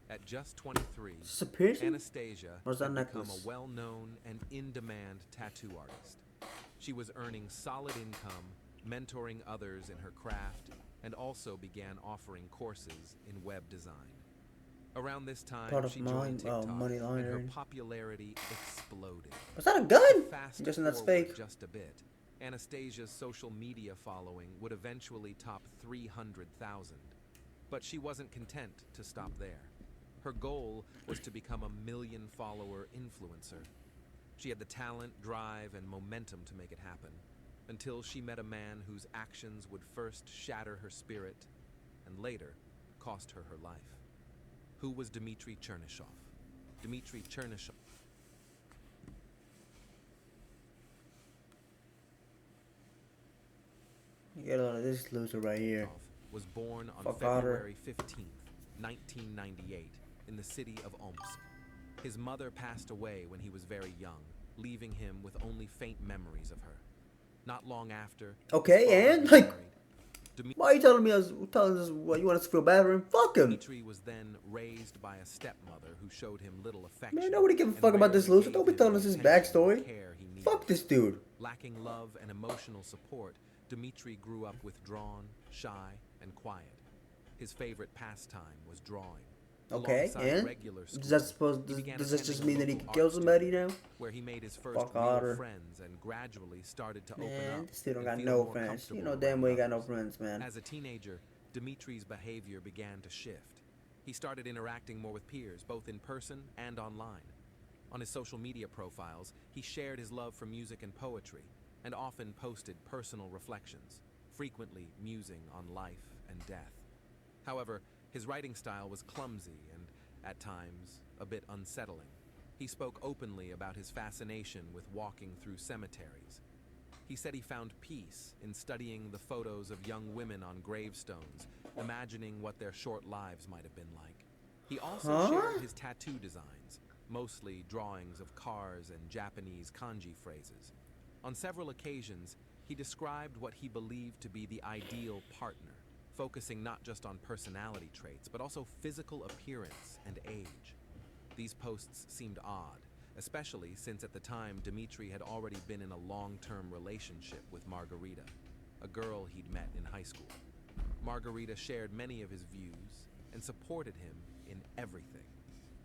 Speaker 4: at just 23,
Speaker 3: Is this a piercing?
Speaker 4: Anastasia
Speaker 3: Or is that
Speaker 4: had become
Speaker 3: necklace?
Speaker 4: a well-known and in-demand tattoo artist. She was earning solid income, mentoring others in her craft, and also began offering courses in web design. Around this time,
Speaker 3: Part of
Speaker 4: she
Speaker 3: mine,
Speaker 4: joined TikTok,
Speaker 3: money
Speaker 4: and her
Speaker 3: laundering.
Speaker 4: popularity exploded.
Speaker 3: Was that a gun?
Speaker 4: Fast
Speaker 3: I'm guessing that's
Speaker 4: forward
Speaker 3: fake.
Speaker 4: just a bit, Anastasia's social media following would eventually top 300,000. But she wasn't content to stop there. Her goal was to become a million-follower influencer. She had the talent, drive, and momentum to make it happen, until she met a man whose actions would first shatter her spirit and later cost her her life. Who was Dmitry Chernyshov? Dmitry Chernyshov
Speaker 3: You get a lot of this loser right here.
Speaker 4: was born on
Speaker 3: Fuck outta.
Speaker 4: February 15th, 1998, in the city of Omsk. His mother passed away when he was very young, leaving him with only faint memories of her. Not long after,
Speaker 3: Okay,
Speaker 4: his father
Speaker 3: and, like,
Speaker 4: remarried.
Speaker 3: Why are you telling us what you want us to feel bad for him? Fuck him.
Speaker 4: Dmitry was then raised by a stepmother who showed him little affection.
Speaker 3: Man, nobody give a
Speaker 4: and
Speaker 3: fuck about this
Speaker 4: rarely
Speaker 3: loser. Don't
Speaker 4: gave
Speaker 3: be telling
Speaker 4: him
Speaker 3: us his
Speaker 4: the attention and
Speaker 3: backstory.
Speaker 4: care he needed.
Speaker 3: Fuck this dude.
Speaker 4: Lacking love and emotional support, Dmitry grew up withdrawn, shy, and quiet. His favorite pastime was drawing.
Speaker 3: Okay,
Speaker 4: Alongside
Speaker 3: and
Speaker 4: regular
Speaker 3: does that
Speaker 4: schooling, he began
Speaker 3: does that just
Speaker 4: attending
Speaker 3: mean
Speaker 4: a
Speaker 3: that he
Speaker 4: local
Speaker 3: can kill
Speaker 4: art
Speaker 3: somebody
Speaker 4: studio,
Speaker 3: now?
Speaker 4: where he made his first
Speaker 3: Fuck
Speaker 4: real
Speaker 3: outta.
Speaker 4: friends and gradually started to open
Speaker 3: Man,
Speaker 4: up
Speaker 3: this dude don't
Speaker 4: and
Speaker 3: got
Speaker 4: feel
Speaker 3: no
Speaker 4: more
Speaker 3: friends.
Speaker 4: comfortable
Speaker 3: You know damn
Speaker 4: around
Speaker 3: well he got no
Speaker 4: others.
Speaker 3: friends, man.
Speaker 4: As a teenager, Dmitry's behavior began to shift. He started interacting more with peers, both in person and online. On his social media profiles, he shared his love for music and poetry, and often posted personal reflections, frequently musing on life and death. However, his writing style was clumsy and, at times, a bit unsettling. He spoke openly about his fascination with walking through cemeteries. He said he found peace in studying the photos of young women on gravestones, imagining what their short lives might have been like. He also shared his tattoo designs, mostly drawings of cars and Japanese kanji phrases. On several occasions, he described what he believed to be the ideal partner, focusing not just on personality traits, but also physical appearance and age. These posts seemed odd, especially since at the time Dmitri had already been in a long-term relationship with Margarita, a girl he'd met in high school. Margarita shared many of his views and supported him in everything.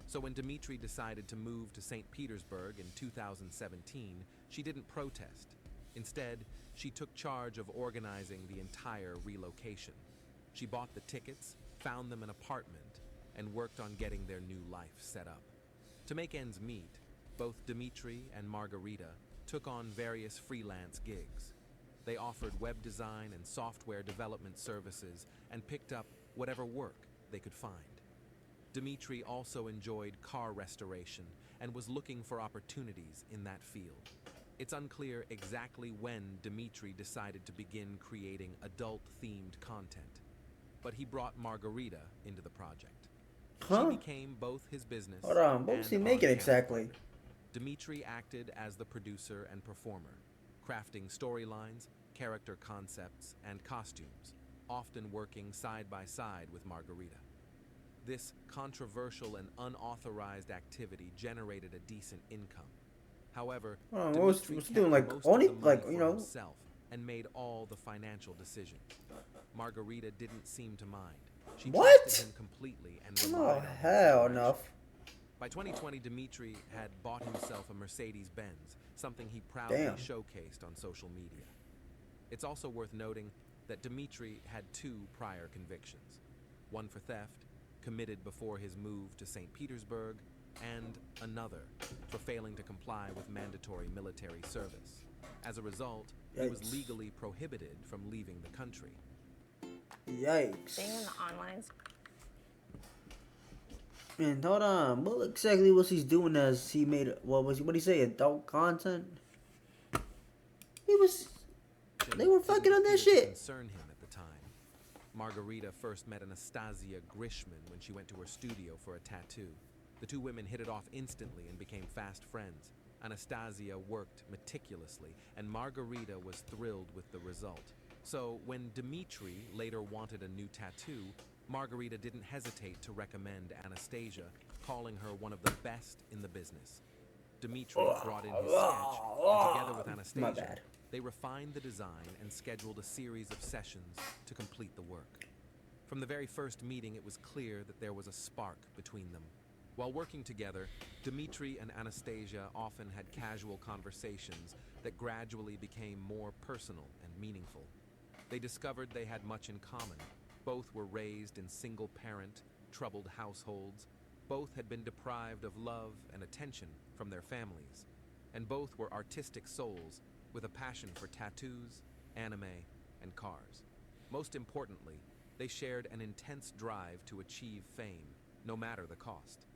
Speaker 4: So when Dmitri decided to move to St. Petersburg in 2017, she didn't protest. Instead, she took charge of organizing the entire relocation. She bought the tickets, found them an apartment, and worked on getting their new life set up. To make ends meet, both Dmitri and Margarita took on various freelance gigs. They offered web design and software development services and picked up whatever work they could find. Dmitri also enjoyed car restoration and was looking for opportunities in that field. It's unclear exactly when Dmitri decided to begin creating adult-themed content, but he brought Margarita into the project. She became both his business
Speaker 3: Hold on, what was he
Speaker 4: and
Speaker 3: making
Speaker 4: on-camera
Speaker 3: exactly?
Speaker 4: partner. Dmitri acted as the producer and performer, crafting storylines, character concepts, and costumes, often working side by side with Margarita. This controversial and unauthorized activity generated a decent income. However,
Speaker 3: what
Speaker 4: Dmitri
Speaker 3: was he
Speaker 4: kept
Speaker 3: doing, like,
Speaker 4: most
Speaker 3: only,
Speaker 4: of the money
Speaker 3: like,
Speaker 4: for
Speaker 3: you know?
Speaker 4: himself and made all the financial decisions. Margarita didn't seem to mind. She
Speaker 3: What?
Speaker 4: trusted him completely and
Speaker 3: Oh,
Speaker 4: relied on his
Speaker 3: hell
Speaker 4: direction.
Speaker 3: no.
Speaker 4: By 2020, Dmitri had bought himself a Mercedes-Benz, something he proudly
Speaker 3: Damn.
Speaker 4: showcased on social media. It's also worth noting that Dmitri had 2 prior convictions, one for theft, committed before his move to St. Petersburg, and another for failing to comply with mandatory military service. As a result, he was
Speaker 3: Yikes.
Speaker 4: legally prohibited from leaving the country.
Speaker 3: Yikes.
Speaker 10: Being in the online
Speaker 3: And hold on, what exactly was he doing as he made, what he say, adult content? He was, they were fucking on that
Speaker 4: Didn't appear to
Speaker 3: shit.
Speaker 4: concern him at the time. Margarita first met Anastasia Grishman when she went to her studio for a tattoo. The 2 women hit it off instantly and became fast friends. Anastasia worked meticulously, and Margarita was thrilled with the result. So when Dmitri later wanted a new tattoo, Margarita didn't hesitate to recommend Anastasia, calling her one of the best in the business. Dmitri brought in his sketch, and together with
Speaker 3: My
Speaker 4: Anastasia,
Speaker 3: bad.
Speaker 4: they refined the design and scheduled a series of sessions to complete the work. From the very first meeting, it was clear that there was a spark between them. While working together, Dmitri and Anastasia often had casual conversations that gradually became more personal and meaningful. They discovered they had much in common. Both were raised in single-parent, troubled households. Both had been deprived of love and attention from their families. And both were artistic souls with a passion for tattoos, anime, and cars. Most importantly, they shared an intense drive to achieve fame, no matter the cost.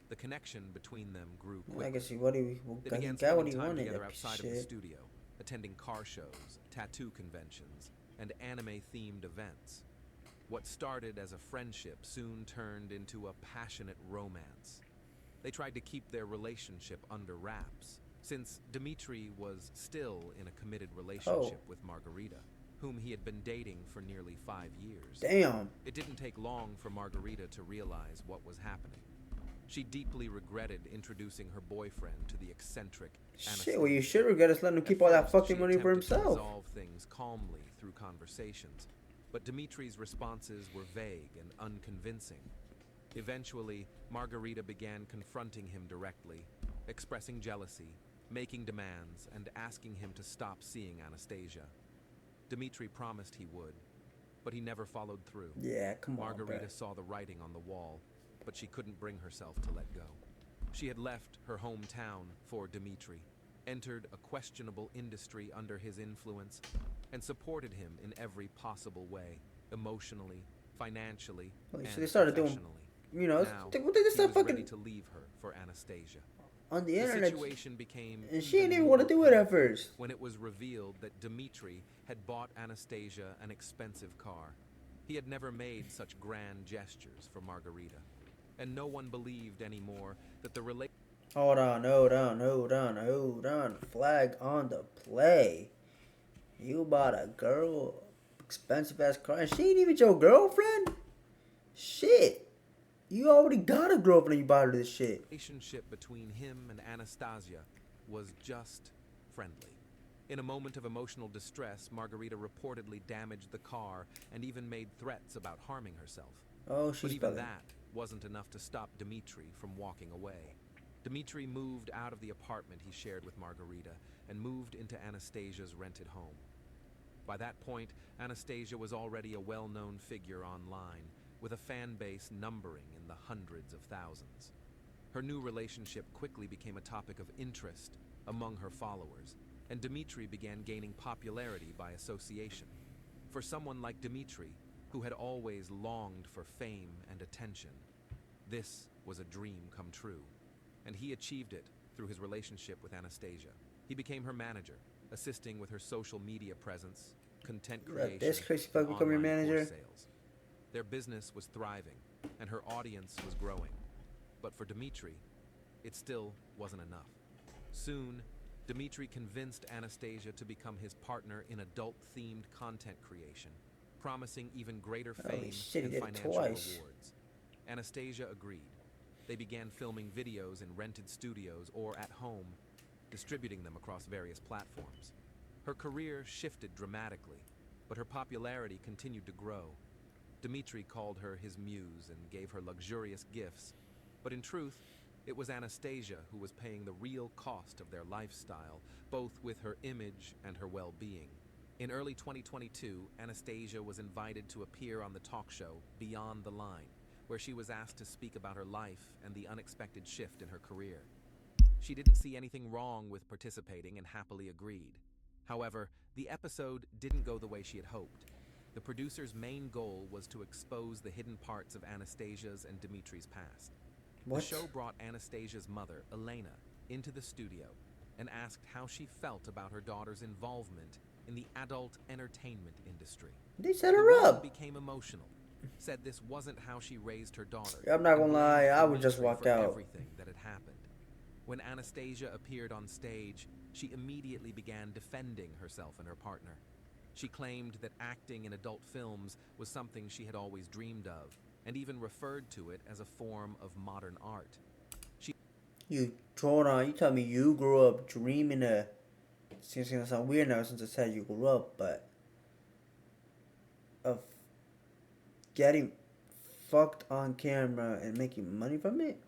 Speaker 4: The connection between them grew quickly.
Speaker 3: I guess he what he
Speaker 4: They
Speaker 3: got,
Speaker 4: began
Speaker 3: got what
Speaker 4: spending
Speaker 3: he
Speaker 4: time
Speaker 3: wanted.
Speaker 4: together
Speaker 3: That piece
Speaker 4: outside
Speaker 3: of
Speaker 4: of the
Speaker 3: shit.
Speaker 4: studio, attending car shows, tattoo conventions, and anime-themed events. What started as a friendship soon turned into a passionate romance. They tried to keep their relationship under wraps, since Dmitri was still in a committed relationship with Margarita, whom he had been dating for nearly 5 years.
Speaker 3: Damn.
Speaker 4: It didn't take long for Margarita to realize what was happening. She deeply regretted introducing her boyfriend to the eccentric Anastasia.
Speaker 3: Shit, well, you should regret us letting him keep
Speaker 4: At
Speaker 3: all that
Speaker 4: first,
Speaker 3: fucking
Speaker 4: she
Speaker 3: money for
Speaker 4: attempted to
Speaker 3: himself.
Speaker 4: resolve things calmly through conversations, but Dmitri's responses were vague and unconvincing. Eventually, Margarita began confronting him directly, expressing jealousy, making demands, and asking him to stop seeing Anastasia. Dmitri promised he would, but he never followed through.
Speaker 3: Yeah, come on,
Speaker 4: Margarita
Speaker 3: bruh.
Speaker 4: saw the writing on the wall, but she couldn't bring herself to let go. She had left her hometown for Dmitri, entered a questionable industry under his influence, and supported him in every possible way, emotionally, financially,
Speaker 3: Well,
Speaker 4: and
Speaker 3: so they started doing,
Speaker 4: professionally.
Speaker 3: you know,
Speaker 4: Now,
Speaker 3: they
Speaker 4: he
Speaker 3: start
Speaker 4: was ready
Speaker 3: fucking.
Speaker 4: to leave her for Anastasia.
Speaker 3: on the
Speaker 4: The
Speaker 3: internet,
Speaker 4: situation became
Speaker 3: and she didn't even
Speaker 4: more
Speaker 3: want to do it at
Speaker 4: painful
Speaker 3: first.
Speaker 4: when it was revealed that Dmitri had bought Anastasia an expensive car. He had never made such grand gestures for Margarita, and no one believed anymore that the relationship.
Speaker 3: Hold on, hold on, hold on, hold on. Flag on the play. You bought a girl expensive ass car, and she ain't even your girlfriend? Shit. You already got a girlfriend and you bought her this shit.
Speaker 4: Relationship between him and Anastasia was just friendly. In a moment of emotional distress, Margarita reportedly damaged the car and even made threats about harming herself.
Speaker 3: Oh,
Speaker 4: But
Speaker 3: she's
Speaker 4: even
Speaker 3: better.
Speaker 4: that wasn't enough to stop Dmitri from walking away. Dmitri moved out of the apartment he shared with Margarita and moved into Anastasia's rented home. By that point, Anastasia was already a well-known figure online, with a fan base numbering in the hundreds of thousands. Her new relationship quickly became a topic of interest among her followers, and Dmitri began gaining popularity by association. For someone like Dmitri, who had always longed for fame and attention, this was a dream come true, and he achieved it through his relationship with Anastasia. He became her manager, assisting with her social media presence, content creation,
Speaker 3: This crazy
Speaker 4: and
Speaker 3: fuck become your
Speaker 4: online
Speaker 3: manager?
Speaker 4: course sales. Their business was thriving, and her audience was growing. But for Dmitri, it still wasn't enough. Soon, Dmitri convinced Anastasia to become his partner in adult-themed content creation, promising even greater
Speaker 3: Holy
Speaker 4: fame
Speaker 3: shit, he
Speaker 4: and
Speaker 3: did it
Speaker 4: financial
Speaker 3: twice.
Speaker 4: rewards. Anastasia agreed. They began filming videos in rented studios or at home, distributing them across various platforms. Her career shifted dramatically, but her popularity continued to grow. Dmitri called her his muse and gave her luxurious gifts, but in truth, it was Anastasia who was paying the real cost of their lifestyle, both with her image and her well-being. In early 2022, Anastasia was invited to appear on the talk show Beyond the Line, where she was asked to speak about her life and the unexpected shift in her career. She didn't see anything wrong with participating and happily agreed. However, the episode didn't go the way she had hoped. The producer's main goal was to expose the hidden parts of Anastasia's and Dmitri's past.
Speaker 3: What?
Speaker 4: The show brought Anastasia's mother, Elena, into the studio and asked how she felt about her daughter's involvement in the adult entertainment industry.
Speaker 3: They set
Speaker 4: The
Speaker 3: her
Speaker 4: woman
Speaker 3: up.
Speaker 4: became emotional, said this wasn't how she raised her daughter.
Speaker 3: I'm not
Speaker 4: and
Speaker 3: gonna lie,
Speaker 4: blamed
Speaker 3: I would just
Speaker 4: Dmitri
Speaker 3: walk
Speaker 4: for
Speaker 3: out.
Speaker 4: everything that had happened. When Anastasia appeared on stage, she immediately began defending herself and her partner. She claimed that acting in adult films was something she had always dreamed of, and even referred to it as a form of modern art.
Speaker 3: You hold on, you tell me you grew up dreaming of, it's gonna sound weird now since I said you grew up, but of getting fucked on camera and making money from it?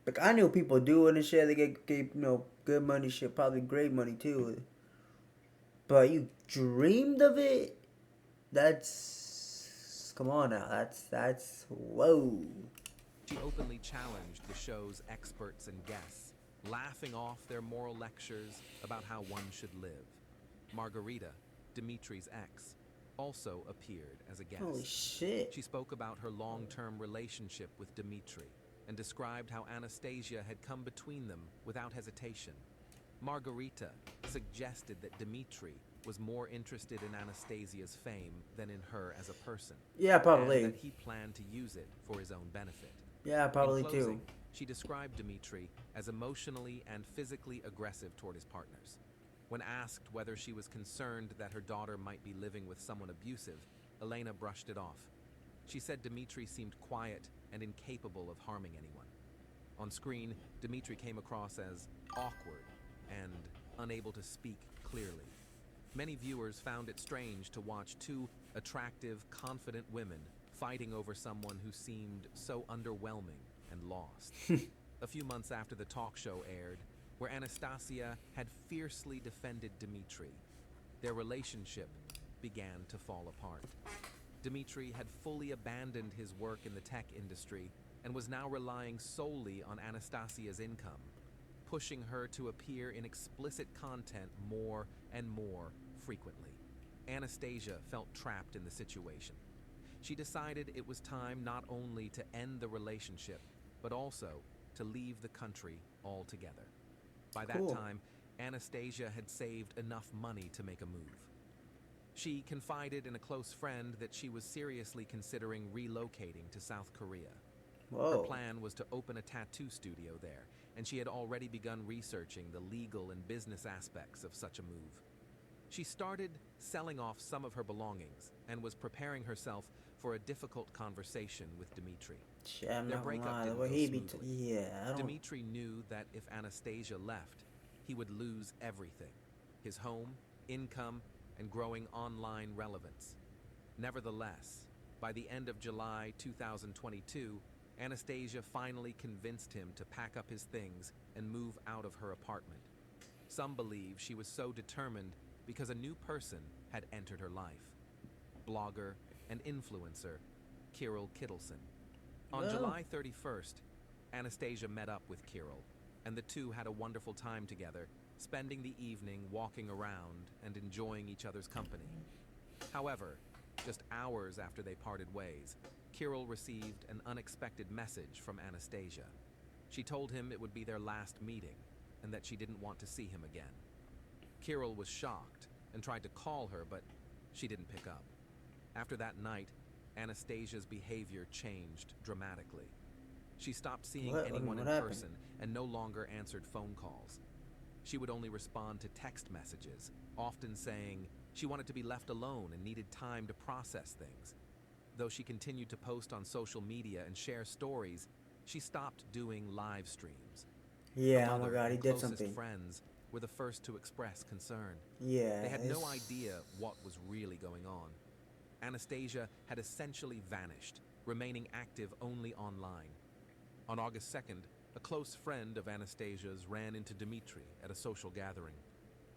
Speaker 3: Like, I knew people do it and shit, they get good money, shit, probably great money too. But you dreamed of it? That's, come on now, that's, whoa.
Speaker 4: She openly challenged the show's experts and guests, laughing off their moral lectures about how one should live. Margarita, Dmitri's ex, also appeared as a guest.
Speaker 3: Holy shit.
Speaker 4: She spoke about her long-term relationship with Dmitri and described how Anastasia had come between them without hesitation. Margarita suggested that Dmitri was more interested in Anastasia's fame than in her as a person.
Speaker 3: Yeah, probably.
Speaker 4: And that he planned to use it for his own benefit.
Speaker 3: Yeah, probably
Speaker 4: In closing,
Speaker 3: too.
Speaker 4: she described Dmitri as emotionally and physically aggressive toward his partners. When asked whether she was concerned that her daughter might be living with someone abusive, Elena brushed it off. She said Dmitri seemed quiet and incapable of harming anyone. On screen, Dmitri came across as awkward and unable to speak clearly. Many viewers found it strange to watch two attractive, confident women fighting over someone who seemed so underwhelming and lost. A few months after the talk show aired, where Anastasia had fiercely defended Dmitri, their relationship began to fall apart. Dmitri had fully abandoned his work in the tech industry and was now relying solely on Anastasia's income, pushing her to appear in explicit content more and more frequently. Anastasia felt trapped in the situation. She decided it was time not only to end the relationship, but also to leave the country altogether. By that
Speaker 3: Cool.
Speaker 4: time, Anastasia had saved enough money to make a move. She confided in a close friend that she was seriously considering relocating to South Korea. Her
Speaker 3: Whoa.
Speaker 4: plan was to open a tattoo studio there, and she had already begun researching the legal and business aspects of such a move. She started selling off some of her belongings and was preparing herself for a difficult conversation with Dmitri.
Speaker 3: Shit, I'm
Speaker 4: Their
Speaker 3: not gonna
Speaker 4: breakup
Speaker 3: lie. The
Speaker 4: didn't
Speaker 3: way
Speaker 4: go
Speaker 3: he be,
Speaker 4: smoothly.
Speaker 3: yeah, I don't.
Speaker 4: Dmitri knew that if Anastasia left, he would lose everything: his home, income, and growing online relevance. Nevertheless, by the end of July 2022, Anastasia finally convinced him to pack up his things and move out of her apartment. Some believe she was so determined because a new person had entered her life: blogger and influencer Kirill Kittleson. On
Speaker 3: Oh.
Speaker 4: July 31st, Anastasia met up with Kirill, and the two had a wonderful time together, spending the evening walking around and enjoying each other's company. However, just hours after they parted ways, Kirill received an unexpected message from Anastasia. She told him it would be their last meeting and that she didn't want to see him again. Kirill was shocked and tried to call her, but she didn't pick up. After that night, Anastasia's behavior changed dramatically. She stopped seeing anyone in
Speaker 3: happened?
Speaker 4: person and no longer answered phone calls. She would only respond to text messages, often saying she wanted to be left alone and needed time to process things. Though she continued to post on social media and share stories, she stopped doing live streams.
Speaker 3: Yeah,
Speaker 4: Her
Speaker 3: oh my
Speaker 4: mother
Speaker 3: god, he
Speaker 4: and
Speaker 3: did
Speaker 4: closest
Speaker 3: something.
Speaker 4: friends were the first to express concern.
Speaker 3: Yeah.
Speaker 4: They had no
Speaker 3: it's-
Speaker 4: idea what was really going on. Anastasia had essentially vanished, remaining active only online. On August 2nd, a close friend of Anastasia's ran into Dmitri at a social gathering.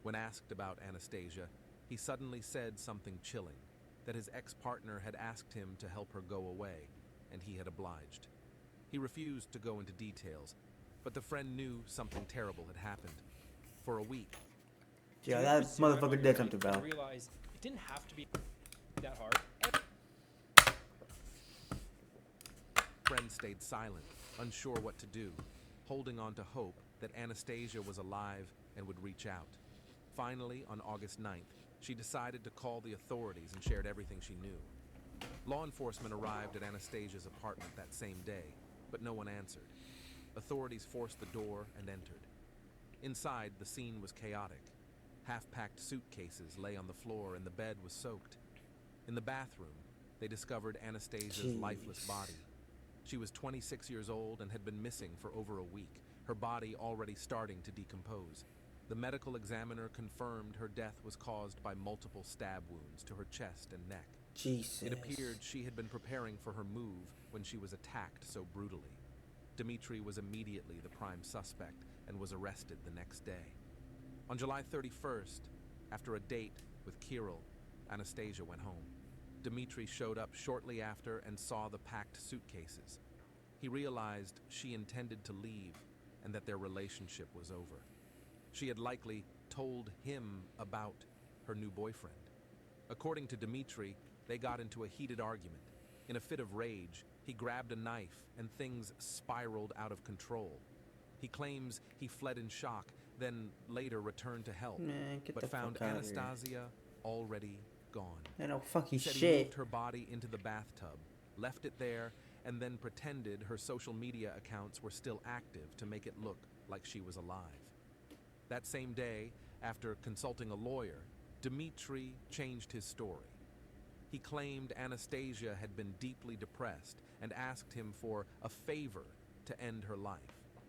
Speaker 4: When asked about Anastasia, he suddenly said something chilling: that his ex-partner had asked him to help her go away, and he had obliged. He refused to go into details, but the friend knew something terrible had happened. For a week,
Speaker 3: Yeah, that motherfucker did something, bro.
Speaker 6: Realize it didn't have to be that hard.
Speaker 4: friend stayed silent, unsure what to do, holding on to hope that Anastasia was alive and would reach out. Finally, on August 9th, she decided to call the authorities and shared everything she knew. Law enforcement arrived at Anastasia's apartment that same day, but no one answered. Authorities forced the door and entered. Inside, the scene was chaotic. Half-packed suitcases lay on the floor and the bed was soaked. In the bathroom, they discovered Anastasia's lifeless body. She was 26 years old and had been missing for over a week, her body already starting to decompose. The medical examiner confirmed her death was caused by multiple stab wounds to her chest and neck.
Speaker 3: Jesus.
Speaker 4: It appeared she had been preparing for her move when she was attacked so brutally. Dmitri was immediately the prime suspect and was arrested the next day. On July 31st, after a date with Kirill, Anastasia went home. Dmitri showed up shortly after and saw the packed suitcases. He realized she intended to leave and that their relationship was over. She had likely told him about her new boyfriend. According to Dmitri, they got into a heated argument. In a fit of rage, he grabbed a knife and things spiraled out of control. He claims he fled in shock, then later returned to help,
Speaker 3: Man, get
Speaker 4: but
Speaker 3: the
Speaker 4: found
Speaker 3: fuck out of here.
Speaker 4: Anastasia already gone.
Speaker 3: Ain't no fucking
Speaker 4: He said he
Speaker 3: shit.
Speaker 4: moved her body into the bathtub, left it there, and then pretended her social media accounts were still active to make it look like she was alive. That same day, after consulting a lawyer, Dmitri changed his story. He claimed Anastasia had been deeply depressed and asked him for a favor to end her life.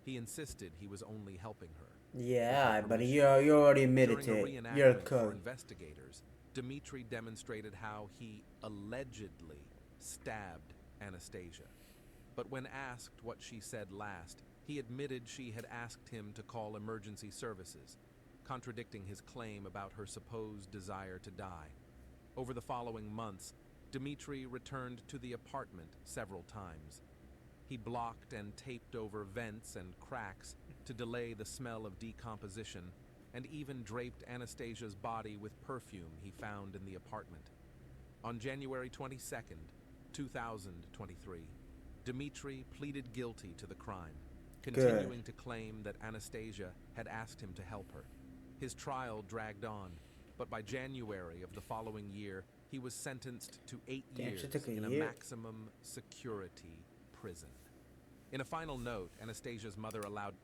Speaker 4: He insisted he was only helping her.
Speaker 3: Yeah, but you already admitted
Speaker 4: During
Speaker 3: to
Speaker 4: a
Speaker 3: it.
Speaker 4: reenactment
Speaker 3: You're a
Speaker 4: for
Speaker 3: cook.
Speaker 4: investigators, Dmitri demonstrated how he allegedly stabbed Anastasia. But when asked what she said last, he admitted she had asked him to call emergency services, contradicting his claim about her supposed desire to die. Over the following months, Dmitri returned to the apartment several times. He blocked and taped over vents and cracks to delay the smell of decomposition, and even draped Anastasia's body with perfume he found in the apartment. On January 22nd, 2023, Dmitry pleaded guilty to the crime, continuing to claim that Anastasia had asked him to help her. His trial dragged on, but by January of the following year, he was sentenced to 8 years in a maximum security prison. In a final note, Anastasia's mother allowed...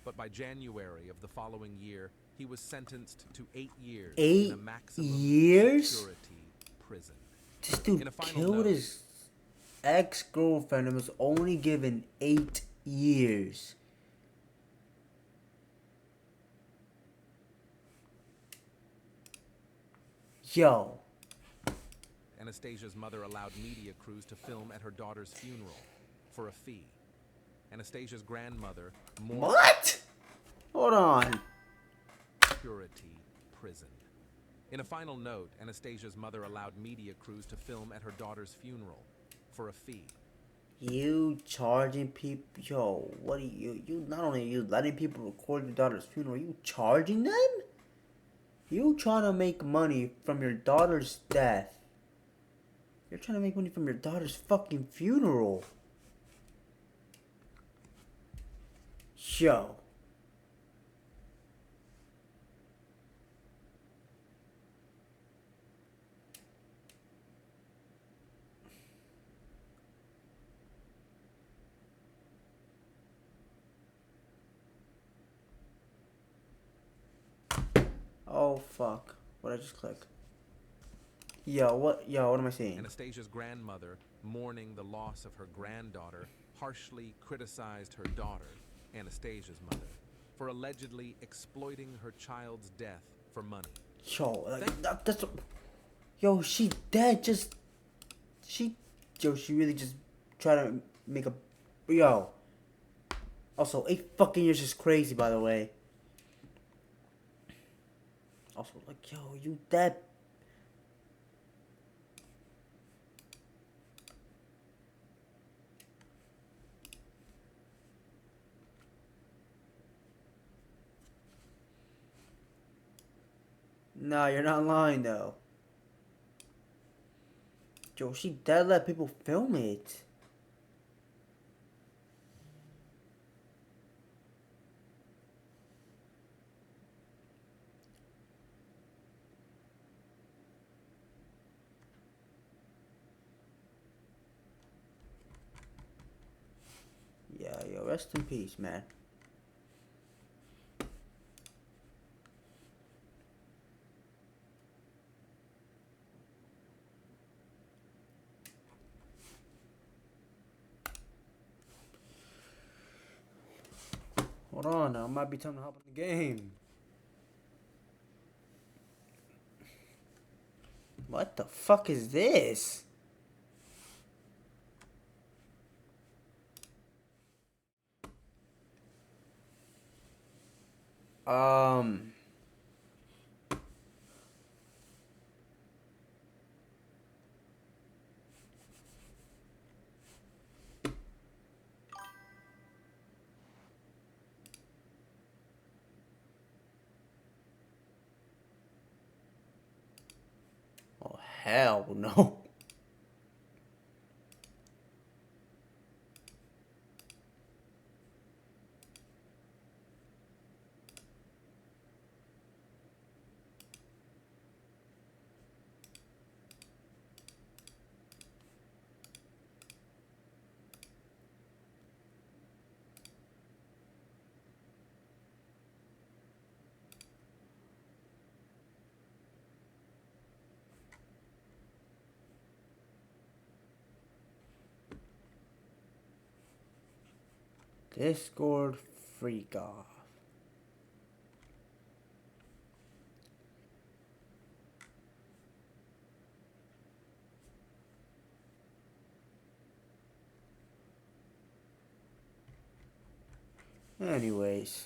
Speaker 4: But by January of the following year, he was sentenced to 8 years in a maximum security prison.
Speaker 3: This dude killed his ex-girlfriend and was only given 8 years. Yo.
Speaker 4: Anastasia's mother allowed media crews to film at her daughter's funeral for a fee. Anastasia's grandmother...
Speaker 3: What? Hold on.
Speaker 4: Security prison. In a final note, Anastasia's mother allowed media crews to film at her daughter's funeral for a fee.
Speaker 3: You charging people? Yo, what are you not only are you letting people record your daughter's funeral, you charging them? You trying to make money from your daughter's death. You're trying to make money from your daughter's fucking funeral. Yo. Oh fuck. What did I just click? Yo, what am I saying?
Speaker 4: Anastasia's grandmother, mourning the loss of her granddaughter, harshly criticized her daughter, Anastasia's mother, for allegedly exploiting her child's death for money.
Speaker 3: Yo, that's yo, she dead. She really just tried to make a yo. Also, 8 fucking years is crazy, by the way. Also, like, yo, you dead. Nah, you're not lying, though. Yo, she dead let people film it. Yeah, yo, rest in peace, man. Hold on, now it might be time to hop in the game. What the fuck is this? Oh, hell no. Discord freak off. Anyways.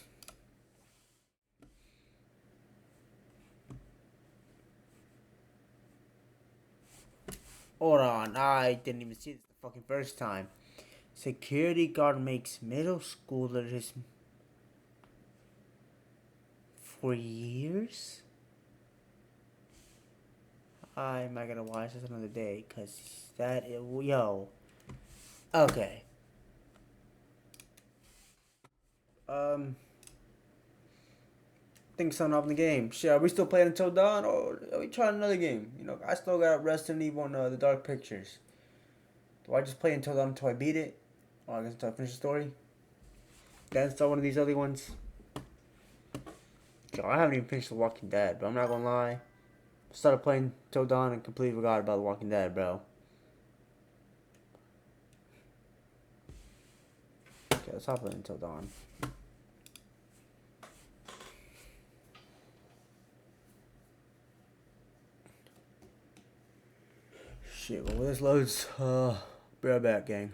Speaker 3: Hold on, I didn't even see this the fucking first time. Security guard makes middle schooler his 4 years? I'm not gonna watch this another day, cause that is, yo. Okay. Think something up in the game. Shit, are we still playing until dawn, or are we trying another game? You know, I still got Resident Evil on the Dark Pictures. Do I just play until dawn until I beat it? Or I guess until I finish the story? Then start one of these other ones. Yo, I haven't even finished The Walking Dead, but I'm not gonna lie. I started playing till dawn and completely forgot about The Walking Dead, bro. Okay, let's hop in until dawn. Shit, well, this loads, be right back, gang.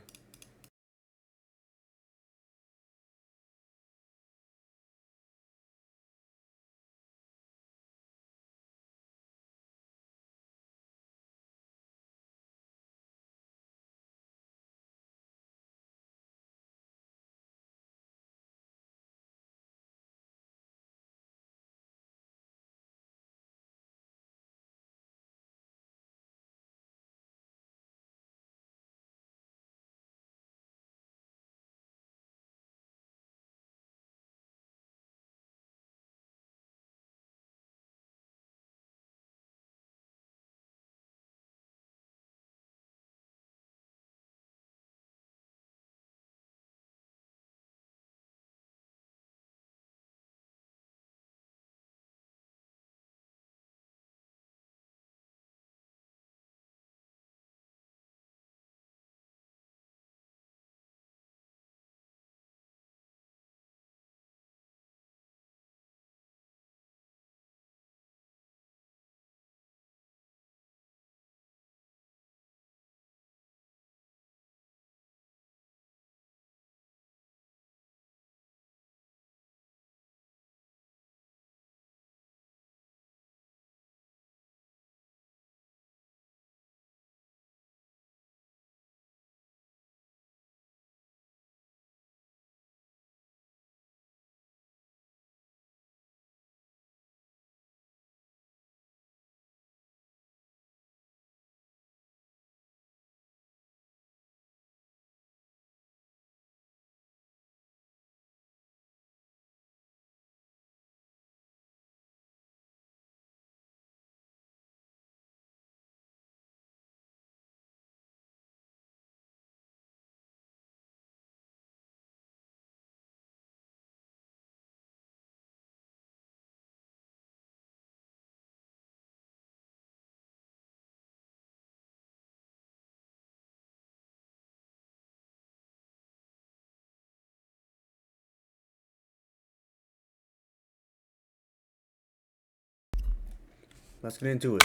Speaker 3: Let's get into it.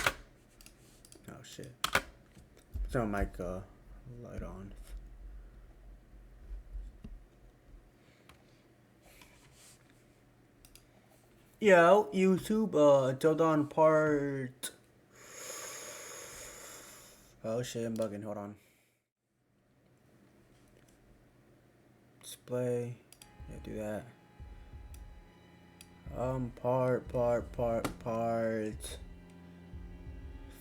Speaker 3: Oh shit. Turn my mic light on. Yo, YouTube, until dawn part. Oh shit, I'm bugging. Hold on. Display. Yeah, do that. Part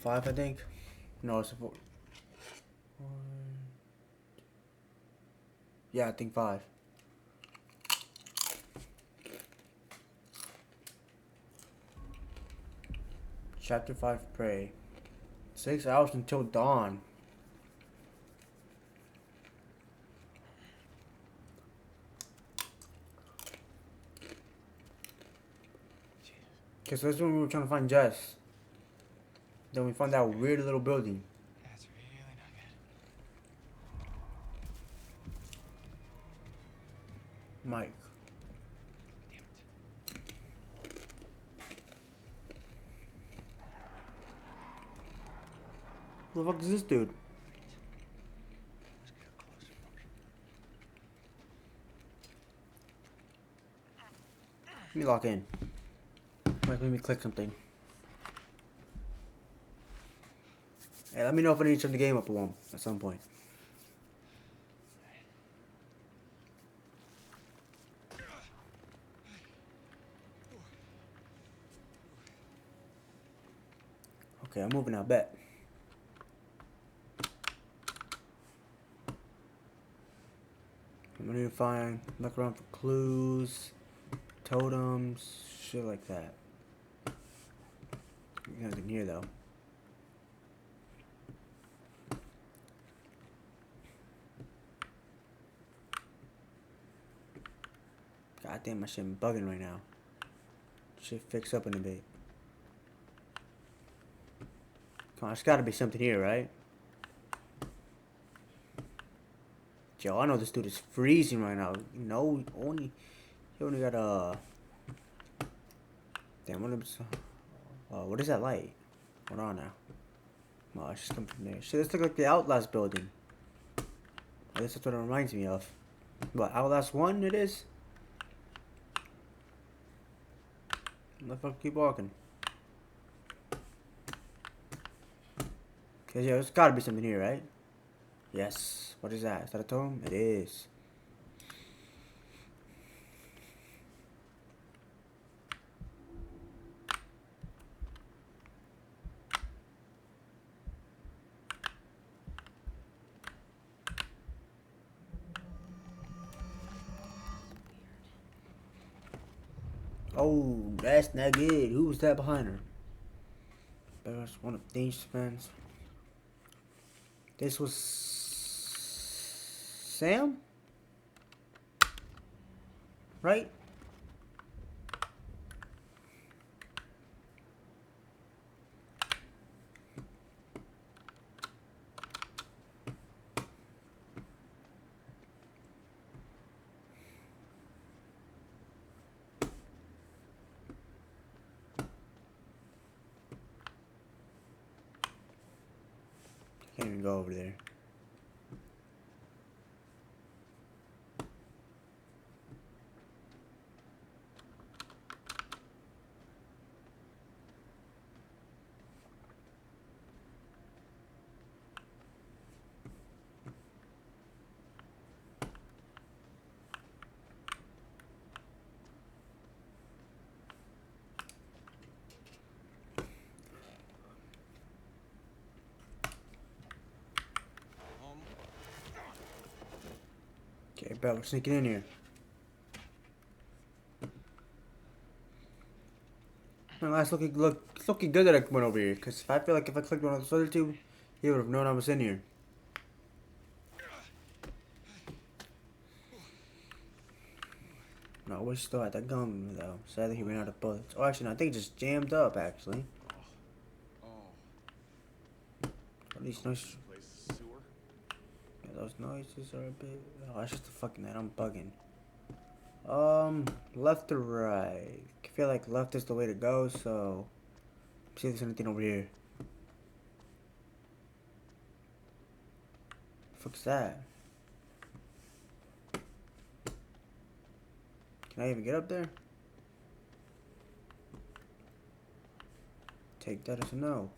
Speaker 3: 5, I think. No, it's 4. Yeah, I think 5. Chapter 5, Pray. 6 hours until dawn. Okay, so this is when we were trying to find Jess. Then we found that weird little building.
Speaker 6: That's really not good.
Speaker 3: Mike.
Speaker 6: Damn it.
Speaker 3: Who the fuck is this dude?
Speaker 6: Let's get a closer look.
Speaker 3: Let me lock in. Mike, let me click something. Hey, let me know if I need to turn the game up at some point. Okay, I'm moving now, bet. I'm gonna find, look around for clues, totems, shit like that. Nothing here though. God damn, my shit bugging right now. Shit fix up in a bit. Come on, there's gotta be something here, right? Yo, I know this dude is freezing right now. No, he only got damn, what is that light? Hold on now. Oh, it's just coming from there. Shit, this looks like the Outlast building. I guess that's what it reminds me of. What, Outlast 1 it is? Motherfucker, keep walking. Cause yeah, there's gotta be something here, right? Yes. What is that? Is that a totem? It is. Oh, that's not good. Who was that behind her? That was one of these fans. This was Sam? Right? Can't even go over there. Okay, bet we're sneaking in here. Well, it's looking good that I went over here. Cause I feel like if I clicked one of those other two, he would have known I was in here. No, we're still at that gun though. Sadly, he ran out of bullets. Oh, actually, no, I think it just jammed up. Actually. At least nice. Yeah, those noises are a bit. Oh, that's just the fucking net. I'm bugging. Left or right? I feel like left is the way to go. So, see if there's anything over here. The fuck's that? Can I even get up there? Take that as a no.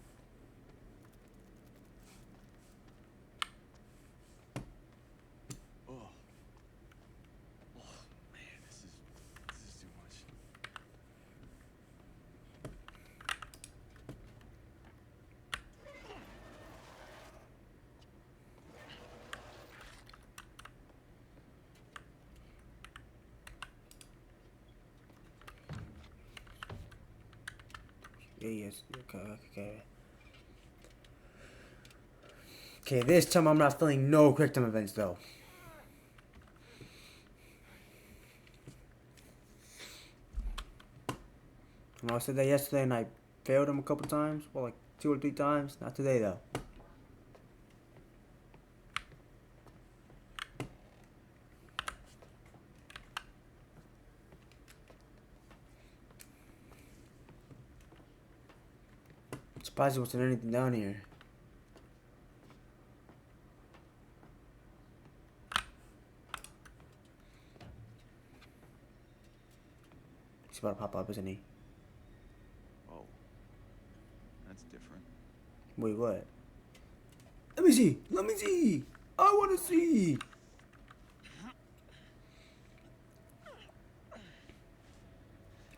Speaker 3: Yes, okay. Okay, this time I'm not feeling no quick time events though. I said that yesterday and I failed him a couple times. Well, like 2 or 3 times. Not today though. Surprised there wasn't anything down here. He's about to pop up, isn't he?
Speaker 8: Oh, that's different.
Speaker 3: Wait, what? Let me see! Let me see! I wanna see!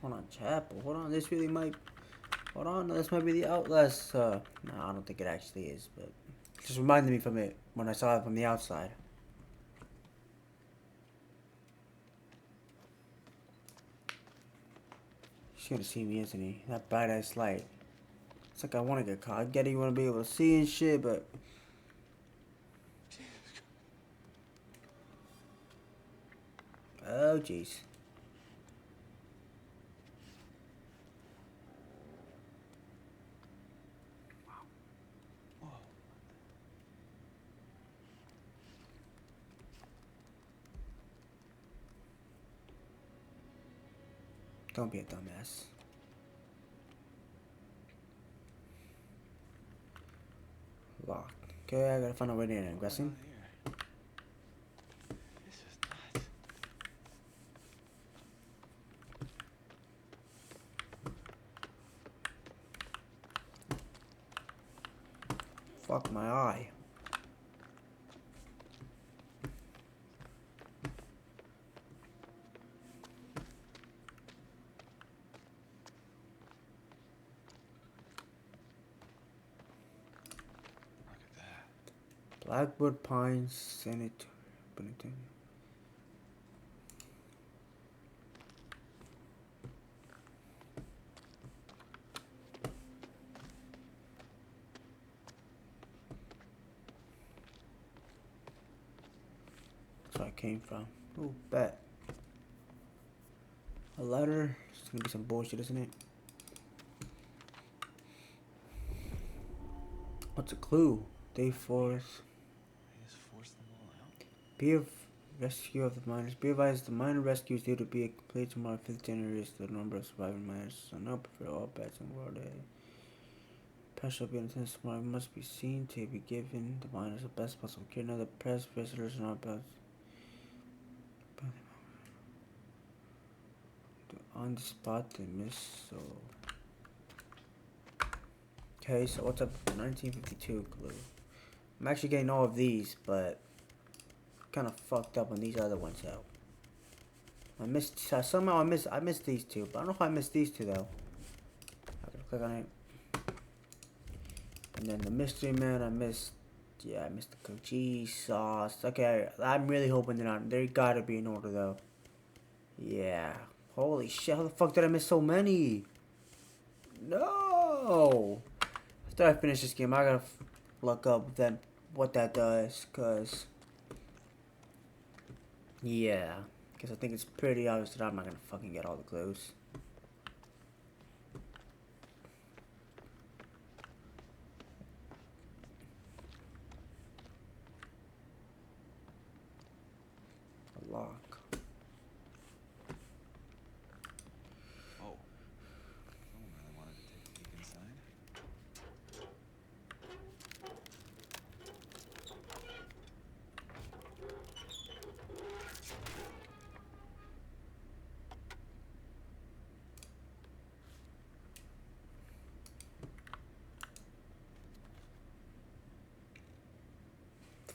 Speaker 3: Hold on, chapel. Hold on, this really might... Hold on, this might be the Outlast. No, I don't think it actually is, but it just reminded me from it when I saw it from the outside. He's gonna see me, isn't he? That bright ass light. It's like I want to get caught. I get it, you want to be able to see and shit, but. Oh, jeez. Don't be a dumbass. Locked. Okay, I gotta find a way in, I'm guessing.
Speaker 8: This is nuts.
Speaker 3: Fuck my eye.
Speaker 8: Look at that.
Speaker 3: Blackwood Pines Sanitary. That's where I came from. Ooh, bet. A letter. It's gonna be some bullshit, isn't it? What's a clue? Day 4th.
Speaker 8: They just forced them all out.
Speaker 3: Be of rescue of the miners. Be advised, the miner rescue is due to be a complete tomorrow. 5th January is the number of surviving miners. So now for all bets in the world. Press shall be intense tomorrow. Must be seen to be given the miners the best possible care. Now the press, visitors, and all bets. On the spot, they miss. So. Okay, so what's up? 1952 clue. I'm actually getting all of these, but kind of fucked up on these other ones out. I missed somehow I missed these two, but I don't know if I missed these two though. I gotta click on it. And then the mystery man, I missed. Yeah, I missed the cook cheese sauce. Okay, I'm really hoping they're not. They gotta be in order though. Yeah. Holy shit! How the fuck did I miss so many? No. After I finish this game, I gotta look up that what that does, cause yeah, because I think it's pretty obvious that I'm not gonna fucking get all the clues. A lock.
Speaker 8: Oh. Someone really wanted to take a peek inside.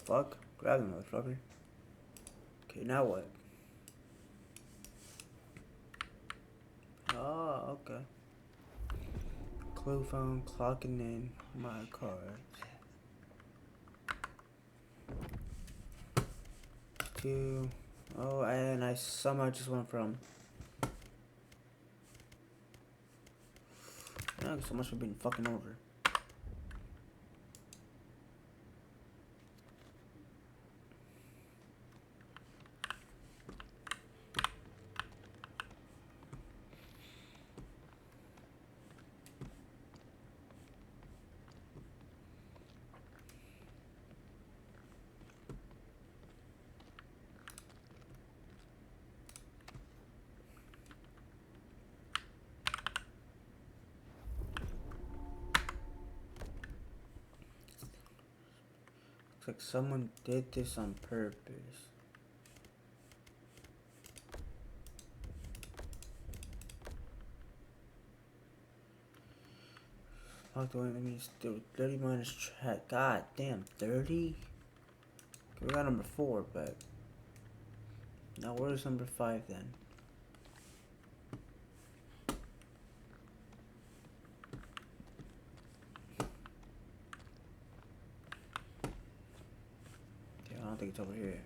Speaker 3: Fuck, grab him, motherfucker. Okay, now what? Oh, okay. Clue phone, clocking in my card. 2. Oh, and I somehow just went from. Oh, so much for being fucking over. Looks like someone did this on purpose. Fuck the way that means 30 minus track. God damn, 30? Okay, we got number 4, but now where's number 5 then? think it's over here.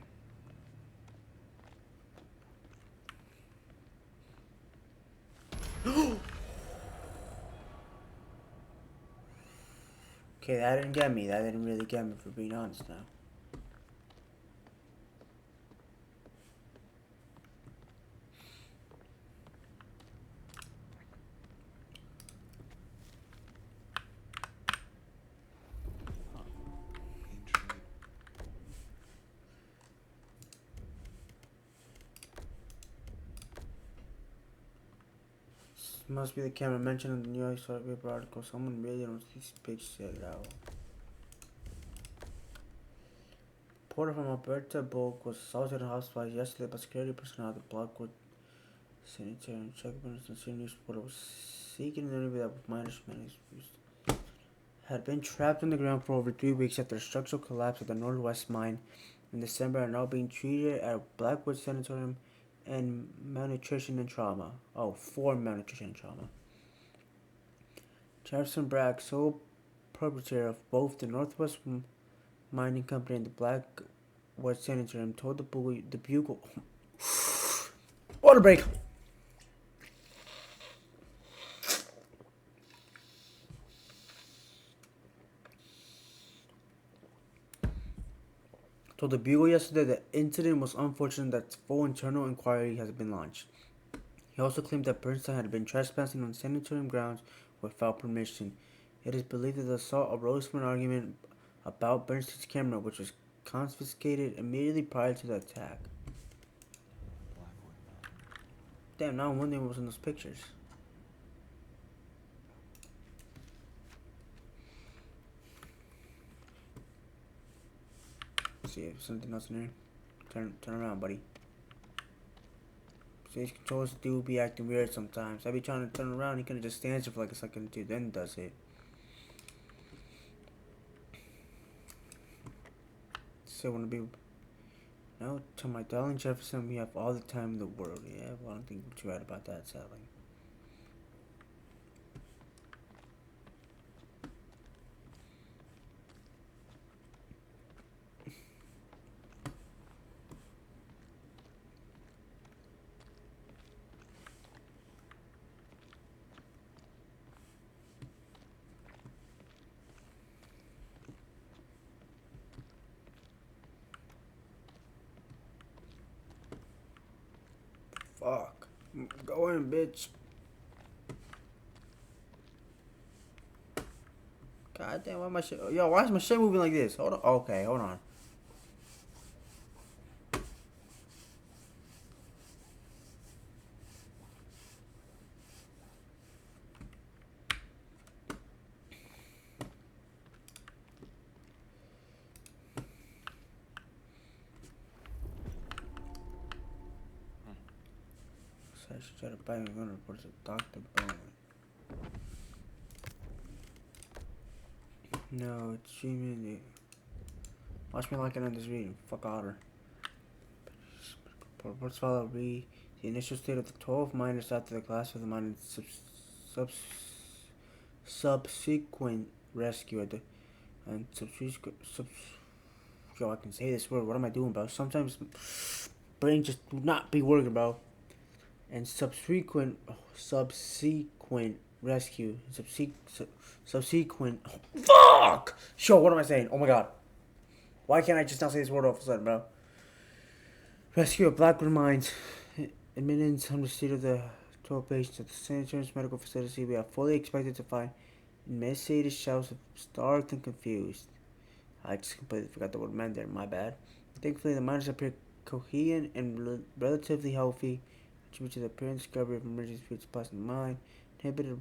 Speaker 3: Okay, that didn't get me. That didn't really get me, for being honest now.
Speaker 8: Intrigue.
Speaker 3: This must be the camera mentioned in the New York Star paper article. Someone really don't see this picture set it out. Porter from Alberta Bulk was assaulted and hospitalized yesterday by security personnel at the Blackwood Sanitary and checkpoint. The senior news reporter was seeking an interview that with minor had been trapped on the ground for over 3 weeks after a structural collapse at the Northwest Mine in December and now being treated at Blackwood Sanatorium and malnutrition and trauma. Oh, for malnutrition and trauma. Jefferson Bragg, sole proprietor of both the Northwest Mining Company and the Blackwood Sanatorium, told the Bugle. Water break! Told the Bugle yesterday the incident was unfortunate that full internal inquiry has been launched. He also claimed that Bernstein had been trespassing on sanatorium grounds without permission. It is believed that the assault arose from an argument about Bernstein's camera, which was confiscated immediately prior to the attack.
Speaker 8: Blackwood.
Speaker 3: Damn, now I'm wondering what was in those pictures. Let's see if something else in there. Turn around, buddy. Stage controllers do be acting weird sometimes. I be trying to turn around, he kinda just stands there for like a second or two, then does it. So wanna be no, to my darling Jefferson, we have all the time in the world. Yeah, well, I don't think you're right about that, sadly. Fuck. Go in, bitch. God damn, why my shit? Yo, why is my shit moving like this? Hold on. Okay, hold on. So I should try to buy me one report to Dr. Bone. No, it's streaming. Watch me like it on this reading. Fuck otter. Reports follow read the initial state of the 12 miners after the class of the mine subsequent rescue at the and yo, I can say this word. What am I doing, bro? Sometimes brain just do not be working, bro. And subsequent rescue subsequent fuck. Sure, what am I saying? Oh my god. Why can't I just not say this word all of a sudden, bro? Rescue of Blackwood Mines. Admittance on the state of the 12 patients at the Sanatorium's medical facility. We are fully expected to find emaciated shouts of starved and confused. I just completely forgot the word man there, my bad. Thankfully, the miners appear coherent and relatively healthy, attributed to the apparent discovery of emergency food supplies in the mine. Inhibited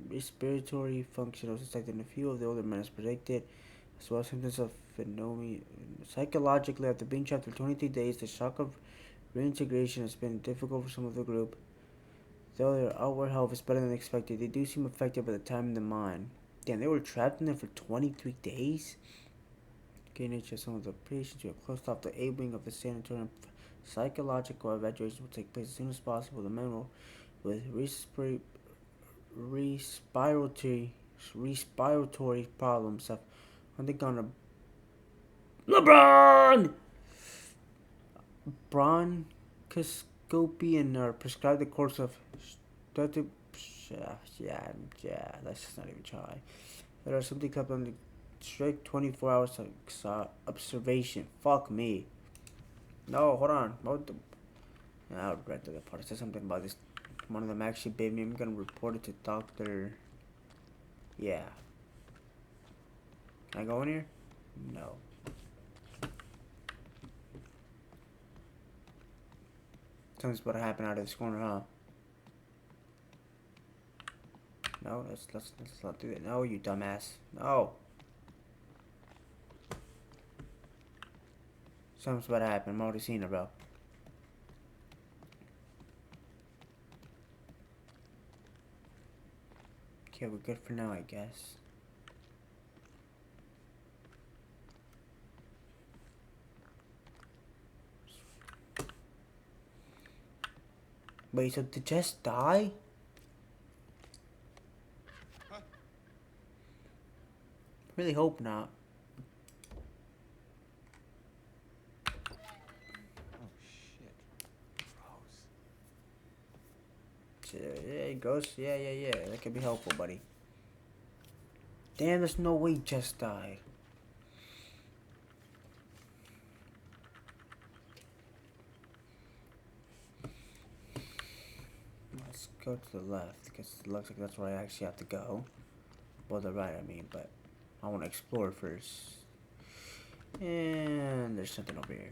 Speaker 3: respiratory function was detected in a few of the older men as predicted, as well as symptoms of phenomena. Psychologically, after being trapped for 23 days, the shock of reintegration has been difficult for some of the group. Though their outward health is better than expected, they do seem affected by the time in the mine. Damn, they were trapped in there for 23 days? Nature, some of the patients who are closed off the A wing of the sanatorium. Psychological evacuation will take place as soon as possible. The men will, with respiratory problems have undergone a LeBron! bronchoscopy and are prescribed the course of static. Yeah, let's just not even try. There are something kept on the strict 24 hours of observation. Fuck me. No, hold on. What the? I read the part. It says something about this. One of them actually bit me. I'm gonna report it to doctor. Yeah. Can I go in here? No. Something's about to happen out of this corner, huh? No, let's not do that. No, you dumbass. No. Something's about to happen. I'm already seeing it, bro. Okay, we're good for now, I guess. Wait, so did Jess die? Really hope not.
Speaker 8: Oh shit. Gross.
Speaker 3: Yeah, ghost. Yeah. That could be helpful, buddy. Damn, there's no way Jess died. Let's go to the left, because it looks like that's where I actually have to go. Well, the right, I mean, but I want to explore first. And there's something over here.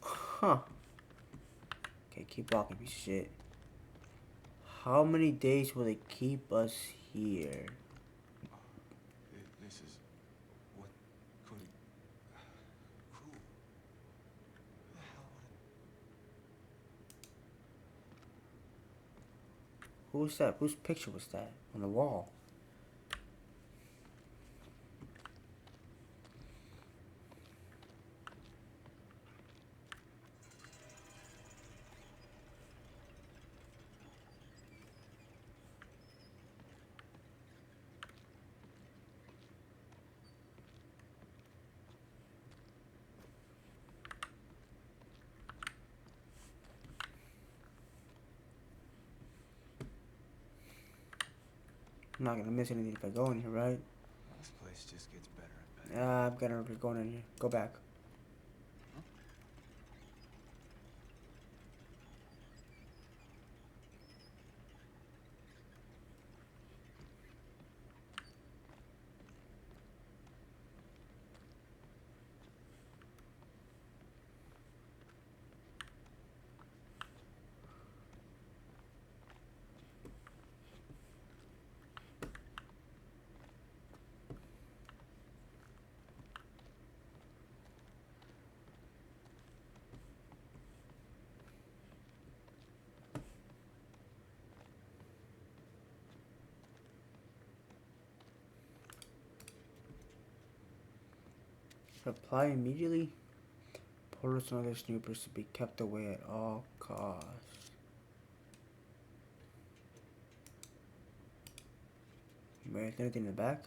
Speaker 3: Huh. Okay, keep walking, piece of shit. How many days will they keep us here?
Speaker 8: This is what could. Who? The hell would
Speaker 3: Who's that? Whose picture was that on the wall? I'm not gonna miss anything if I go in here, right?
Speaker 8: This place just gets better and better.
Speaker 3: I'm gonna go in here. Go back. Reply immediately. Portals and other snoopers to be kept away at all costs. Wait, anything in the back?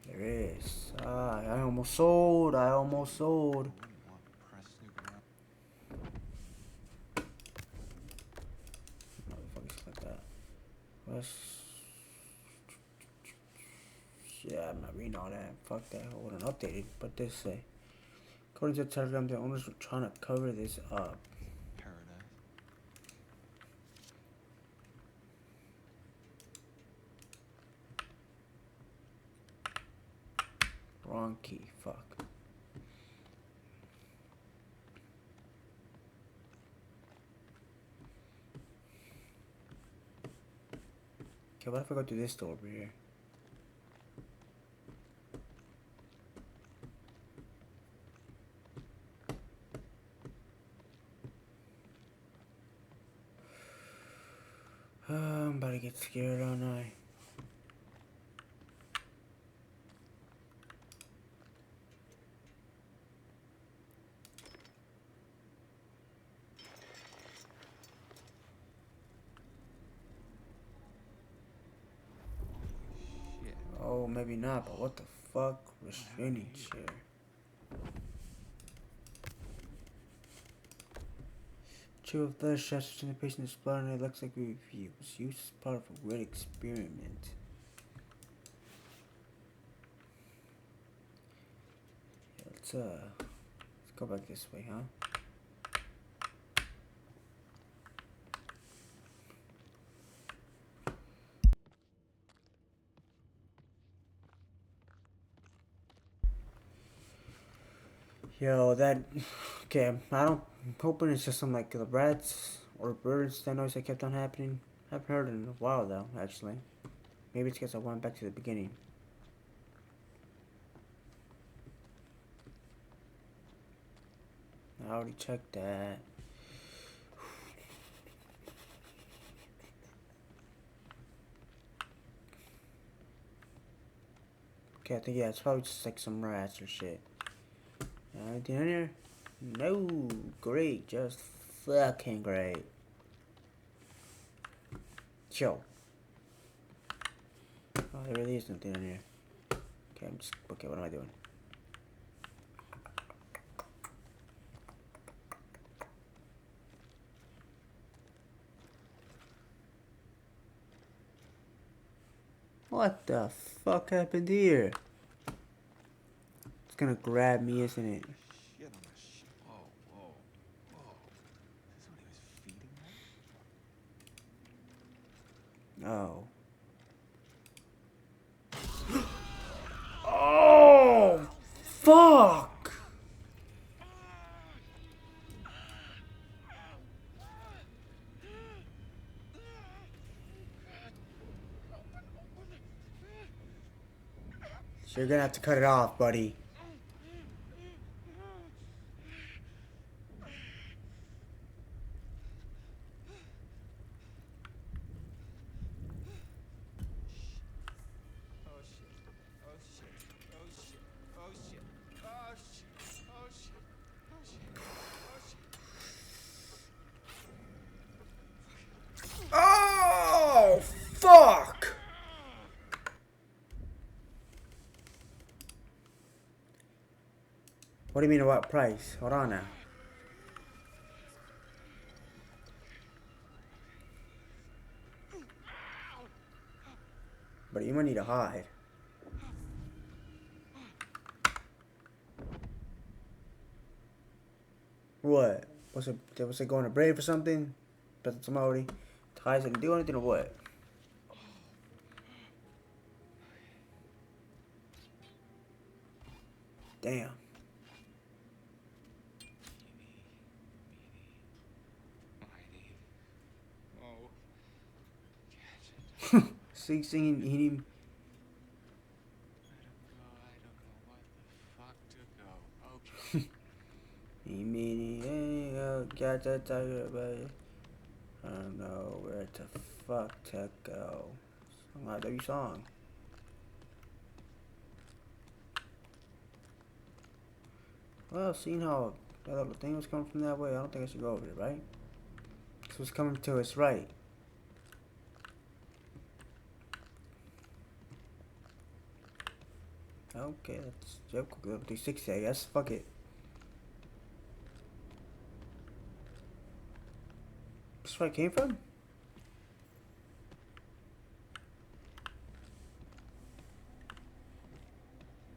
Speaker 3: There is. Ah, I almost sold.
Speaker 8: Wouldn't want press snooping around.
Speaker 3: Motherfuckers like that. What's... Yeah, I'm not reading all that. Fuck that. I wasn't updated. But this say, according to the Telegram, the owners were trying to cover this up.
Speaker 8: Paradise.
Speaker 3: Wrong key. Fuck. Okay, what if I go to this door over here? I'm about to get scared, aren't I? maybe not, but what the fuck? Restraining chair. Chew of flesh shots in the patient's blood, and it looks like it was used as part of a weird experiment. Yeah, let's go back this way, huh? Yo, that. Okay, I'm hoping it's just some like the rats or birds. That noise that kept on happening. I haven't heard it in a while though, actually. Maybe it's because I went back to the beginning. I already checked that. Okay, I think yeah, it's probably just like some rats or shit. Anything in here? No, great, just fucking great. Chill. Oh, there really is nothing in here. Okay, what am I doing? What the fuck happened here? It's gonna grab me, isn't it?
Speaker 8: Shit on the shit. Whoa, whoa, whoa. Is this what he was feeding them?
Speaker 3: Oh. Oh! Fuck! So you're gonna have to cut it off, buddy. Oh, fuck! What do you mean at what price? Hold on now. But you might need to hide. What? Was it going to Brave or something? But somebody ties it and do anything or what? Damn. Singing, eating. Got to talk about. I don't know where the fuck to go. Song like W song. Well, seeing how that little thing was coming from that way, I don't think I should go over there, right? This was coming to its right. Okay, let's jump quickly level 360, I guess. Fuck it. This is where I came from?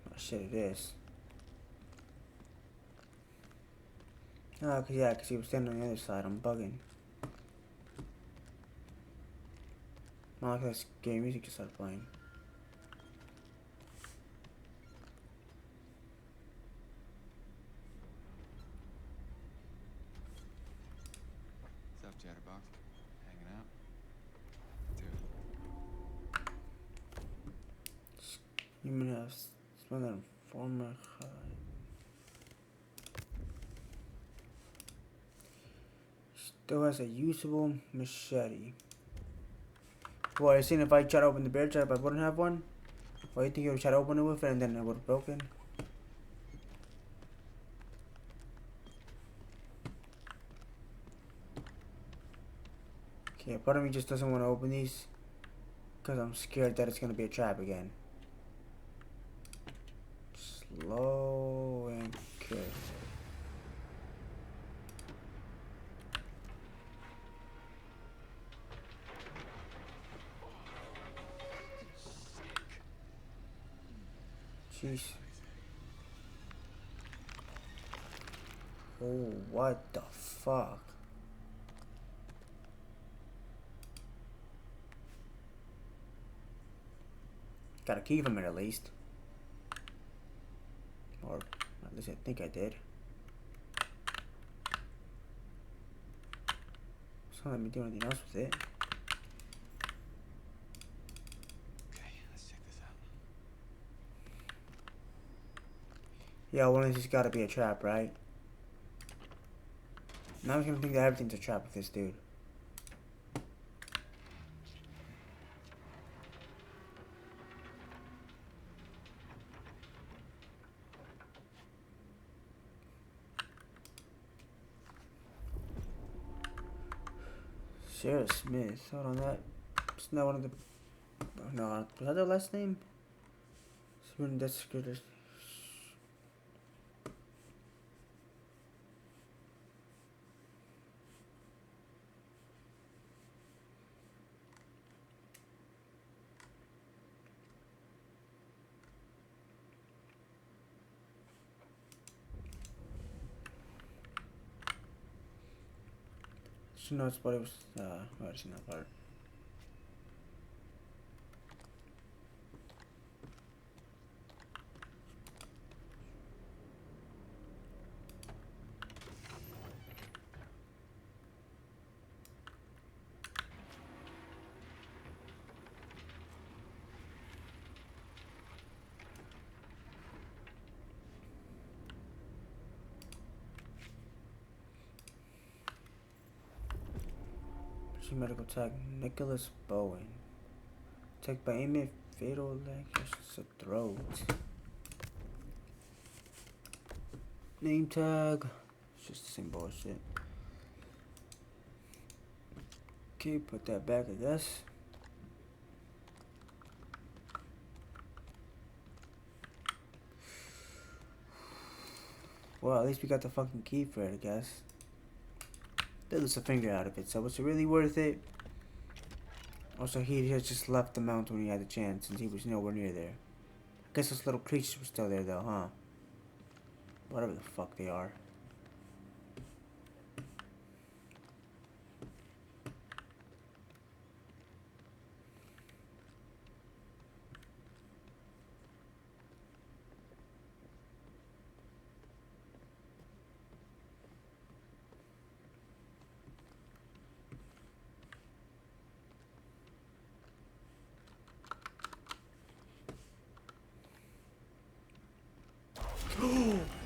Speaker 3: Oh shit, it is. Oh, yeah, cause he was standing on the other side. I'm bugging. Not like that scary music just started playing.
Speaker 8: What's up, Chatterbox? Hanging out? Dude.
Speaker 3: You mean have spent that former high. Still has a usable machete. Boy, I seen if I tried to open the bear trap, I wouldn't have one. Why do you think you would try to open it with it and then it would have broken? Okay, part of me just doesn't want to open these because I'm scared that it's going to be a trap again. slow and careful. Jeez. Oh, what the fuck? Got a key from it at least. Or at least I think I did. It's not let me do anything else with it.
Speaker 8: Okay, let's check this out.
Speaker 3: Yeah, one of these gotta be a trap, right? Now I'm gonna think that everything's a trap with this dude. Sarah Smith. Hold on, that. It's not one of the. No, was that their last name? That's good. She knows what it was. Where is that part? Medical tech Nicholas Bowen. Attacked by aiming fatal against the throat. Name tag. It's just the same bullshit. Okay, put that back, I guess. Well, at least we got the fucking key for it, I guess. Did lose a finger out of it, so was it really worth it? Also, he had just left the mountain when he had the chance, since he was nowhere near there. I guess those little creatures were still there, though, huh? Whatever the fuck they are.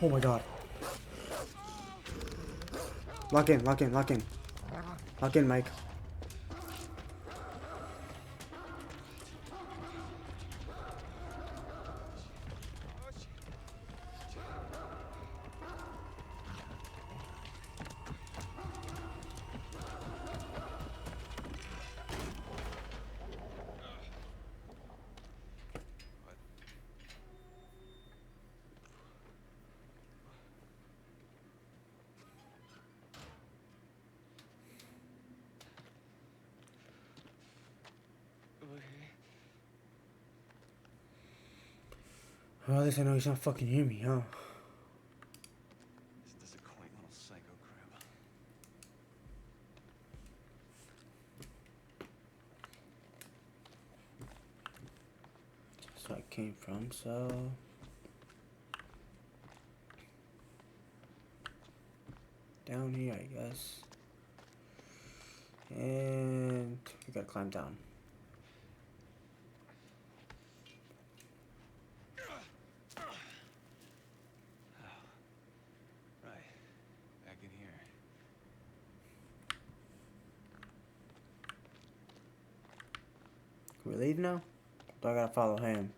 Speaker 3: Oh my god. Lock in, lock in, lock in. Lock in, Mike. Well, at least I know he's not fucking hear me, huh?
Speaker 8: Isn't this a quaint little psycho crib?
Speaker 3: That's where I came from, so... Down here, I guess. And... we gotta climb down. Can we leave now? Or I gotta follow him?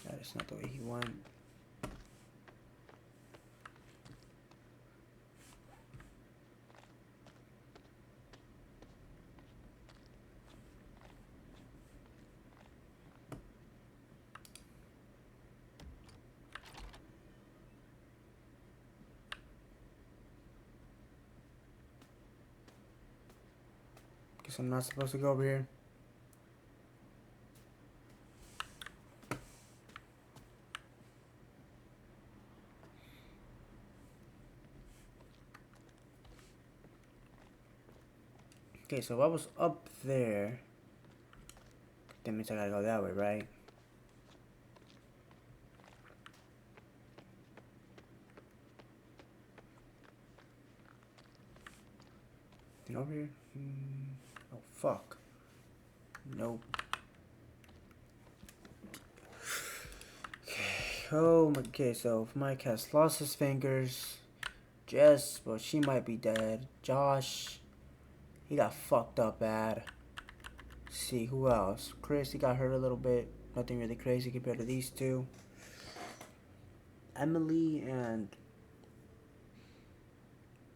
Speaker 3: That is not the way he went. Guess I'm not supposed to go over here. Okay, so I was up there. That means I gotta go that way, right? And over here? Oh, fuck. Nope. Oh, okay, so Mike has lost his fingers. Jess, well, she might be dead. Josh, he got fucked up bad. Let's see, who else? Chris, he got hurt a little bit. Nothing really crazy compared to these two. Emily and...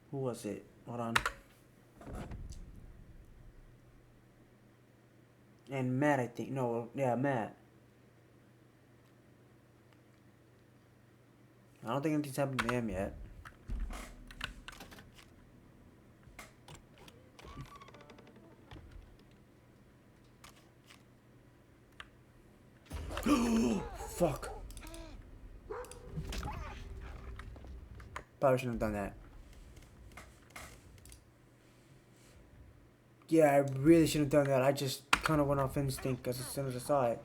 Speaker 3: who was it? Hold on. And Matt, I think. No, yeah, Matt. I don't think anything's happened to him yet. Fuck. Probably shouldn't have done that. Yeah, I really shouldn't have done that. I just kind of went off instinct because as soon as I saw it.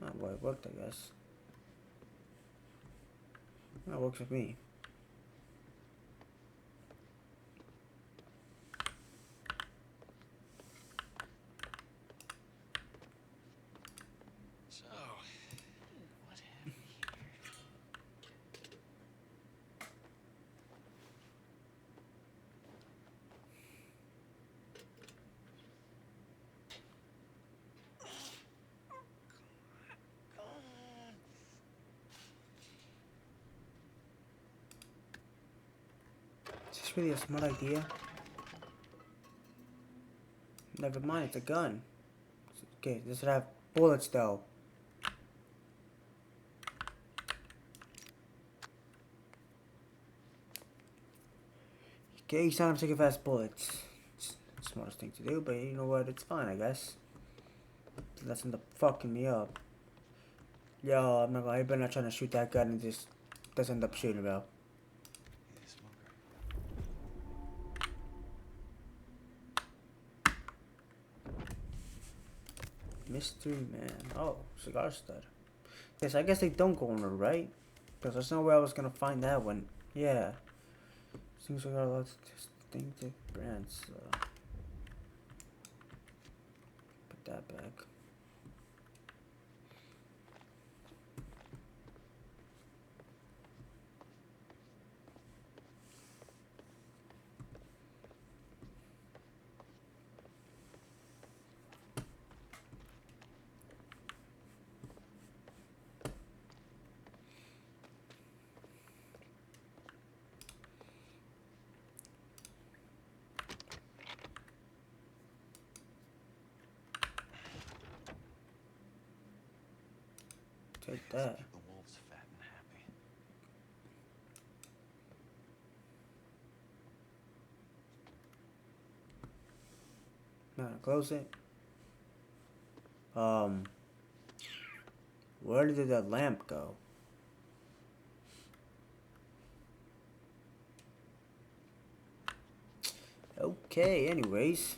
Speaker 3: Oh, well, it worked, I guess. That works with me.
Speaker 8: So, what happened here?
Speaker 3: Is this really a smart idea? Never mind, it's a gun. Okay, this would have bullets though. Okay, each time taking fast bullets. It's the smartest thing to do, but you know what? It's fine, I guess. That's end up fucking me up. Yo, I'm not gonna. I better not trying to shoot that gun and just doesn't end up shooting, bro.
Speaker 8: Hey, smoker.
Speaker 3: Mystery man. Oh, cigar stud. Yes, I guess they don't go on the right. Because there's no way I was gonna find that one. Yeah. Seems like I got a lot of distinctive brands. Put that back. Take that.
Speaker 8: Keep the wolves fat and happy.
Speaker 3: Now close it. Where did that lamp go? Okay, anyways.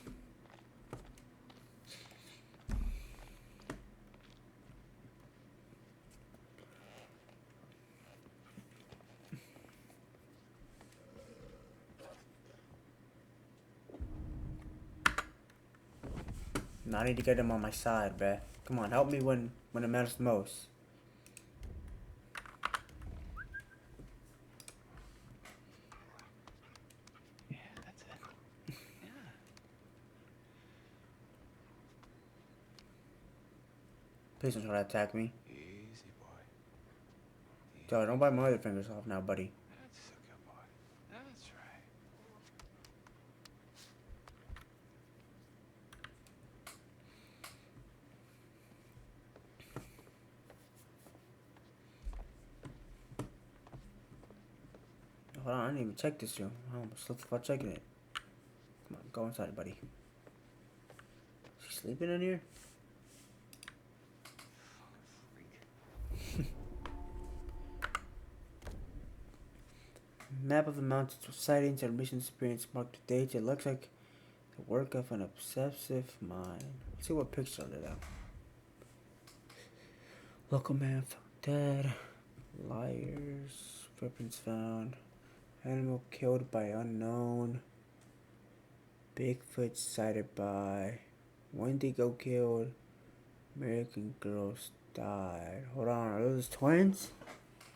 Speaker 3: Now I need to get him on my side, bruh. Come on, help me when it matters the most.
Speaker 8: Yeah, that's it. Yeah.
Speaker 3: Please don't try to attack me.
Speaker 8: Easy, boy.
Speaker 3: Yo, don't bite my other fingers off now, buddy.
Speaker 8: That's a good boy. That's right.
Speaker 3: hold on, I didn't even check this room. I almost slipped about checking it. Come on, go inside, buddy. Is he sleeping in here? Map of the mountains with sightings and recent experience marked with dates. It looks like the work of an obsessive mind. Let's see what pictures are there though. Local man found dead. Liars. Footprints found. Animal killed by unknown. Bigfoot sighted by. Wendigo killed. American girls died. Hold on, are those twins?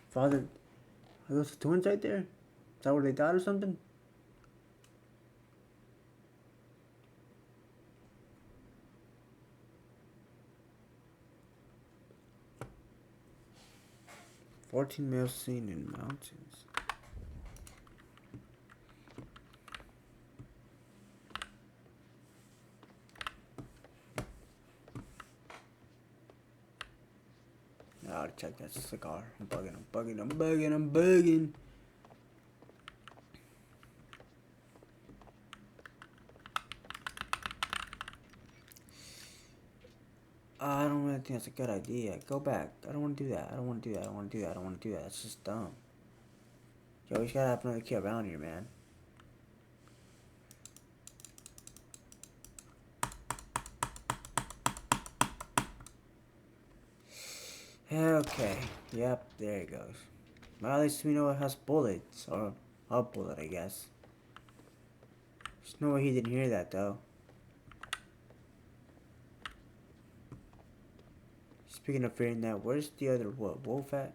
Speaker 3: Father, are those the twins right there? Is that where they died or something? $14 males seen in mountains. I ought to check that cigar. I'm bugging. I don't really think that's a good idea. Go back. I don't want to do that. I don't want to do that. That's just dumb. You always gotta have another kid around here, man. Okay. Yep, there it goes. Well, at least we know it has bullets. Or a bullet, I guess. There's no way he didn't hear that, though. Speaking of hearing that, where's the other, wolf at?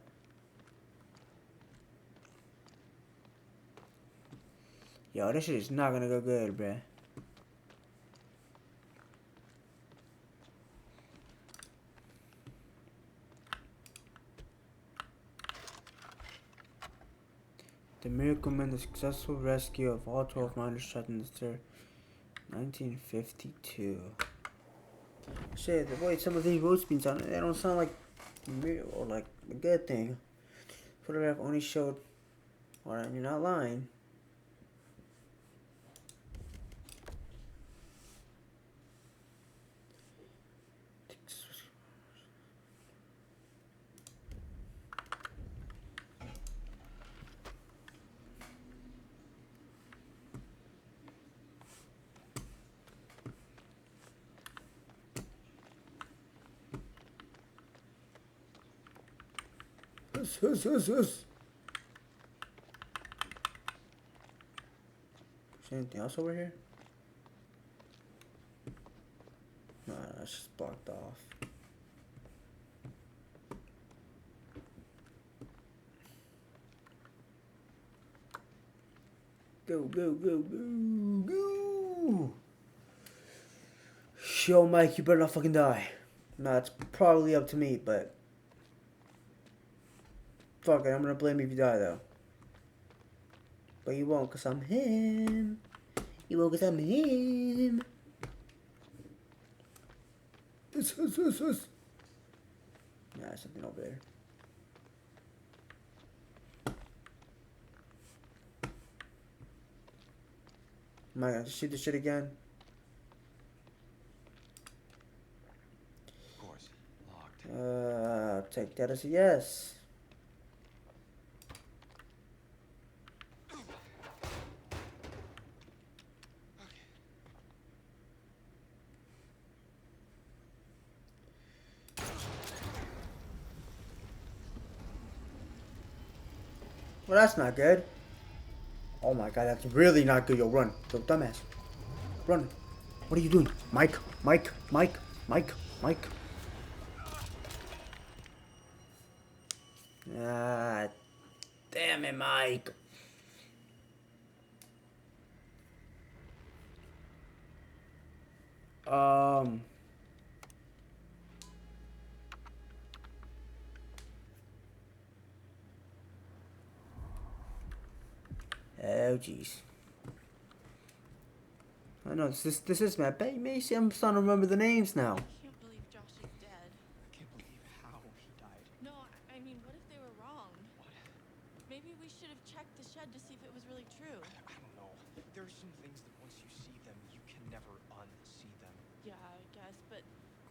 Speaker 3: Yo, this shit is not gonna go good, bruh. The miracle meant the successful rescue of all 12 miners trapped in the stir. 1952. Shit, the way some of these road speeds on it, they don't sound like or like a good thing. Photograph only showed, or you're not lying. Is there anything else over here? No, that's just blocked off. Go. Yo, Mike, you better not fucking die. Nah, it's probably up to me, but fuck it, I'm gonna blame you if you die, though. But you won't, cause I'm him. You won't, cause I'm him. Nah, something over there. Am I gonna shoot this shit again?
Speaker 8: Of course. Locked.
Speaker 3: I'll take that as a yes. Well, that's not good. Oh my god, that's really not good. Yo, run. Yo, dumbass. Run. What are you doing? Mike. Ah, damn it, Mike. Oh, jeez. I know, this is my baby. Macy, I'm starting to remember the names now.
Speaker 10: I can't believe Josh is dead.
Speaker 6: I can't believe how he died.
Speaker 10: No, I mean, what if they were wrong?
Speaker 6: What?
Speaker 10: Maybe we should have checked the shed to see if it was
Speaker 6: some things that once you see them, you can never unsee them.
Speaker 10: Yeah, I guess, but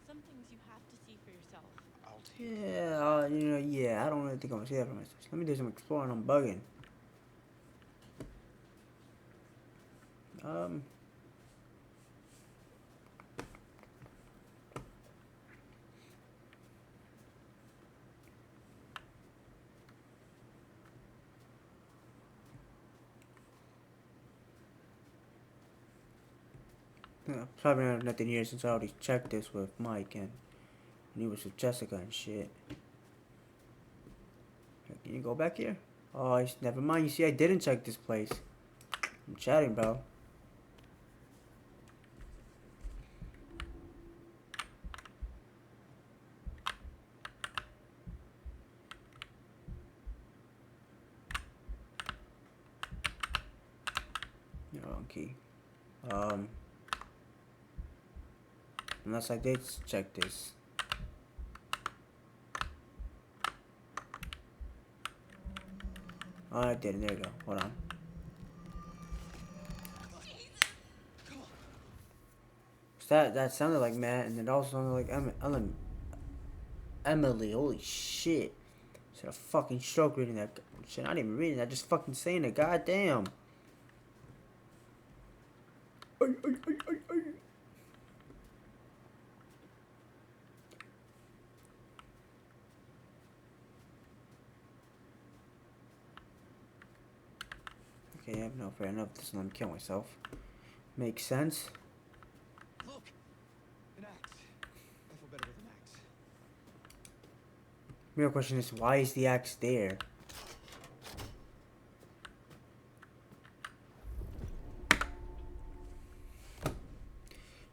Speaker 10: some things you have to see for yourself.
Speaker 6: I'll take
Speaker 3: Yeah, you know, yeah, I don't really think I'm gonna see that for myself. Let me do some exploring. I'm bugging. Yeah, probably not nothing here since I already checked this with Mike and he was with Jessica and shit. Can you go back here? Oh, never mind. You see, I didn't check this place. I'm chatting, bro. Wrong key. Unless I did check this. Oh, I didn't. There you go. Hold on. That sounded like Matt, and it also sounded like Emily. Holy shit! Just had a fucking stroke reading that shit. Not even reading that, just fucking saying it. Goddamn. Okay, yeah, no, fair enough. This is let me kill myself. Makes sense.
Speaker 6: Look! An axe. I feel better with an axe.
Speaker 3: Real question is, why is the axe there?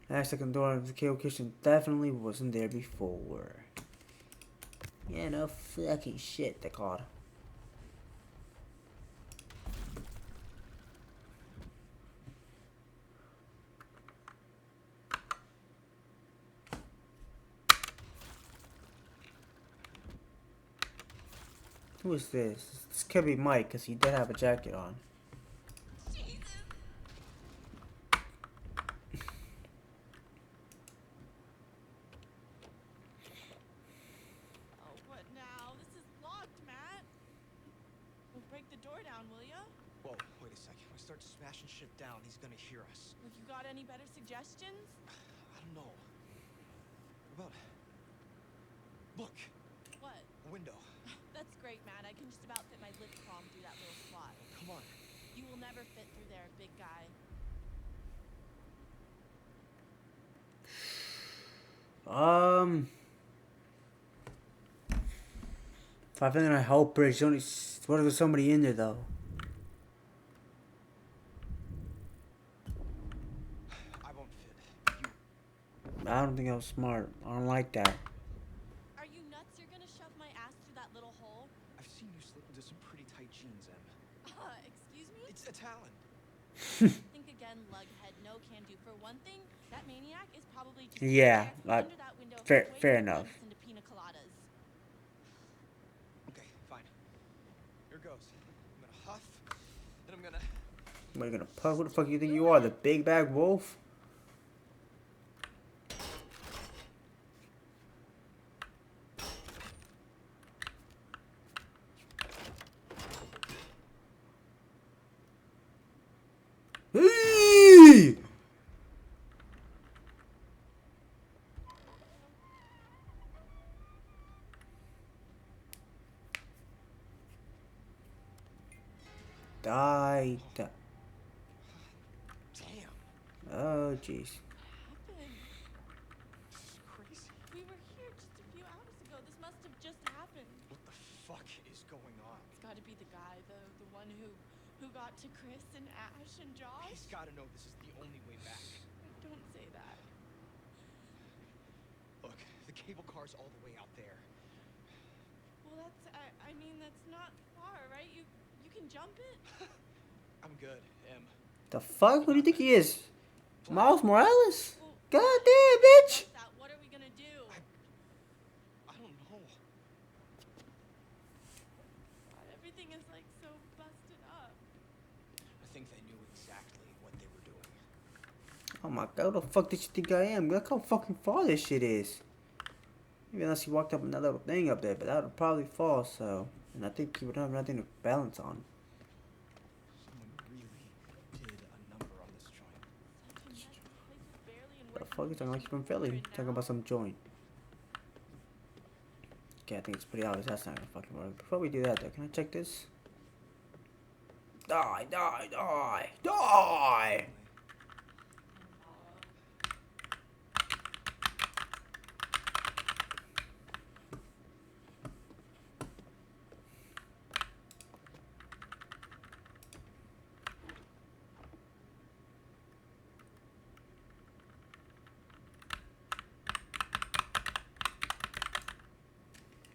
Speaker 3: That second door of the K.O. kitchen definitely wasn't there before. Yeah, no fucking shit, they called. Who is this? This could be Mike, because he did have a jacket on.
Speaker 10: Oh, what now? This is locked, Matt. Don't break the door down, will ya?
Speaker 6: Whoa, wait a second. We start smashing shit down, he's gonna hear us.
Speaker 10: Have you got any better suggestions?
Speaker 6: I don't know. What about... Look!
Speaker 10: What?
Speaker 6: A window.
Speaker 10: That's great, Matt. I can just about fit my lip palm through that little slot.
Speaker 6: Come on.
Speaker 10: You will never fit through there, big guy.
Speaker 3: If I think I help bridge, only what if there's somebody in there though?
Speaker 6: I won't fit. You...
Speaker 3: I don't think I was smart. I don't like that.
Speaker 10: Are you nuts? You're gonna shove my ass through that little hole?
Speaker 6: I've seen you slip into some pretty tight jeans, Em.
Speaker 10: Excuse me?
Speaker 6: It's a talent.
Speaker 10: Think again, lughead. No can do. For one thing, that maniac is probably just
Speaker 3: Yeah,
Speaker 10: under that window
Speaker 3: fair enough.
Speaker 10: into pina coladas.
Speaker 6: Okay, fine. Here goes. I'm gonna huff, and I'm gonna...
Speaker 3: What are you gonna puff? Who the fuck you think you are? The big bag wolf? Hey! Die.
Speaker 6: Damn.
Speaker 3: Oh, jeez.
Speaker 10: What happened?
Speaker 6: This is crazy.
Speaker 10: We were here just a few hours ago. This must have just happened.
Speaker 6: What the fuck is going on?
Speaker 10: It's got to be the guy, the one who got to Chris and Ash and Josh.
Speaker 6: He's gotta know this is the only way back.
Speaker 10: Don't say that.
Speaker 6: Look, the cable car's all the way out there.
Speaker 10: Well, I mean, that's not far, right? You can jump it?
Speaker 6: I'm good, Em.
Speaker 3: The fuck? Who do you think he is? Miles Morales?
Speaker 10: Well,
Speaker 3: God damn, bitch!
Speaker 10: what's that? What are we gonna do?
Speaker 6: I don't know.
Speaker 10: God, everything is like so busted up.
Speaker 6: I think they knew exactly what they
Speaker 3: Oh my god, what the fuck did you think I am? Look how fucking far this shit is. Maybe unless he walked up in that little thing up there, but that would probably fall, so. And I think he would have nothing to balance on.
Speaker 6: Someone really did a number on this joint.
Speaker 10: Such a mess. This place was barely in
Speaker 3: What the
Speaker 10: working
Speaker 3: fuck is talking like he's from
Speaker 10: condition
Speaker 3: Philly?
Speaker 10: before,
Speaker 3: Talking
Speaker 10: and
Speaker 3: about
Speaker 10: now-
Speaker 3: some joint. Okay, I think it's pretty obvious that's not gonna fucking work. Before we do that though, can I check this? Die, die, die, die!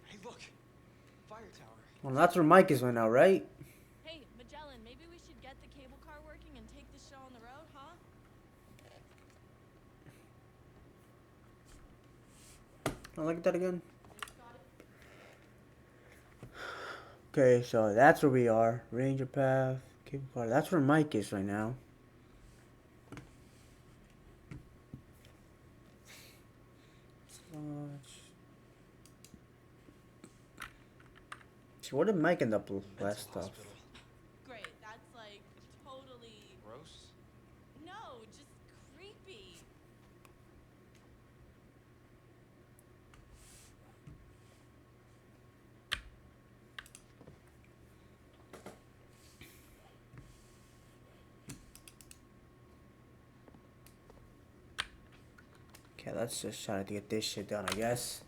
Speaker 6: Hey, look! Fire tower.
Speaker 3: Well, that's where Mike is right now, right?
Speaker 10: Hey, Magellan, maybe we should get the cable car working and take this show on the road, huh?
Speaker 3: I'll look at that again. Okay, so that's where we are. Ranger path, cable car. That's where Mike is right now. So what did Mike end up with last stuff?
Speaker 6: Hospital.
Speaker 10: Great, that's like totally...
Speaker 6: Gross.
Speaker 10: No, just creepy.
Speaker 3: Okay, let's just try to get this shit done, I guess.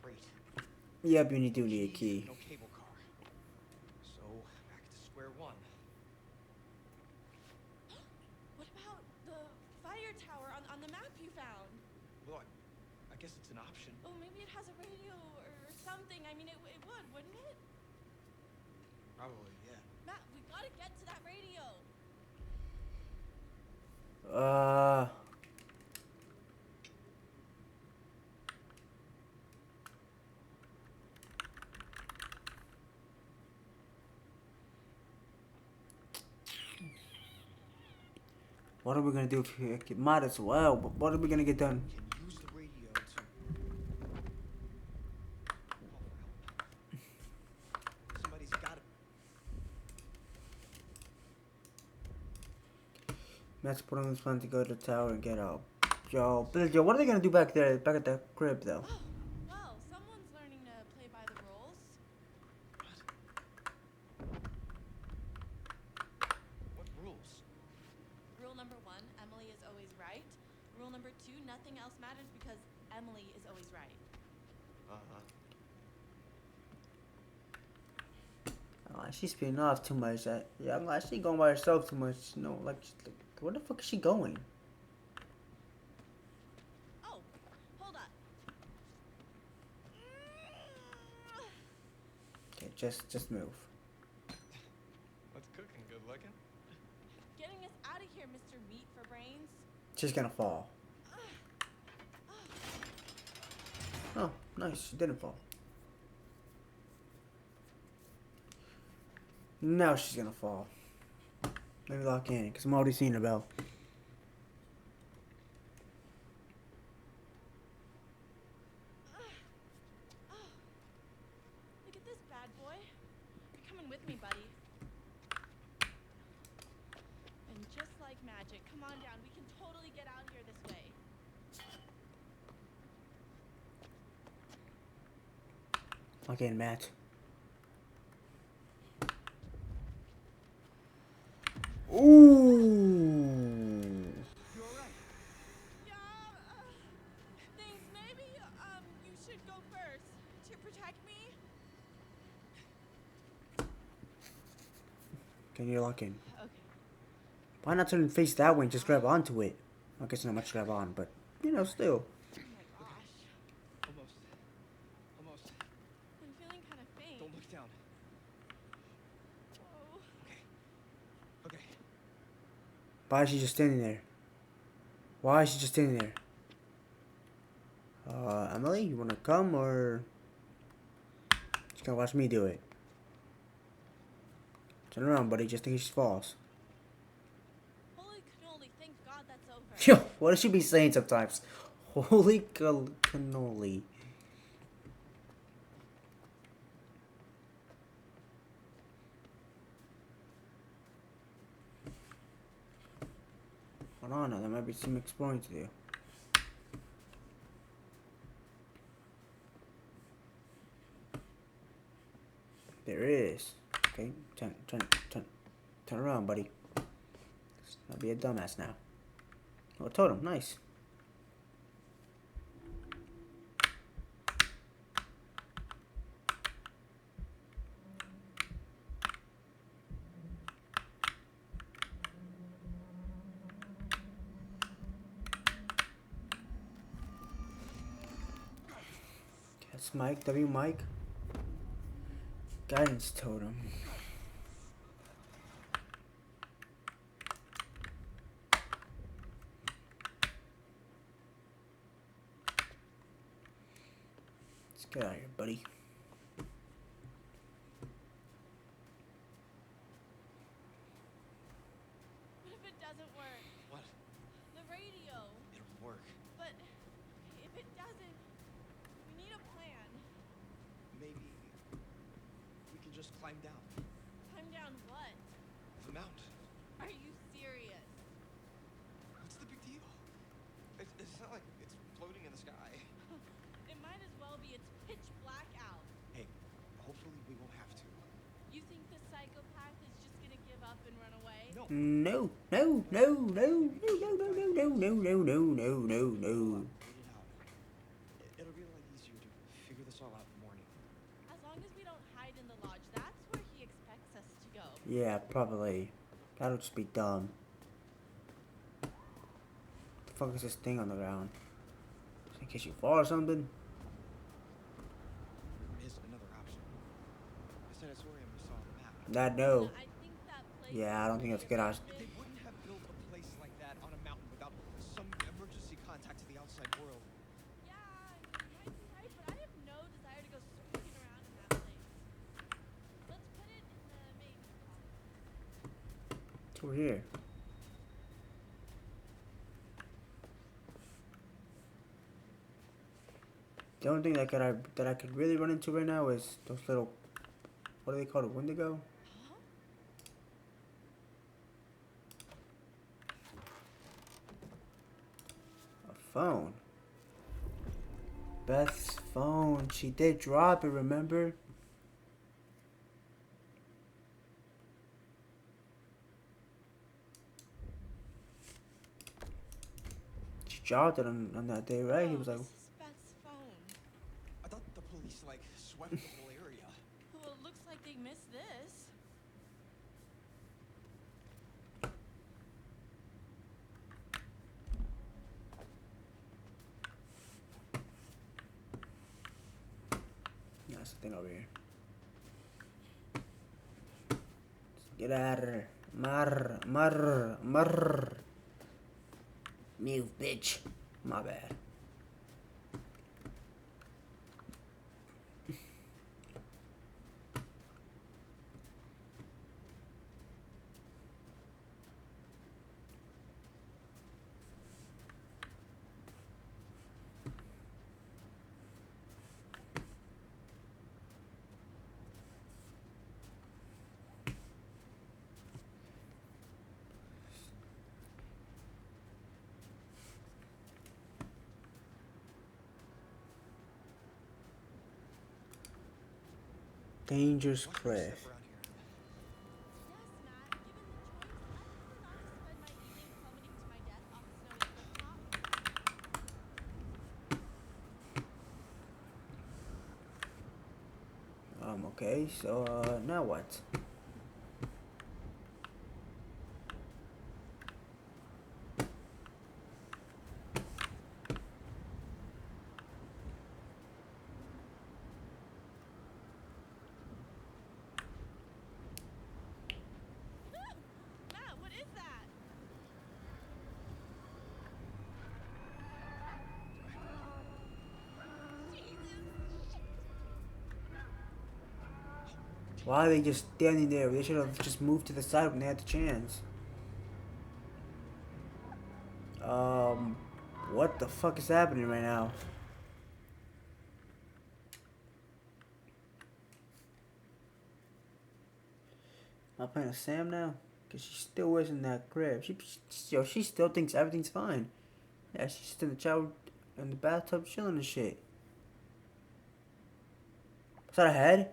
Speaker 6: Great.
Speaker 3: Yep, you do need a key.
Speaker 6: No cable car. So, back to square one.
Speaker 10: What about the fire tower on the map you found?
Speaker 6: Well, I guess it's an option.
Speaker 10: Oh, maybe it has a radio or something. I mean, it would, wouldn't it?
Speaker 6: Probably, yeah.
Speaker 10: Matt, we gotta get to that radio.
Speaker 3: What are we gonna do? Might as well, but what are we gonna get done?
Speaker 6: Can use the radio to... Somebody's gotta...
Speaker 3: Matt's put on this plan to go to the tower and get out. Yo, Billy Joe, what are they gonna do back there, back at the crib though?
Speaker 10: Well, someone's learning to play by the rules.
Speaker 6: What rules?
Speaker 10: Rule number 1, Emily is always right. Rule number 2, nothing else matters because Emily is always right.
Speaker 3: She's spinning off too much. Yeah, I'm like, she going by herself too much. You know, like, where the fuck is she going?
Speaker 10: Oh, hold on.
Speaker 3: Okay, just move.
Speaker 6: What's cooking? Good looking?
Speaker 10: Getting us out of here, Mr. Meat for Brains.
Speaker 3: She's gonna fall. Oh, nice. She didn't fall. Now she's gonna fall. Let me lock in, because I'm already seeing her bell.
Speaker 10: Look at this bad boy. You're coming with me, buddy. And just like magic, come on down. We can totally get out of here this way.
Speaker 3: Lock in, Matt. Ooh.
Speaker 6: You alright?
Speaker 10: Yeah, thanks. Maybe, you should go first to protect me.
Speaker 3: Can you lock in?
Speaker 10: Okay.
Speaker 3: Why not turn and face that way and just grab onto it? I guess not much to grab on, but, you know, still.
Speaker 10: Oh my gosh.
Speaker 6: Almost.
Speaker 10: I'm feeling kind of faint.
Speaker 6: Don't look down.
Speaker 10: Whoa.
Speaker 6: Okay.
Speaker 3: Why is she just standing there? Why is she just standing there? Emily, you wanna come or just gonna watch me do it? Turn around, buddy, just in case she falls.
Speaker 10: Holy cannoli, thank God that's over.
Speaker 3: Yo, what does she be saying sometimes? Holy cannoli. Hold on, now there might be some exploring to do. There is. Okay, turn around, buddy. Let's not be a dumbass now. Oh, totem, nice. That's Mike, W Mike. Guidance totem. Let's get out of here, buddy.
Speaker 10: What if it doesn't work?
Speaker 6: What?
Speaker 10: The radio.
Speaker 6: It'll work.
Speaker 10: But if it doesn't, we need a plan.
Speaker 6: Maybe we can just climb down
Speaker 10: Climb down what?
Speaker 6: the mountain.
Speaker 10: Are you serious?
Speaker 6: What's the big deal? It's not like it's floating in the sky.
Speaker 10: It might as well be. It's pitch black out.
Speaker 6: Hey, hopefully we won't have to.
Speaker 10: You think the psychopath is just gonna give up and run away?
Speaker 6: No.
Speaker 3: No, no, no, no, no, no, no, no, no, no, no, no, no, no, no.
Speaker 6: Wait it out. It'll be a lot easier to figure this all out in the morning.
Speaker 10: As long as we don't hide in the lodge, that's where he expects us to go.
Speaker 3: Yeah, probably. That'll just be dumb. What the fuck is this thing on the ground? Just in case you fall or something?
Speaker 6: There is another option. The sanatorium we saw on the map.
Speaker 3: That no.
Speaker 10: I think that place.
Speaker 3: Yeah, I don't think that's a good option.
Speaker 6: They wouldn't have built a place like that on a mountain without some emergency contact to the outside world.
Speaker 10: Yeah, you might be right, but I have no desire to go snooping around in that place. Let's put it in the maybe column.
Speaker 3: It's over here. The only thing that I could really run into right now is those little, what do they call it, Wendigo?
Speaker 10: Huh?
Speaker 3: A phone. Beth's phone. She did drop it, remember? She dropped it on that day, right? He was like,
Speaker 10: This is Beth's phone.
Speaker 6: I thought the police, like, swept the whole area.
Speaker 10: Well, it looks like they missed this.
Speaker 3: that's the thing over here. Get out of here. Mar. Move, bitch. My bad. Dangerous
Speaker 6: What's
Speaker 3: cliff.
Speaker 6: this around here?
Speaker 10: Yes, Matt. Given the choice, I prefer not to spend my evening plummeting to my death off a snowy cliff top.
Speaker 3: Okay, so, now what?
Speaker 10: Matt, what is that?
Speaker 3: Why are they just standing there? They should have just moved to the side when they had the chance. What the fuck is happening right now? Am I playing with Sam now? Cause she still was in that crib. She still thinks everything's fine. Yeah, she's in the shower, in the bathtub, chilling and shit. Is that a head?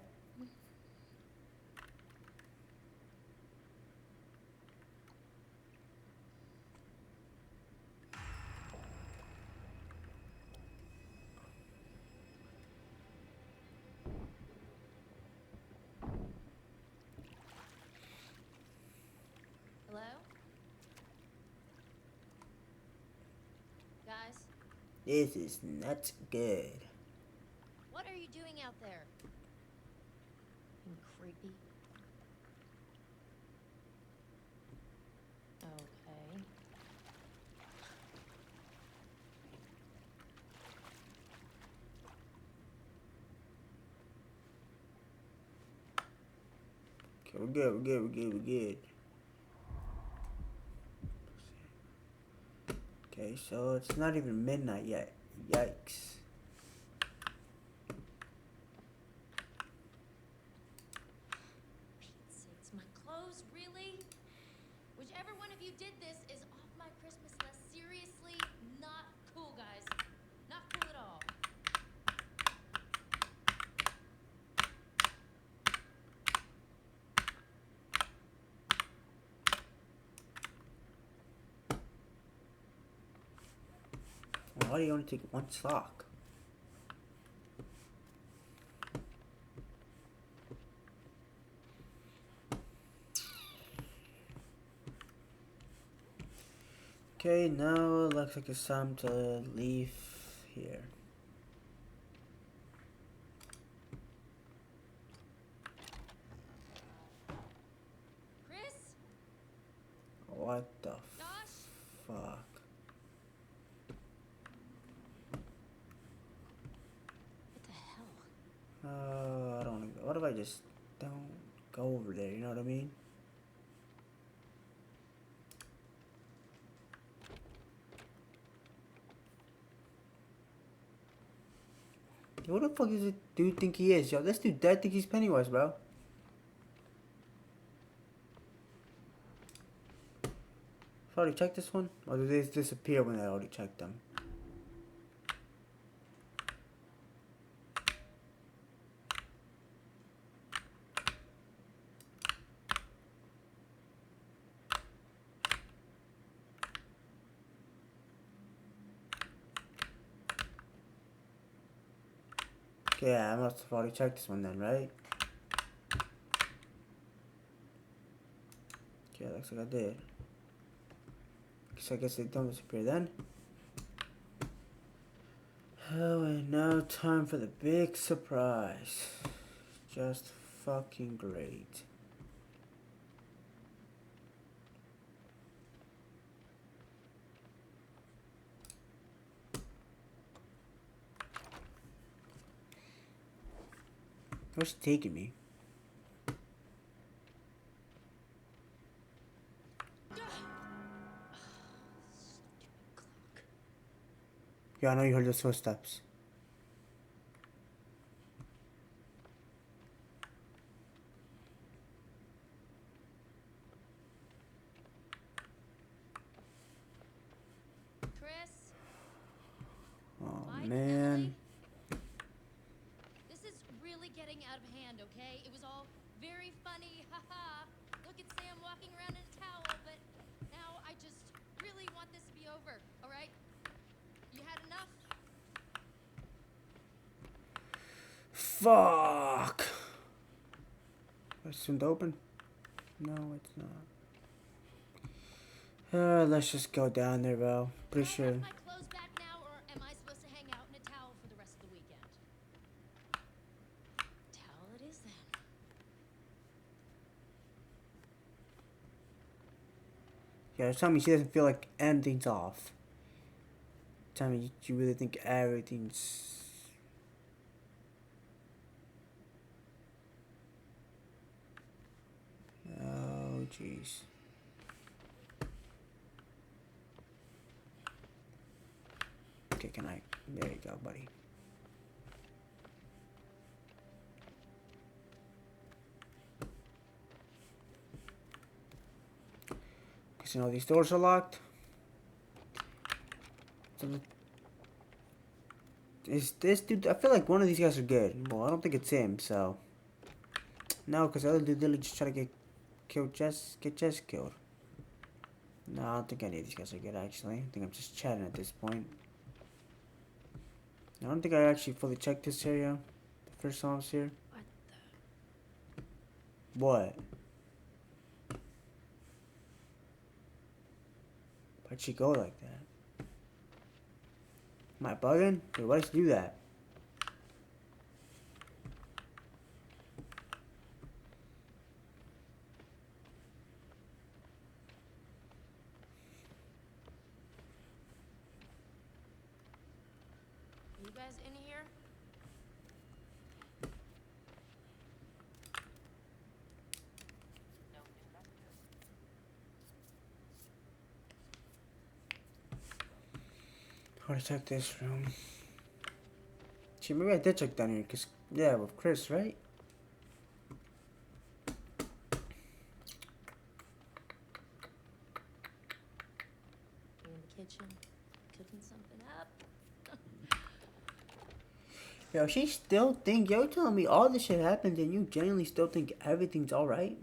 Speaker 11: Hello? Guys,
Speaker 3: This is not good.
Speaker 11: what are you doing out there? Being creepy. Okay.
Speaker 3: Okay, we're good. Okay, so it's not even midnight yet. Yikes.
Speaker 11: Pete's sakes, my clothes, really? Whichever one of you did this is off my Christmas list. Seriously, not cool, guys. Not cool at all.
Speaker 3: Why do you only take one sock? Okay, now it looks like it's time to leave here.
Speaker 11: Chris?
Speaker 3: What the
Speaker 11: Josh?
Speaker 3: fuck?
Speaker 11: What the hell?
Speaker 3: I don't wanna go. What if I just don't go over there, you know what I mean? Who the fuck does this dude think he is, yo? This dude dead think he's Pennywise, bro. I already checked this one? Or did they disappear when I already checked them? Okay, yeah, I must have already checked this one then, right? Okay, looks like I did. So I guess they don't disappear then. Oh, and now time for the big surprise. Just fucking great. Where's she taking me? Yeah, I know you heard those footsteps.
Speaker 11: Chris?
Speaker 3: Oh,
Speaker 11: Mike,
Speaker 3: man.
Speaker 11: Emily? This is really getting out of hand, okay? It was all very funny, haha. Look at Sam walking around in a towel, but now I just really want this to be over, alright? You had enough?
Speaker 3: Fuck! Is soon to open? No, it's not. Let's just go down there, bro. Pretty
Speaker 11: Can I
Speaker 3: sure.
Speaker 11: have my clothes back now, or am I supposed to hang out in a towel for the rest of the weekend? Towel it is then.
Speaker 3: Yeah, tell me she doesn't feel like anything's off. Tell me you really think everything's... jeez. Okay, can I? There you go, buddy. Because, you know, these doors are locked. So is this dude? I feel like one of these guys are good. Well, I don't think it's him, so. No, because the other dude literally just try to get Jess killed. No, I don't think any of these guys are good, actually. I think I'm just chatting at this point. I don't think I actually fully checked this area the first time I was here. What? Why'd she go like that? Am I bugging? Dude, why'd she do that?
Speaker 11: You guys in here?
Speaker 3: How to check this room? See, maybe I did check down here, cause yeah, with Chris, right?
Speaker 11: You in the kitchen, cooking something up?
Speaker 3: Yo, she still think yo telling me all this shit happened, and you genuinely still think everything's all right?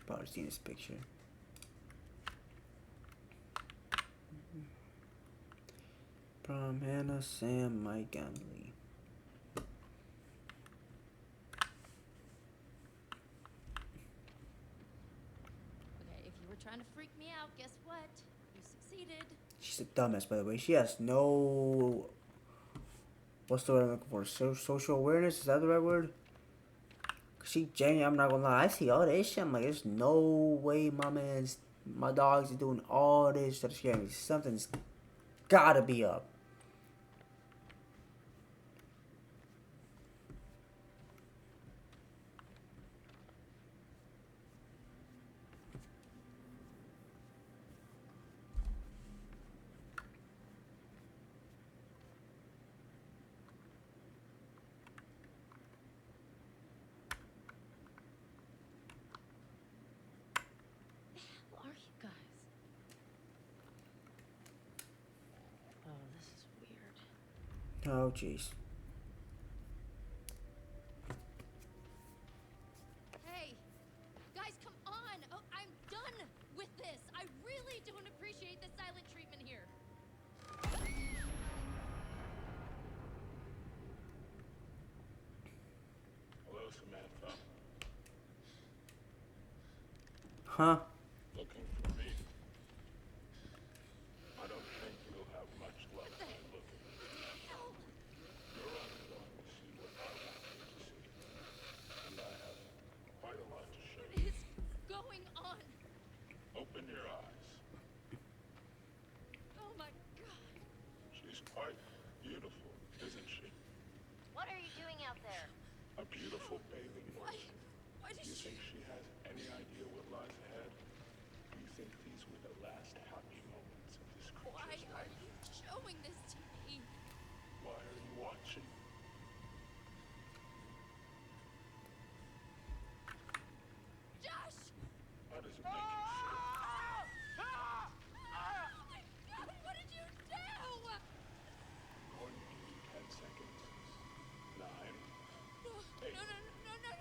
Speaker 3: Probably seen this picture. From Hannah, Sam, Mike, and Lee.
Speaker 11: Okay, if you were trying to freak me out, guess what? You succeeded.
Speaker 3: She's a dumbass, by the way. She has no. What's the word I'm looking for? Social awareness? Is that the right word? She genuinely, I'm not gonna lie. I see all this shit. I'm like, there's no way my dogs are doing all this to scare me. Something's gotta be up.
Speaker 11: Who are you guys? Oh, this is weird.
Speaker 3: Oh, jeez.
Speaker 11: Hey, guys, come on! Oh, I'm done with this. I really don't appreciate the silent treatment here.
Speaker 12: Hello, Samantha.
Speaker 3: Huh?
Speaker 12: Looking for me? I don't think you'll have much luck by looking. You're only going to see what I want you to see. And I have quite a lot to show
Speaker 11: What
Speaker 12: you.
Speaker 11: is going on?
Speaker 12: Open your eyes.
Speaker 11: Oh my god.
Speaker 12: She's quite beautiful, isn't she?
Speaker 11: What are you doing out there?
Speaker 12: A beautiful bathing
Speaker 11: Why?
Speaker 12: woman.
Speaker 11: Why
Speaker 12: Do
Speaker 11: does
Speaker 12: you
Speaker 11: she...
Speaker 12: think she has any idea what lies ahead? Do you think these were the last happy moments of this
Speaker 11: Why
Speaker 12: creature's
Speaker 11: are
Speaker 12: life?
Speaker 11: you showing this to me?
Speaker 12: Why are you watching?
Speaker 11: Josh!
Speaker 12: How does it make you feel?
Speaker 11: Oh my god, what did you do?
Speaker 12: Going to give you 10 seconds. 9.
Speaker 11: No, no, no, no, no, no,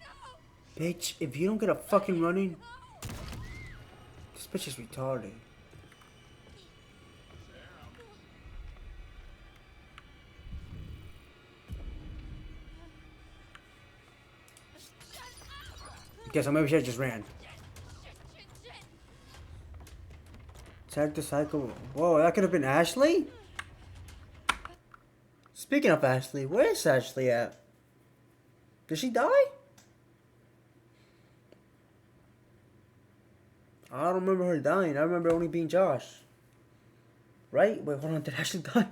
Speaker 11: no!
Speaker 3: Bitch, if you don't get a fucking running. This bitch is retarded. Guess maybe she just ran.
Speaker 11: Shit.
Speaker 3: Tag the cycle. Whoa, that could have been Ashley? Speaking of Ashley, where's Ashley at? Did she die? I don't remember her dying. I remember only being Josh. Right? Wait, hold on. Did Ashley die?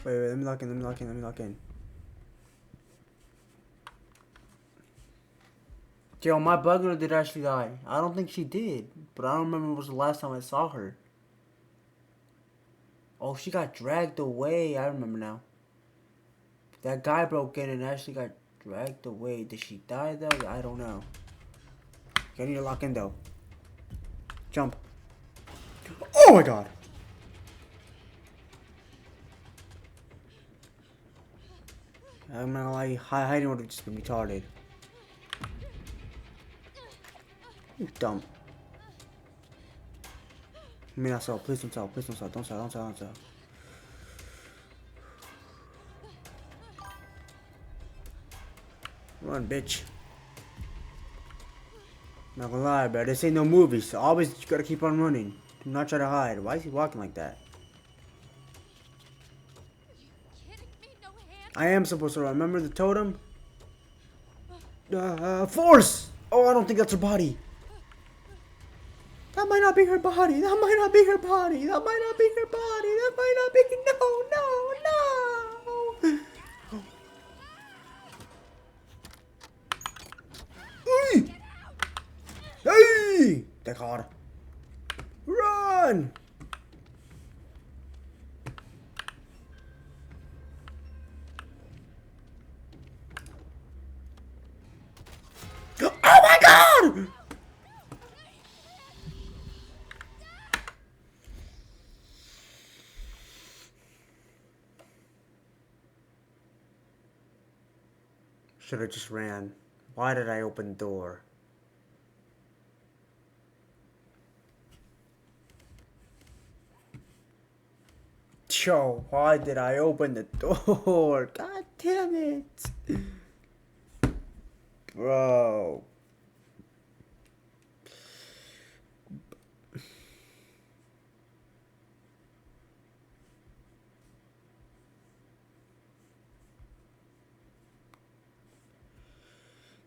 Speaker 3: Wait, let me lock in. Yo, my bugger did Ashley die? I don't think she did, but I don't remember when was the last time I saw her. Oh, she got dragged away. I remember now. That guy broke in and Ashley got dragged away. Did she die though? I don't know. I need to lock in though. Jump. Oh my god. I'm not gonna lie, hiding would have just been retarded. You dumb. I mean, I saw. Please don't tell. Please don't tell. Don't tell. Don't tell. Don't tell. Run, bitch. Not gonna lie, bro. This ain't no movie, so always you gotta keep on running. Do not try to hide. Why is he walking like that? I am supposed to run. Remember the totem? Force! Oh, I don't think that's her body. That might not be her body. That might not be her body. That might not be her body. That might not be. No, no, no. Hey! Hey! That hard. Run! Oh my god! Should have just ran. Why did I open the door? Yo, why did I open the door? God damn it. Bro.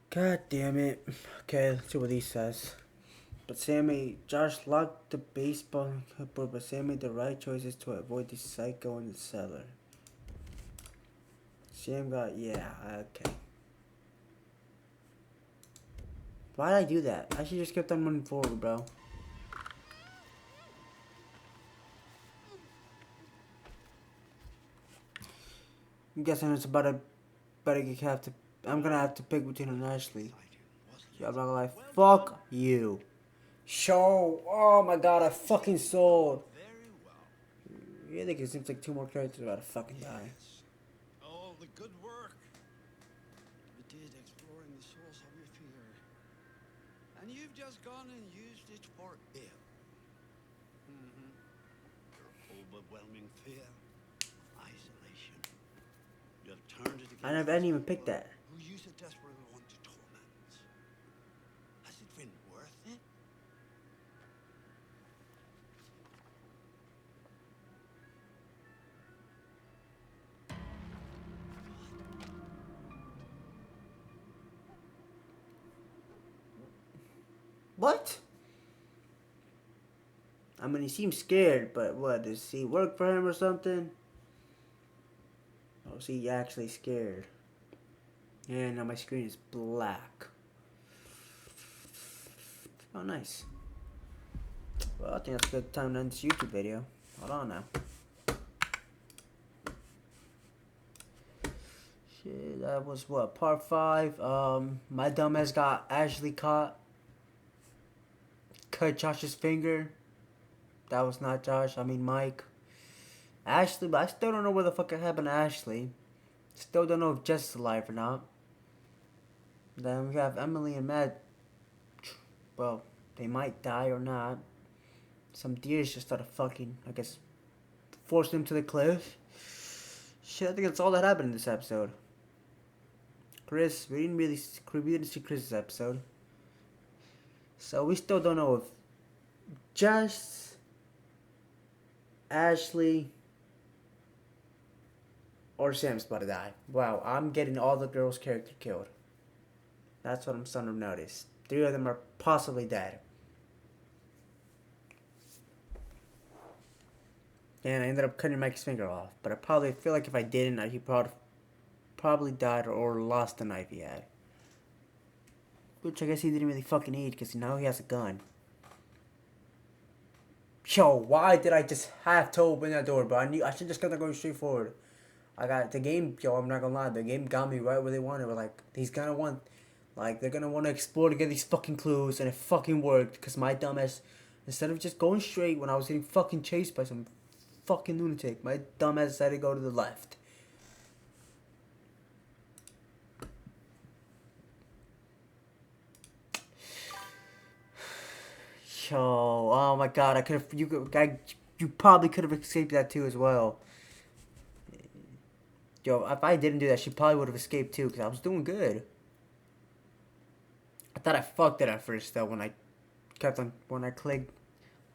Speaker 3: God damn it. Okay, let's see what he says. But Josh locked the baseball cupboard, but Sam made the right choices to avoid the psycho in the cellar. Sam got, yeah, okay. Why'd I do that? I should just kept on running forward, bro. I'm guessing it's about to, I'm gonna have to pick between her and Ashley. Yeah, I'm not gonna lie. Fuck you. Show. Oh my god, I fucking sold. You think it seems like two more characters about to fucking die.
Speaker 8: All the good work you did exploring the source of your fear. And you've just gone and used it for ill. Your overwhelming fear, isolation. You have turned it against
Speaker 3: I didn't even pick that.
Speaker 8: who you so desperately want to torment. Has it been worth it?
Speaker 3: What? I mean, he seems scared, but what? Does he work for him or something? Or is he actually scared? And now my screen is black. Oh, nice. Well, I think that's a good time to end this YouTube video. Hold on now. Shit, that was what? Part 5. My dumbass got Ashley caught. Cut Josh's finger. That was not Josh, I mean Mike. Ashley, but I still don't know where the fuck it happened to Ashley. Still don't know if Jess is alive or not. Then we have Emily and Matt. Well, they might die or not. Some deers just started fucking, I guess, forced them to the cliff. Shit, I think that's all that happened in this episode. Chris, we didn't see Chris's episode. So we still don't know if Jess, Ashley, or Sam's about to die. Wow, I'm getting all the girls' character killed. That's what I'm starting to notice. 3 of them are possibly dead. And I ended up cutting Mike's finger off. But I probably feel like if I didn't, he probably died or lost the knife he had. Which I guess he didn't really fucking need, because now he has a gun. Yo, why did I just have to open that door, bro? I should just kept on going straight forward. I got the game, yo, I'm not gonna lie, the game got me right where they wanted. We're like, they're gonna want to explore to get these fucking clues, and it fucking worked, because my dumbass, instead of just going straight when I was getting fucking chased by some fucking lunatic, my dumbass decided to go to the left. Yo, oh my god, you probably could have escaped that too as well. Yo, if I didn't do that, she probably would have escaped too, because I was doing good. I thought I fucked it at first though when I clicked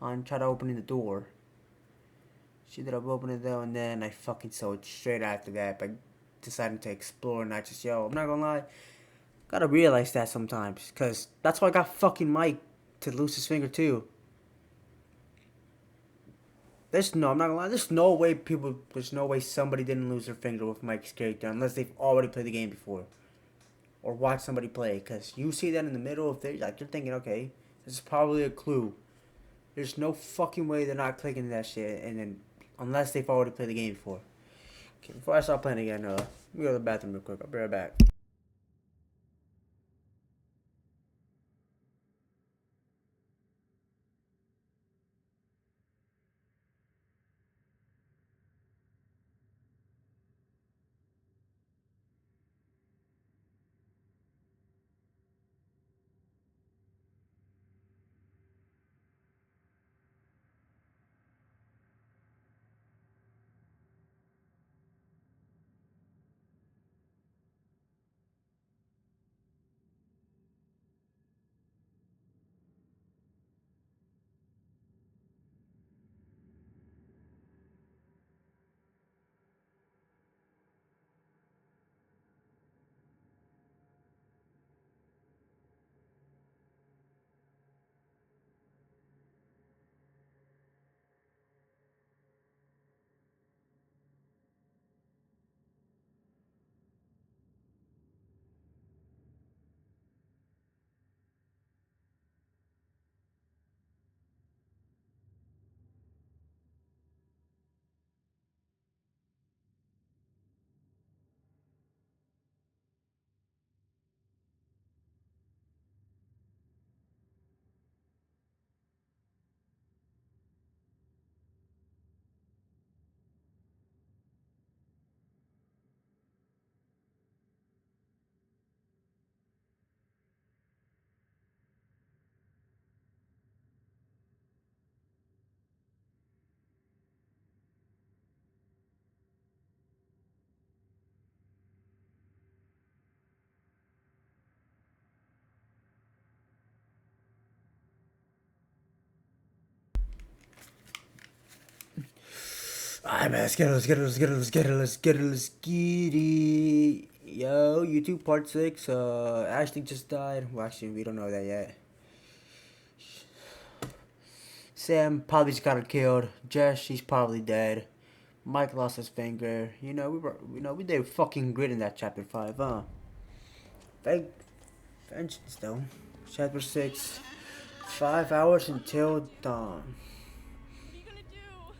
Speaker 3: on try to opening the door. She ended up opening it though, and then I fucking saw it straight after that by deciding to explore, and I just, yo, I'm not gonna lie, gotta realize that sometimes, because that's why I got fucking Mike to lose his finger too. I'm not gonna lie, there's no way somebody didn't lose their finger with Mike's character unless they've already played the game before. Or watched somebody play, because you see that in the middle of you're thinking, okay, this is probably a clue. There's no fucking way they're not clicking that shit, and then, unless they've already played the game before. Okay, before I start playing again, let me go to the bathroom real quick, I'll be right back. Alright, man, let's get it. Yo, YouTube part 6, Ashley just died. Well, actually, we don't know that yet. Sam probably just got her killed. Jess, she's probably dead. Mike lost his finger. We did fucking great in that chapter 5, huh? Vengeance, though. Chapter 6. 5 hours until dawn.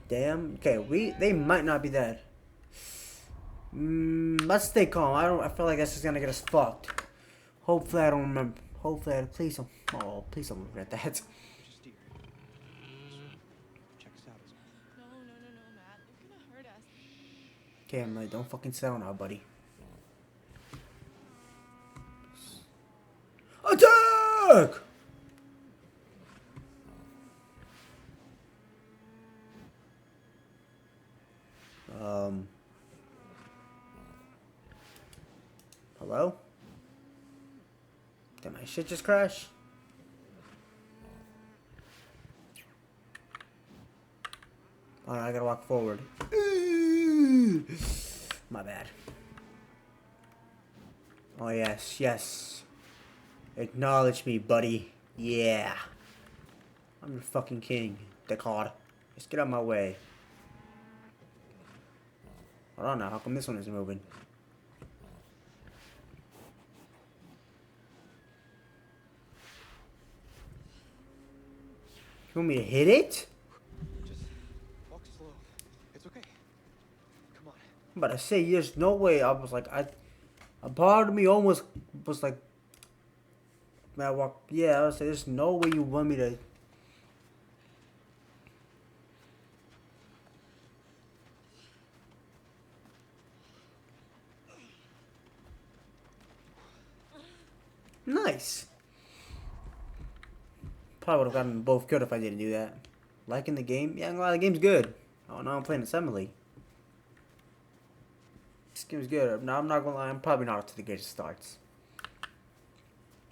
Speaker 3: Damn. Okay, they might not be dead. Let's stay calm. I feel like that's just gonna get us fucked. Hopefully I don't remember. Please don't. Oh, please don't regret that.
Speaker 6: Just here. Check us out.
Speaker 10: No, Matt. You're gonna hurt us.
Speaker 3: Okay, I'm like, don't fucking sell now, buddy. Attack! Hello? Did my shit just crash? Alright, I gotta walk forward. My bad. Oh, yes. Acknowledge me, buddy. Yeah. I'm your fucking king, Descartes. Just get out of my way. Hold on now, how come this one isn't moving? You want me to hit it?
Speaker 6: Just walk slow. It's okay. Come on.
Speaker 3: I'm about to say, there's no way. I was like, a part of me almost was like, man, I walk. Yeah, I was like, there's no way you want me to. Nice. Probably would have gotten them both killed if I didn't do that. Liking the game? Yeah, I'm glad the game's good. Oh, now I'm playing Assembly. This game's good. Now, I'm not gonna lie, I'm probably not up to the greatest starts.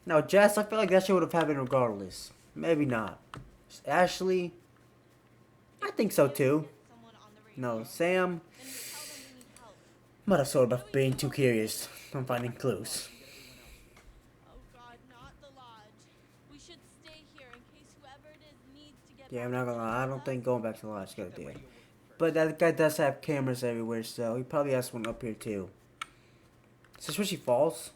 Speaker 3: Now, Jess, I feel like that shit would have happened regardless. Maybe not. Ashley, I think so too. No, Sam, might have sort of been too curious on finding clues.
Speaker 10: Oh God, not the lodge. We should stay here in case whoever it is needs to get.
Speaker 3: Yeah, I'm not gonna lie, I don't think going back to the lodge is a good idea. But that guy does have cameras everywhere, so he probably has one up here too. Is this where she falls?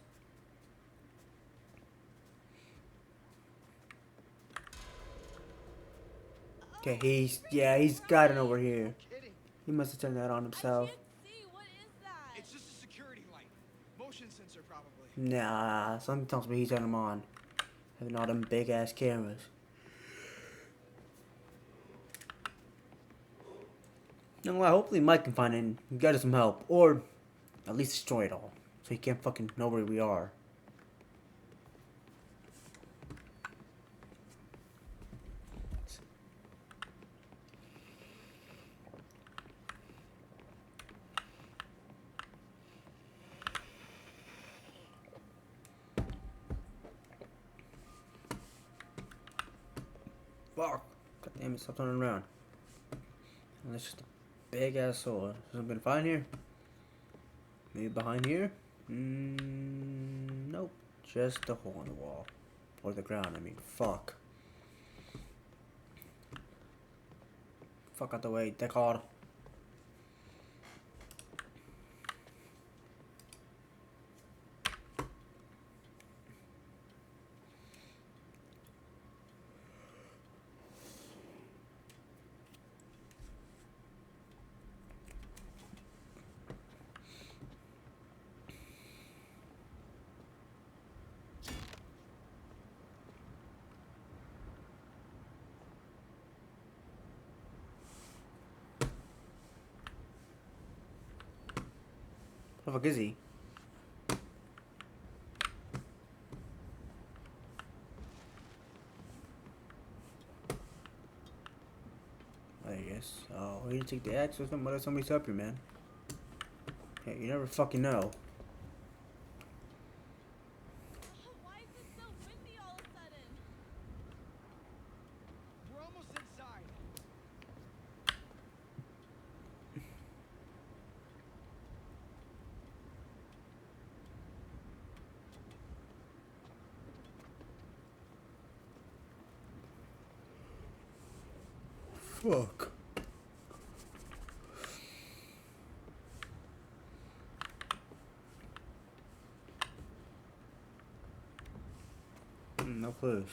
Speaker 3: Okay, he's got it over here. He must have turned that on himself.
Speaker 10: See, what is that?
Speaker 6: It's just a security light. Motion sensor, probably.
Speaker 3: Nah, something tells me he's turned them on. Having all them big ass cameras. You know what? Hopefully Mike can find it and get us some help. Or at least destroy it all. So he can't fucking know where we are. Fuck. God damn it, stop turning around. And that's just a big ass hole. Has something been fine here? Maybe behind here? Nope. Just a hole in the wall. Or the ground, I mean. Fuck. Fuck out the way, Deckard. What the fuck is he? I guess. Oh, he didn't take the axe or something. What if somebody's up here, man? Yeah, you never fucking know.
Speaker 10: Why is it so windy all of a sudden?
Speaker 6: We're almost inside.
Speaker 3: Fuck. No clues.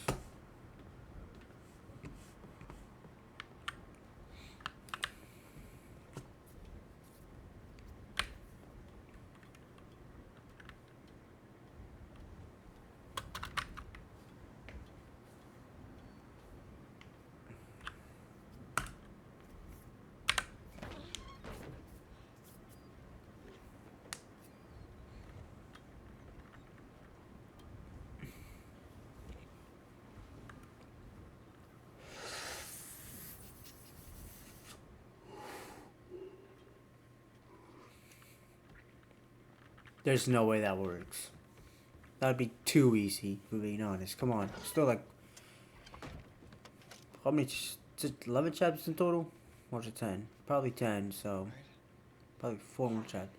Speaker 3: There's no way that works. That'd be too easy, if we're being honest. Come on. Still like... How many... Is it 11 chapters in total? Or is it 10? Probably 10, so... Probably 4 more chapters.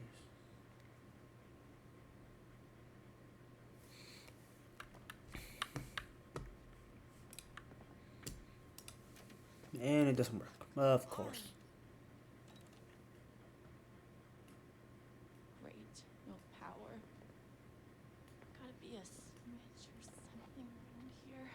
Speaker 3: And it doesn't work. Of course.
Speaker 10: Great, no power. Gotta be a switch or something around here.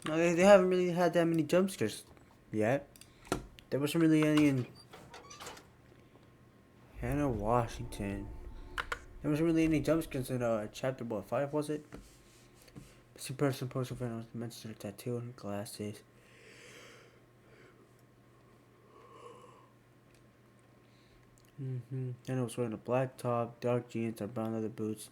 Speaker 3: No, they haven't really had that many jump scares yet. There wasn't really any in Hannah Washington. There wasn't really any jump scares in chapter 5 was it? Missing person postal friend was mentioned a tattoo and glasses. Hannah was wearing a black top, dark jeans, and brown leather boots.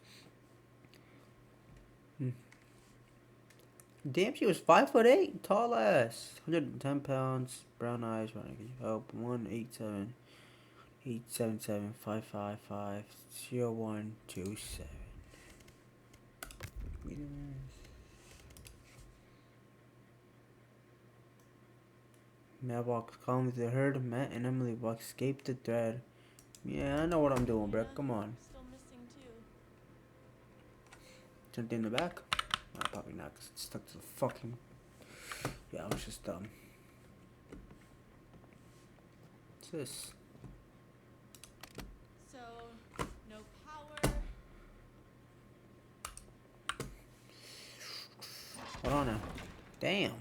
Speaker 3: Damn, she was 5'8", tall ass, 110 pounds, brown eyes, running help, 187. 877-555-0127. Mailbox calling with the herd. Matt and Emily walk escape the thread. Yeah, I know what I'm doing, bro. Come on.
Speaker 10: Still missing too.
Speaker 3: Something in the back? Oh, probably not, because it's stuck to the fucking... Yeah, I was just dumb. What's this?
Speaker 10: So, no power.
Speaker 3: Hold on now. Damn.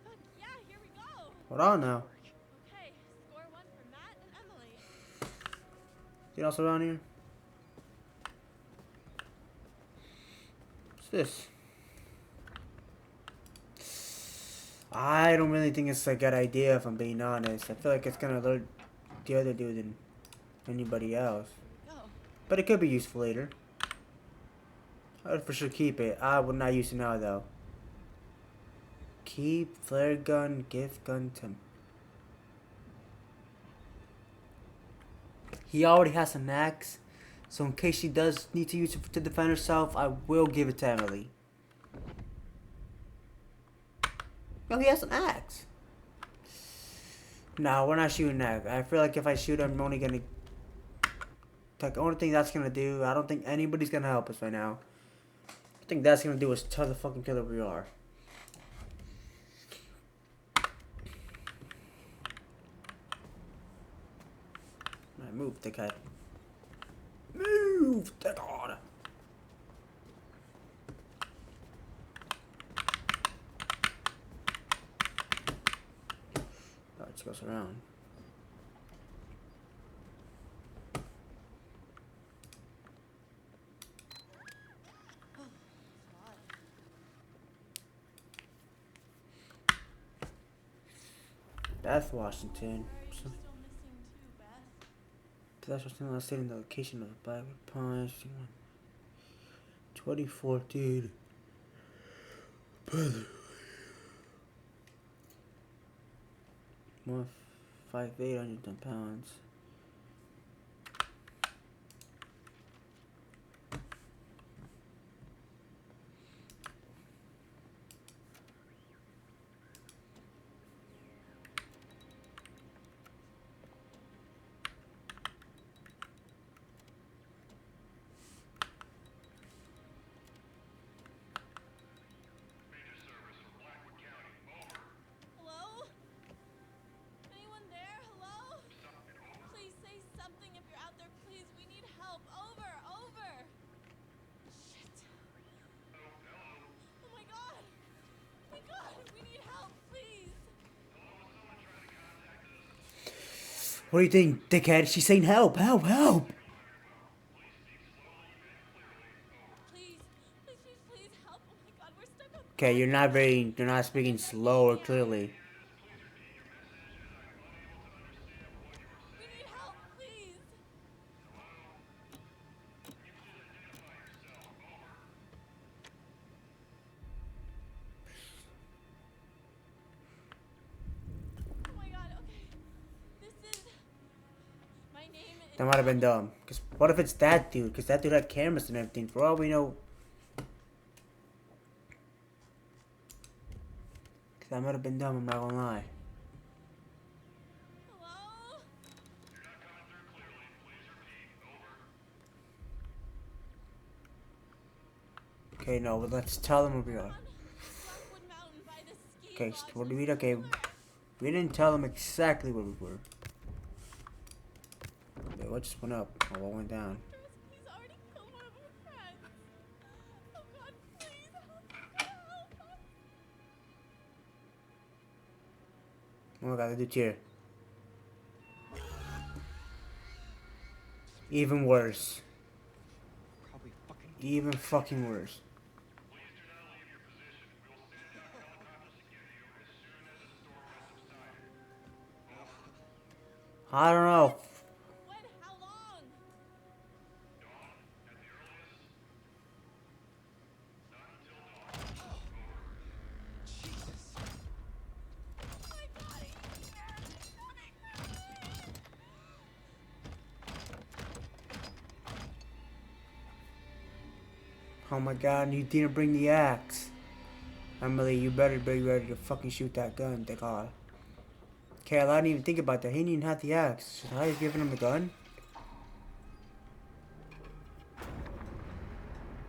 Speaker 10: Fuck yeah, here we go.
Speaker 3: Hold on now.
Speaker 10: Okay, score 1 for Matt and Emily.
Speaker 3: Anything else around here? What's this? I don't really think it's a good idea, if I'm being honest. I feel like it's gonna alert the other dude than anybody else. But it could be useful later. I would for sure keep it. I would not use it now, though. Keep flare gun, gift gun to... He already has an axe, so in case she does need to use it to defend herself, I will give it to Emily. No, he has an axe. No, we're not shooting that. I feel like if I shoot, I'm only gonna... Like, the only thing that's gonna do, I don't think anybody's gonna help us right now. I think that's gonna do is tell the fucking killer we are. Alright, move, dickhead. Move, dickhead. Alright, it goes around. Beth Washington. That's what's still not stating the location of the Blackwood Pines. 2014. 158, 110 pounds.
Speaker 10: Hello? Anyone there? Hello? Please say something if you're out there, please. We need help. Over, over. Shit. Oh my god. Oh my god, we need help, please.
Speaker 3: What do you think, dickhead? She's saying help, help, help!
Speaker 10: Please, please, please, please help. Oh my god, we're stuck on...
Speaker 3: Okay, you're not speaking slow or clearly.
Speaker 10: We need help, please. Oh my god, okay. This is... My name is...
Speaker 3: That might have been dumb. Cause what if it's that dude? Cause that dude had cameras and everything. For all we know. Cause that might have been dumb, I'm not gonna lie.
Speaker 10: Hello?
Speaker 3: Okay, no, but let's tell them where we are.
Speaker 10: Rockwood Mountain by the ski
Speaker 3: Okay,
Speaker 10: lodge
Speaker 3: what do
Speaker 10: in
Speaker 3: we? Okay, we didn't tell them exactly where we were. Wait, what just went up? Oh, what went down?
Speaker 10: He's already killed one of our friends. Oh God, please help us.
Speaker 3: Oh my God, the dude's here. Even worse.
Speaker 6: Probably fucking.
Speaker 3: Even fucking worse. I don't know.
Speaker 10: When? How long?
Speaker 6: Jesus.
Speaker 10: My body.
Speaker 3: Oh my God, you didn't bring the axe. Emily, you better be ready to fucking shoot that gun. Thank God. Carol, I didn't even think about that. He didn't even have the axe. Should I have given him the gun?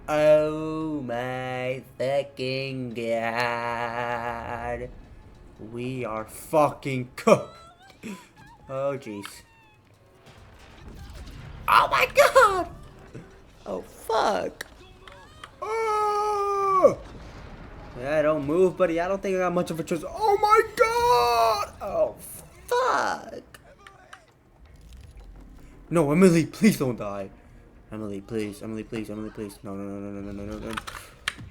Speaker 3: Oh my fucking God. We are fucking cooked. Oh jeez. Oh my God. Oh fuck. Oh. Yeah, don't move, buddy. I don't think I got much of a choice. Oh my God. Oh fuck. No, Emily, please don't die. Emily, please. Emily, please. Emily, please. No, no, no, no, no, no, no, no.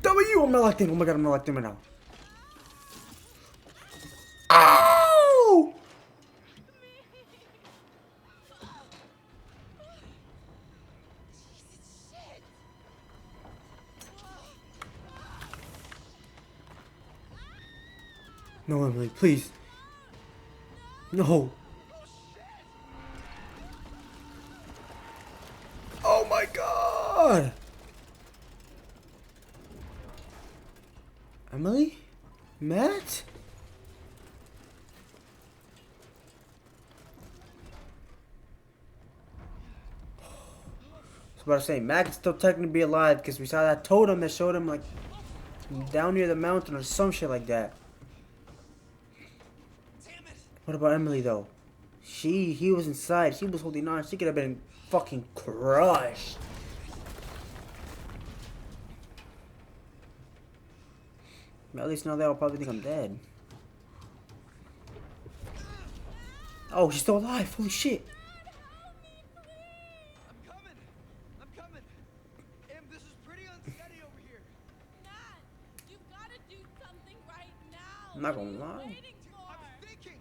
Speaker 3: W, I'm not locked in. Oh my God, I'm not locked in right now. Ow! No, Emily, please. No. Oh my God. Emily? Matt? I was about to say, Matt can still technically be alive because we saw that totem that showed him like down near the mountain or some shit like that. What about Emily though? He was inside. She was holding on. She could have been fucking crushed. At least now they'll probably think I'm dead. Oh, she's still alive. Holy shit.
Speaker 6: I'm coming. I'm coming. Em, this is pretty unsteady over here.
Speaker 10: Matt, you've got to do something right now.
Speaker 3: I'm not gonna
Speaker 10: What are you
Speaker 3: lie.
Speaker 10: waiting for?
Speaker 6: I'm thinking.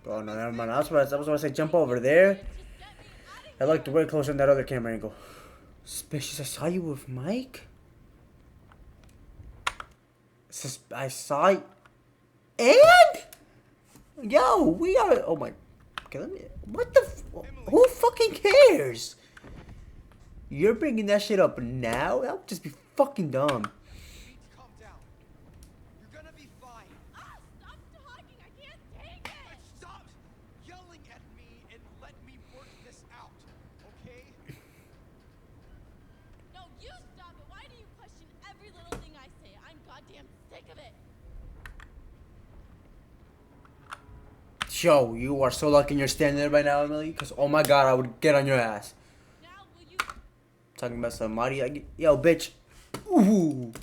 Speaker 3: Oh no, never mind. I was about to say jump over there.
Speaker 10: Just get me out of
Speaker 3: I like the way closer on that other camera angle. Suspicious. I saw you with Mike. I saw you. And? Yo, we are. Oh my. Okay, let me. What the? Who fucking cares? You're bringing that shit up now? That would just be fucking dumb.
Speaker 6: You need to calm down. You're gonna be fine.
Speaker 10: Stop talking. I can't take it.
Speaker 6: Stop yelling at me and let me work this out, okay?
Speaker 10: No, you stop it. Why do you question every little thing I say? I'm goddamn sick of it.
Speaker 3: Yo, you are so lucky you're standing there right now, Emily. Because, oh my God, I would get on your ass.
Speaker 10: Now will you...
Speaker 3: Talking about somebody. Like, yo, bitch. Ooh.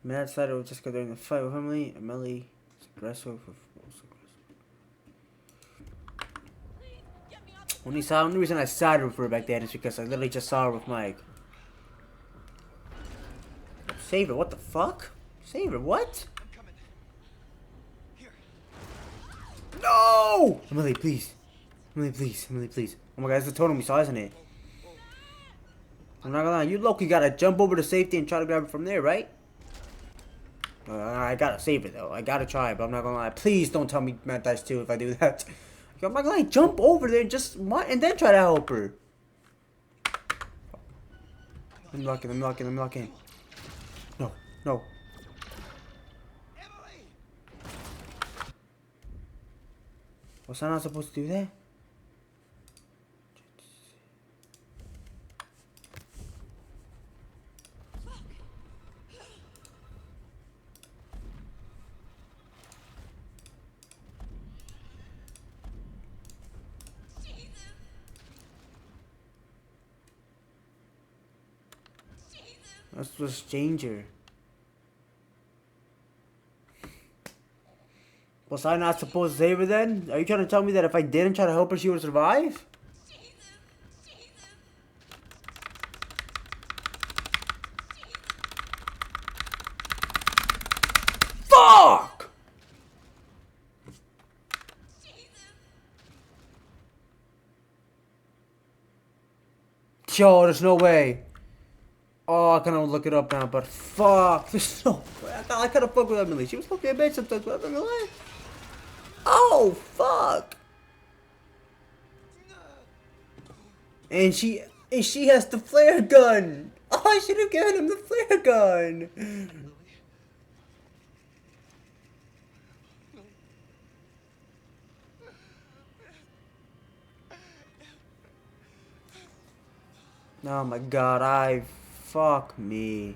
Speaker 3: Matt said it was just because they're in the fight with Emily. Emily is aggressive.
Speaker 10: Get me off the...
Speaker 3: Only reason I sided with her back then is because I literally just saw her with Mike. Save her, what the fuck? Save her, what?
Speaker 6: I'm coming. Here.
Speaker 3: No! Emily, please. Emily, please. Emily, please. Oh my God, it's the totem we saw, isn't it? I'm not gonna lie, you low-key gotta jump over to safety and try to grab it from there, right? I gotta save it though. I gotta try, but I'm not gonna lie. Please don't tell me Matt dies too if I do that. I'm not gonna lie, jump over there and just and then try to help her. I'm locking. No, no.
Speaker 6: Emily!
Speaker 3: Was I not supposed to do that? That's just danger. Was I not supposed to save her then? Are you trying to tell me that if I didn't try to help her, she would survive? Fuck! Yo, there's no way. Oh, I cannot look it up now, but fuck. There's no way. I kind of fuck with Emily. She was fucking a bitch sometimes, but I'm not gonna lie. Oh, fuck. And she has the flare gun. Oh, I should have given him the flare gun. Oh my god, fuck me.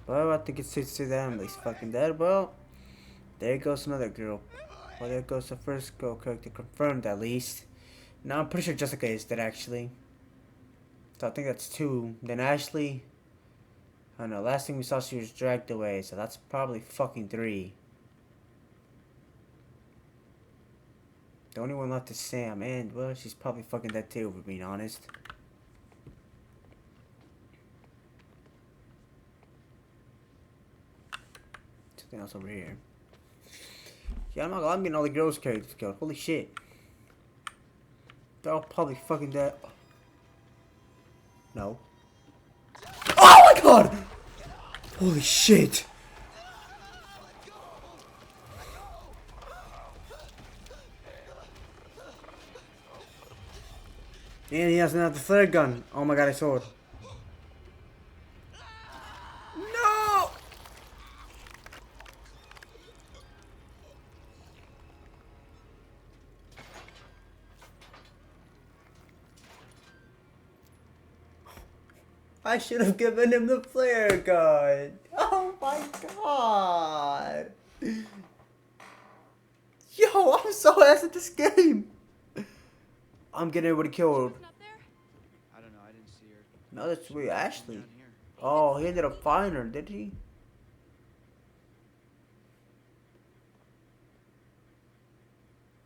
Speaker 3: Well, I think it's to them. Emily's fucking dead. Well, there goes another girl. Well, there goes the first girl character confirmed at least. Now I'm pretty sure Jessica is dead actually. So I think that's 2. Then Ashley. I don't know. Last thing we saw, she was dragged away. So that's probably fucking 3. The only one left is Sam, and well, she's probably fucking dead too, if we're being honest. Something else over here. Yeah, I'm getting all the girls' characters killed. Holy shit. They're all probably fucking dead. No. Oh my god! Holy shit! And he doesn't have the flare gun. Oh my god, I saw it. No! I should have given him the flare gun. Oh my god. Yo, I'm so ass at this game. I'm getting everybody killed.
Speaker 6: I don't know. I didn't see her.
Speaker 3: No, that's weird. Ashley.
Speaker 6: Down here.
Speaker 3: Oh, he ended up finding her, did he?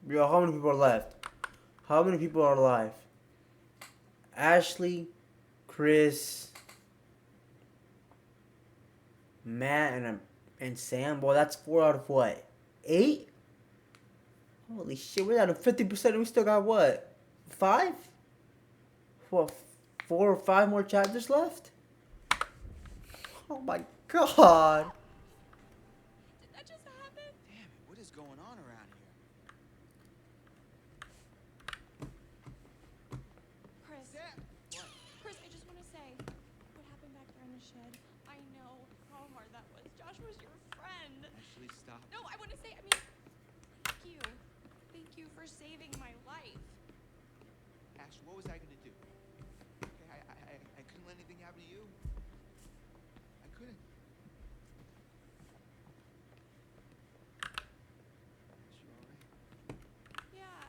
Speaker 3: Yo, how many people are left? How many people are alive? Ashley, Chris, Matt, and Sam. Boy, that's 4 out of what? 8? Holy shit, we're at a 50% and we still got what? 5? What, 4 or 5 more chapters left? Oh my god.
Speaker 10: Did that just happen?
Speaker 6: Damn it! What is going on around here?
Speaker 10: Chris.
Speaker 6: What?
Speaker 10: Chris, I just want to say, what happened back there in the shed? I know how hard that was. Josh was your friend.
Speaker 6: Ashley, stop.
Speaker 10: No, I want to say, thank you. Thank you for saving my life.
Speaker 6: Ash, what was I gonna do? Okay, I couldn't let anything happen to you. I couldn't. Ash, you alright?
Speaker 10: Yeah,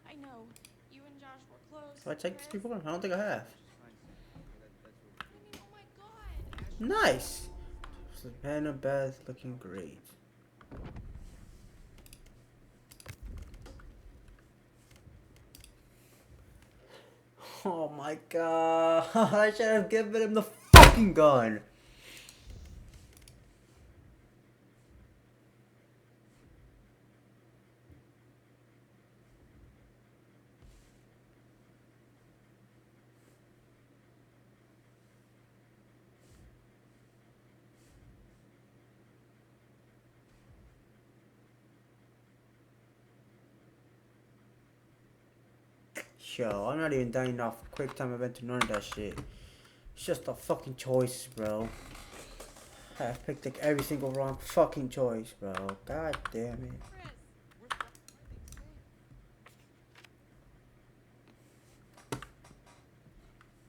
Speaker 10: I know. You and Josh were close.
Speaker 3: Have I checked these
Speaker 10: Chris.
Speaker 3: people? I don't think I have.
Speaker 6: Fine. Okay, that's what
Speaker 10: I mean, oh my god.
Speaker 3: Nice. Savannah Beth looking great. Oh my god. I should have given him the fucking gun. Yo, I'm not even dying off quick time event to learn that shit. It's just a fucking choice, bro. I've picked like every single wrong fucking choice, bro. God damn it.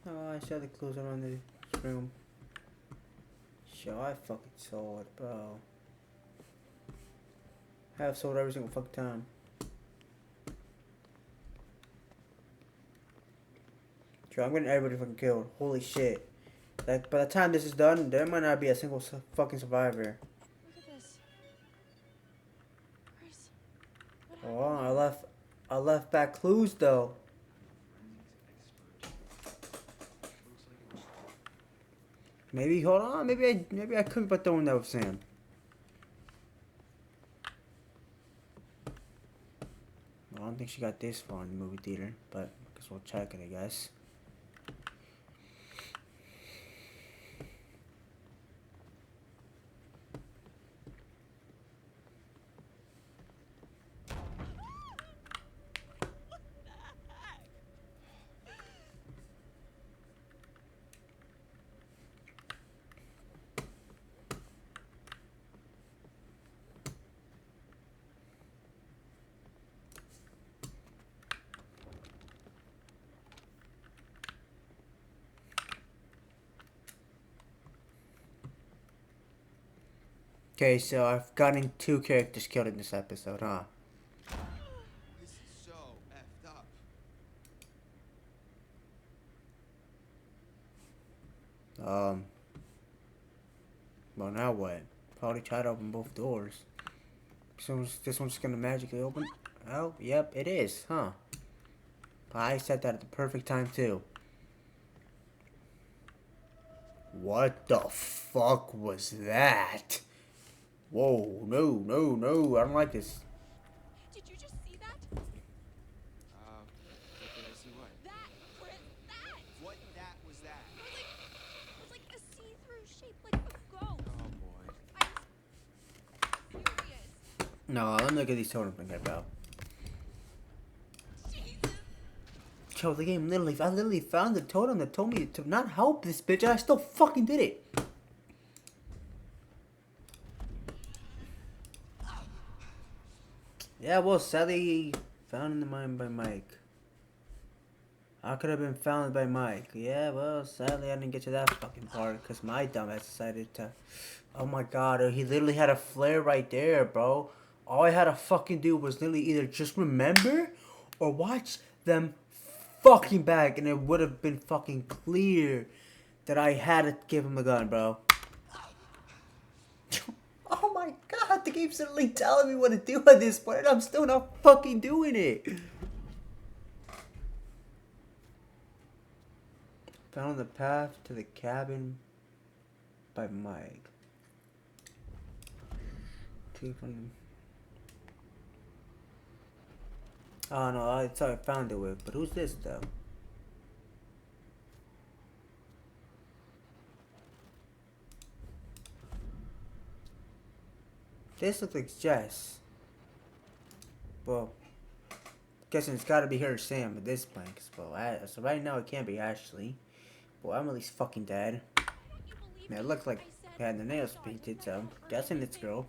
Speaker 3: Oh, I saw the clues around this room. Yo, I fucking saw it, bro. I have sold every single fucking time. killed. I'm getting everybody fucking killed. Holy shit. Like, by the time this is done, there might not be a single fucking survivor.
Speaker 10: Look at this. Chris, what
Speaker 3: Oh,
Speaker 10: happened?
Speaker 3: I left back clues though. Maybe hold on. Maybe I could by throwing that with Sam. I don't think she got this far in the movie theater, but I guess we'll check it, I guess. Okay, so I've gotten 2 characters killed in this episode, huh?
Speaker 6: This is so effed up.
Speaker 3: Well, now what? Probably try to open both doors. So this one's gonna magically open? Oh, yep, it is, huh? I said that at the perfect time, too. What the fuck was that? Whoa, no, no, no, I don't like this.
Speaker 10: Did you just see that?
Speaker 6: What did I see what?
Speaker 10: That, Chris, that!
Speaker 6: What that was that?
Speaker 10: It was like a see-through shape, like a ghost.
Speaker 6: Oh boy.
Speaker 10: I'm serious.
Speaker 3: No, let me look at these totems I got about. Yo, the game I literally found the totem that told me to not help this bitch, and I still fucking did it. Yeah, well, sadly, found in the mine by Mike. I could have been found by Mike. Yeah, well, sadly, I didn't get to that fucking part, because my dumbass decided to... Oh my god, he literally had a flare right there, bro. All I had to fucking do was literally either just remember, or watch them fucking back, and it would have been fucking clear that I had to give him the gun, bro. Oh my god, the game's literally telling me what to do at this point, and I'm still not fucking doing it. Found the path to the cabin by Mike. Oh no, I thought I found it with, but who's this though? This looks like Jess. Well, guessing it's gotta be her or Sam at this point, cause, well, so right now it can't be Ashley. Well, Emily's fucking dead. Man, it looked like he had the nails painted, so I'm guessing it's girl.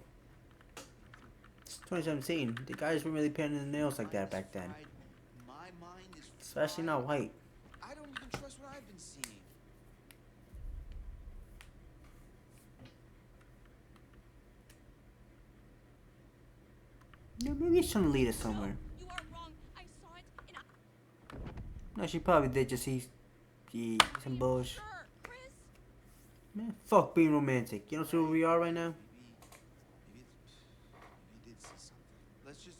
Speaker 3: It's 2017. The guys weren't really painting the nails like that back then.
Speaker 6: My mind is
Speaker 3: Especially not white.
Speaker 6: I don't even trust what I've been seeing.
Speaker 3: No, maybe he's trying to lead us somewhere.
Speaker 10: You are wrong. I saw it and
Speaker 3: No, she probably did just see some bullshit.
Speaker 10: sure, Chris.
Speaker 3: Man, fuck being romantic. You don't see where we are right now?
Speaker 6: Maybe he did see something. Let's just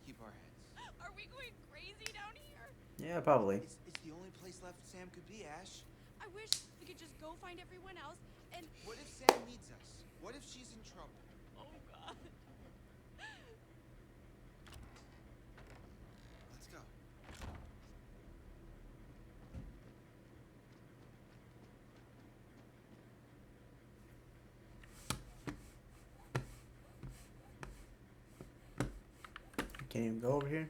Speaker 6: keep our heads.
Speaker 10: Are we going crazy down here?
Speaker 3: Yeah, probably.
Speaker 6: It's the only place left Sam could be, Ash.
Speaker 10: I wish we could just go find everyone else and...
Speaker 6: What if Sam needs us? What if she's in trouble?
Speaker 10: Oh, God.
Speaker 6: Let's go.
Speaker 3: Can't even go over here?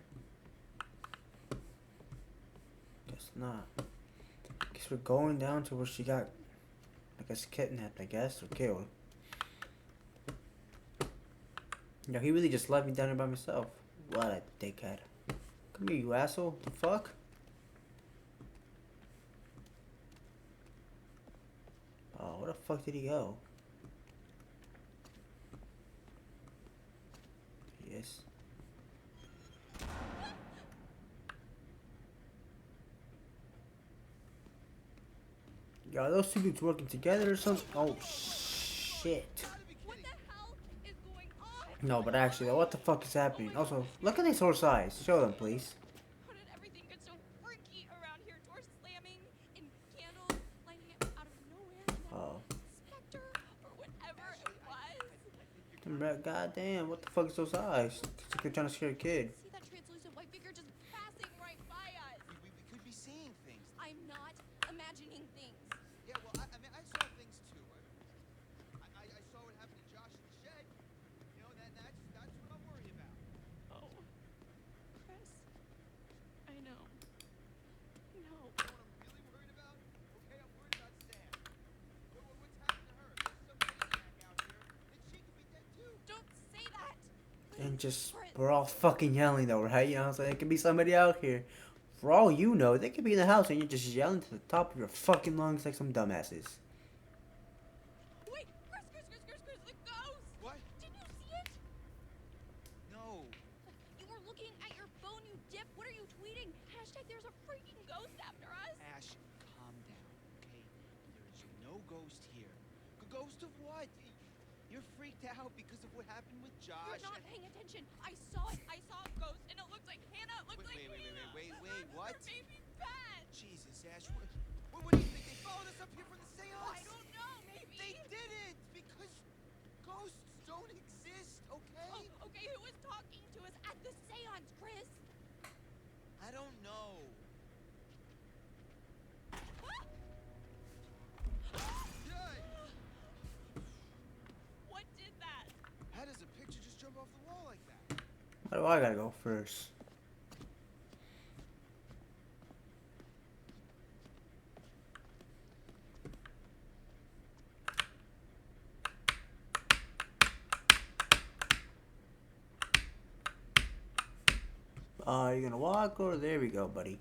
Speaker 3: Guess not. Guess we're going down to where she got, I guess, kidnapped, I guess, or killed. No, he really just left me down here by myself. What a dickhead. Come here, you asshole. The fuck? Oh, where the fuck did he go? Yes. Are those two dudes working together or something? Oh, shit.
Speaker 10: What the hell is going on?
Speaker 3: No, but actually, what the fuck is happening? Also, look at these horse eyes. Show them, please.
Speaker 10: How did everything get so freaky around here? Doors slamming and candles lighting out of nowhere and that
Speaker 3: Oh.
Speaker 10: specter or whatever it was.
Speaker 3: Goddamn, what the fuck is those eyes? It's like they're trying to scare a kid.
Speaker 10: See that translucent white figure just passing right by us.
Speaker 6: We could be seeing things.
Speaker 10: I'm not imagining things.
Speaker 6: Yeah, well, I mean, I saw things too. I saw what happened to Josh in the shed. You know, that's what I'm worried about.
Speaker 10: Oh, Chris, I know. No.
Speaker 6: You know what I'm really worried about? Okay, I'm worried about Sam. What's happened to her? There's some maniac out here, and she could be dead too.
Speaker 10: Don't say that.
Speaker 3: And just, we're all fucking yelling though, right? You know what I'm saying? It could be somebody out here. For all you know, they could be in the house and you're just yelling to the top of your fucking lungs like some dumbasses.
Speaker 10: Wait, Chris, the ghost.
Speaker 6: What?
Speaker 10: Did you see it?
Speaker 6: No.
Speaker 10: You were looking at your phone, you dip. What are you tweeting? Hashtag there's a freaking ghost after us.
Speaker 6: Ash, calm down, okay? There is no ghost here. Ghost of what? You're freaked out because of what happened with Josh.
Speaker 10: You're not paying attention. I saw it. I saw a ghost, and it looked like Hannah. It looked like Hannah.
Speaker 6: Wait, what?
Speaker 10: Her baby's bad.
Speaker 6: Jesus, Ash, what do you think? They followed us up here from the seance?
Speaker 10: I don't know, maybe.
Speaker 6: They didn't, because ghosts don't exist, okay?
Speaker 10: Oh, okay, who was talking to us at the seance, Chris?
Speaker 6: I don't know.
Speaker 10: What did that?
Speaker 6: How does a picture just jump off the wall like that?
Speaker 3: Why do I gotta go first? You gonna walk or there we go, buddy.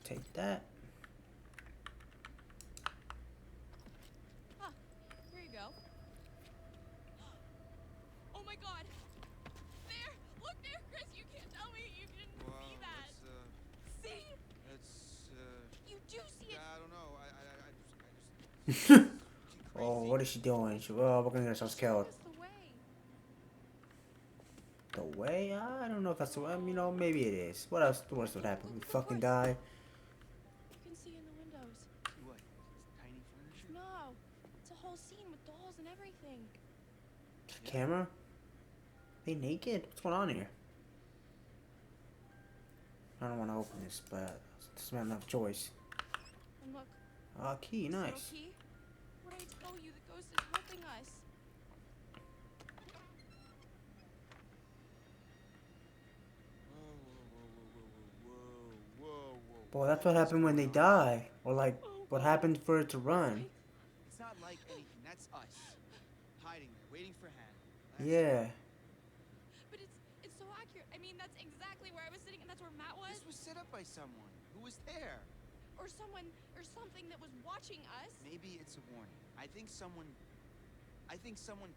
Speaker 3: Take that.
Speaker 10: Here you go. Oh my god. There! Look there, Chris! You can't tell me you didn't see that. See? You do see it!
Speaker 6: I don't know. I just
Speaker 3: Oh, what is she doing? Oh, we're gonna get ourselves killed.
Speaker 10: That's the way.
Speaker 3: The way? I don't know if that's the way. You know, maybe it is. What else? The worst would happen? We fucking die.
Speaker 10: You can see in the windows.
Speaker 6: See what? This tiny furniture?
Speaker 10: No. It's a whole scene with dolls and everything.
Speaker 3: Camera? They naked? What's going on here? I don't want to open this, but there's not enough choice.
Speaker 10: And look.
Speaker 3: Key,
Speaker 10: This little
Speaker 3: nice.
Speaker 10: key. What did I tell you? The ghost is helping us.
Speaker 3: Boy, that's what happened when they die. Or like, what happened for it to run.
Speaker 6: It's not like anything. That's us. Hiding there, waiting for Hannah.
Speaker 3: Yeah.
Speaker 10: But it's so accurate. I mean, that's exactly where I was sitting, and that's where Matt was.
Speaker 6: This was set up by someone. Who was there?
Speaker 10: Or someone, or something that was watching us.
Speaker 6: Maybe it's a warning. I think someone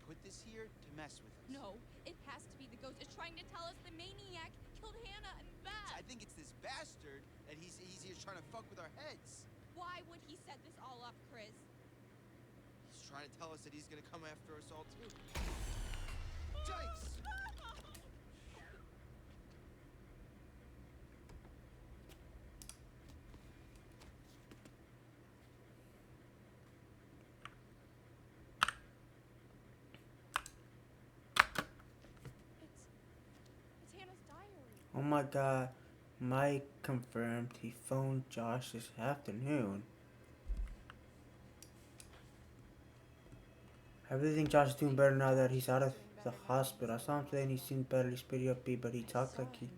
Speaker 6: put this here to mess with us.
Speaker 10: No, it has to be the ghost. It's trying to tell us the maniac killed Hannah and Beth.
Speaker 6: I think it's this bastard that he's here trying to fuck with our heads.
Speaker 10: Why would he set this all up, Chris?
Speaker 6: He's trying to tell us that he's gonna come after us all too. Yikes!
Speaker 10: It's Hannah's diary.
Speaker 3: Oh my god. Mike confirmed he phoned Josh this afternoon. I really think Josh is doing better now that he's out of the hospital. I saw him today and he seemed better. He's pretty upbeat, but he talked like he...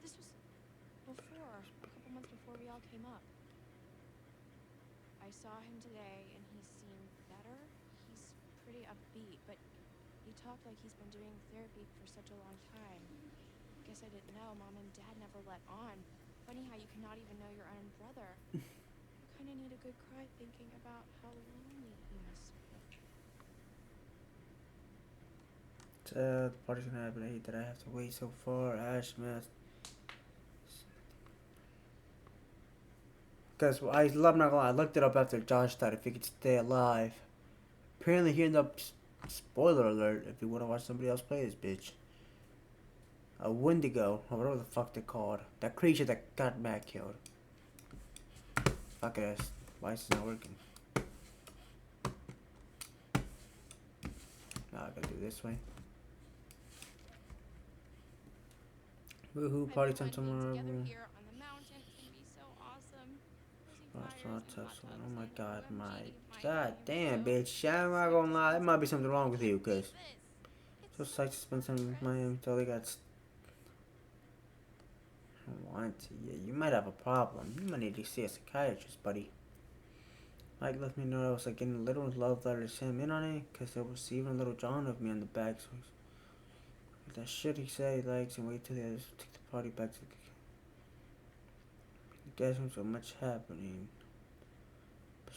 Speaker 10: This was before, a couple months before we all came up. I saw him today and he seemed better. He's pretty upbeat, but he talked like he's been doing therapy for such a long time. Guess I didn't know. Mom and Dad never let on. Funny how you cannot even know your own brother. Kinda need a good cry thinking about how lonely he must be.
Speaker 3: The party's gonna happen. I hate that I have to wait so far. Ash, man. Because I'm not gonna lie, I looked it up after Josh died if he could stay alive. Apparently he ended up, spoiler alert, if you want to watch somebody else play this bitch. A Wendigo, or whatever the fuck they're called. That creature that got Matt killed. Fuck it, why is it not working? Now I gotta do this way. Woohoo, party time tomorrow.
Speaker 10: Here on the mountain. It's gonna be so awesome.
Speaker 3: Oh my god, god damn, bitch. I'm not gonna lie, there might be something wrong with you, cause just like to spend some time with Miami until they got. I don't want to. Yeah, you might have a problem. You might need to see a psychiatrist, buddy. Mike let me know I was like getting a little love letter to send him in on it, cause there was even a little John of me on the back. So that shit he said he likes, and wait till the others take the party back to. Guess so much happening.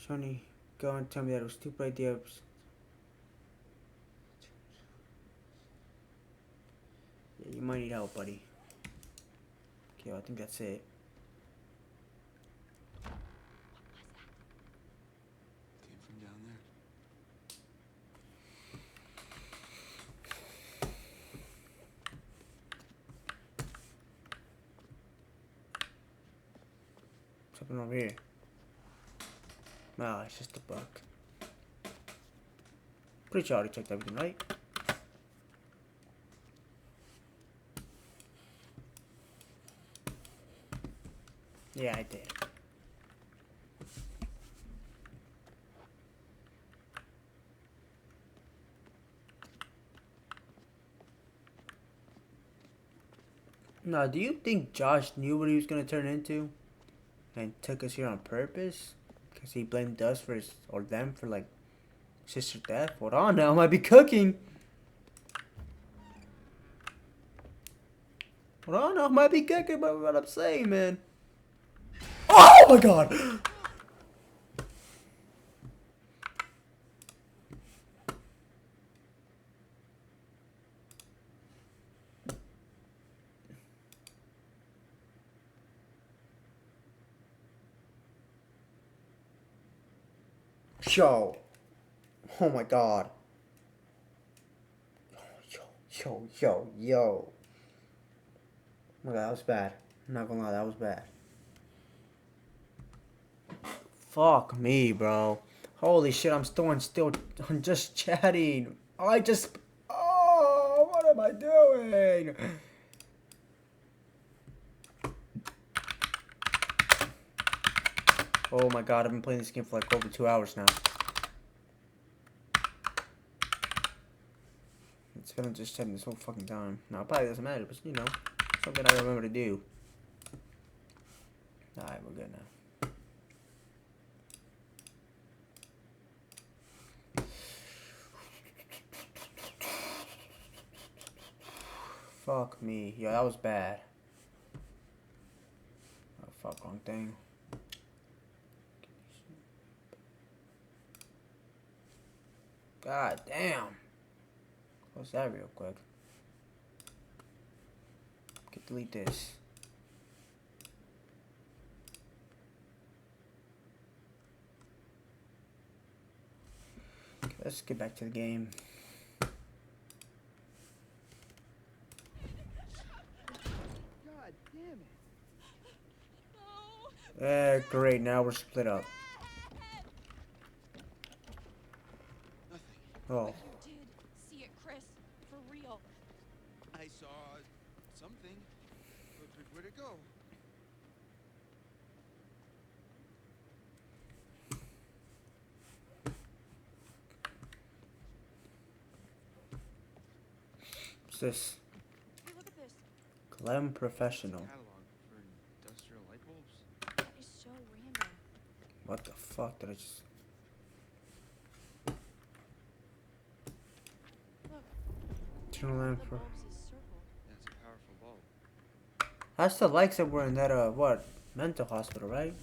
Speaker 3: Shoni, go and tell me that it was a stupid idea. Yeah, you might need help, buddy. Okay, well, I think that's it.
Speaker 13: Came from down there.
Speaker 3: Something over here. No, it's just a book. Pretty sure I already checked everything, right? Yeah, I did. Now, do you think Josh knew what he was gonna turn into? And took us here on purpose? Because he blamed us for his, or them for, like, sister's death? Hold on now, I might be cooking. Hold on now, I might be cooking about what I'm saying, man. Oh my god! Yo. Oh my god. Yo. Oh my god, that was bad. I'm not gonna lie, that was bad. Fuck me, bro. Holy shit, I'm just chatting. Oh, what am I doing? Oh my god, I've been playing this game for like over 2 hours now. It's been just chatting this whole fucking time. Now, it probably doesn't matter, but you know, something I remember to do. Alright, we're good now. Fuck me. Yeah, that was bad. Oh, fuck, wrong thing. God damn. What's that real quick? Okay, delete this. Okay, let's get back to the game.
Speaker 6: God damn it.
Speaker 3: Great, now we're split up. Oh.
Speaker 10: You did see it, Chris. For real.
Speaker 6: I saw something. Where'd it go?
Speaker 3: What's this?
Speaker 10: Hey, look at this.
Speaker 3: Clem Professional.
Speaker 13: Catalog for industrial light bulbs.
Speaker 10: That is so random.
Speaker 3: What the fuck did I just...
Speaker 10: Look.
Speaker 3: Turn
Speaker 10: One
Speaker 3: lamp
Speaker 10: of the
Speaker 3: for...
Speaker 10: bulbs is circled.
Speaker 13: That's a powerful bulb.
Speaker 3: That's the lights that were in that, what? Mental hospital, right?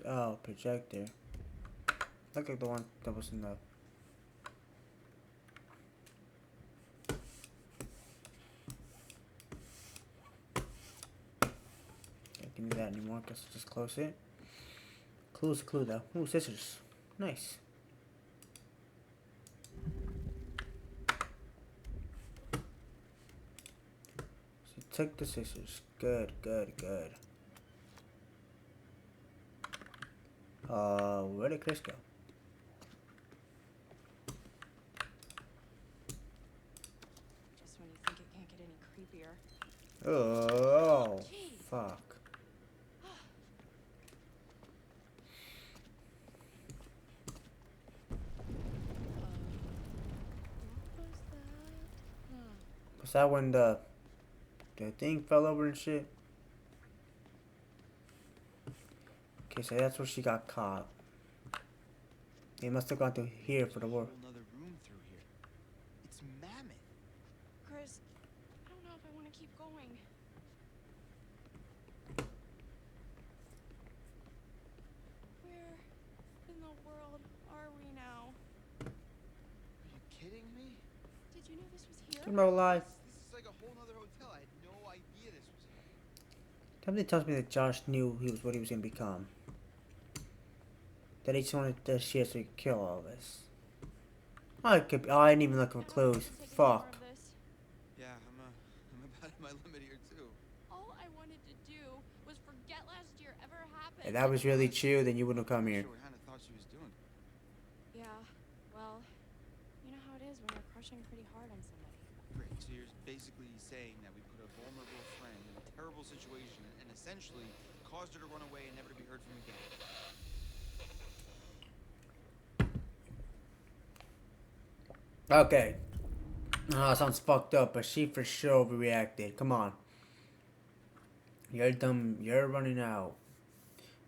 Speaker 3: Oh, projector. Look like the one that was in the... can do that anymore. Guess I'll just close it. Clue's a clue though. Ooh, scissors. Nice. So take the scissors. Good, good, good. Where did Chris go?
Speaker 10: Just when you think it can't get any creepier.
Speaker 3: Oh,
Speaker 10: Jeez.
Speaker 3: fuck.
Speaker 10: What was that? Huh.
Speaker 3: Was that when the thing fell over and shit? Okay, so that's where she got caught. They must have gone through here for the war.
Speaker 6: Another room through here. It's mammoth.
Speaker 10: Chris, I don't know if I want to keep going. Where in the world are we now?
Speaker 6: Are you kidding me?
Speaker 10: Did you know this was here?
Speaker 3: In my life.
Speaker 6: This is like a whole nother hotel. I had no idea this was here.
Speaker 3: Something tells me that Josh knew he was what he was gonna become. That he just wanted the shit to kill all of us. I didn't even look for clues. Fuck.
Speaker 6: Yeah, I'm about at my limit here too.
Speaker 10: All I wanted to do was forget last year ever happened.
Speaker 3: If that was really true, then you wouldn't have come here.
Speaker 6: Sure, Hannah thought she was doing.
Speaker 10: Yeah, well, you know how it is when you're crushing pretty hard on somebody.
Speaker 6: Great. So you're basically saying that we put a vulnerable friend in a terrible situation and essentially caused her to run away and never to be heard from again.
Speaker 3: Okay. Sounds fucked up, but she for sure overreacted. Come on. You're dumb. You're running out.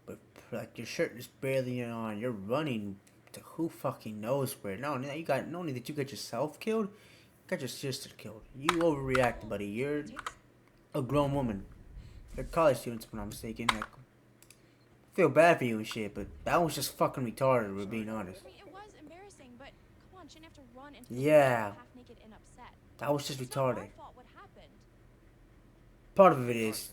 Speaker 3: But, like, your shirt is barely on. You're running to who fucking knows where. No, you got, not only did you get yourself killed, you got your sister killed. You overreacted, buddy. You're a grown woman. You're college students, if I'm not mistaken. Like, I feel bad for you and shit, but that was just fucking retarded, we're being honest.
Speaker 10: I mean, it was embarrassing, but come on, shouldn't have to run into
Speaker 3: Yeah.
Speaker 10: half naked and upset.
Speaker 3: That was just
Speaker 10: It's not
Speaker 3: retarded.
Speaker 10: our fault what happened.
Speaker 3: Part of it is.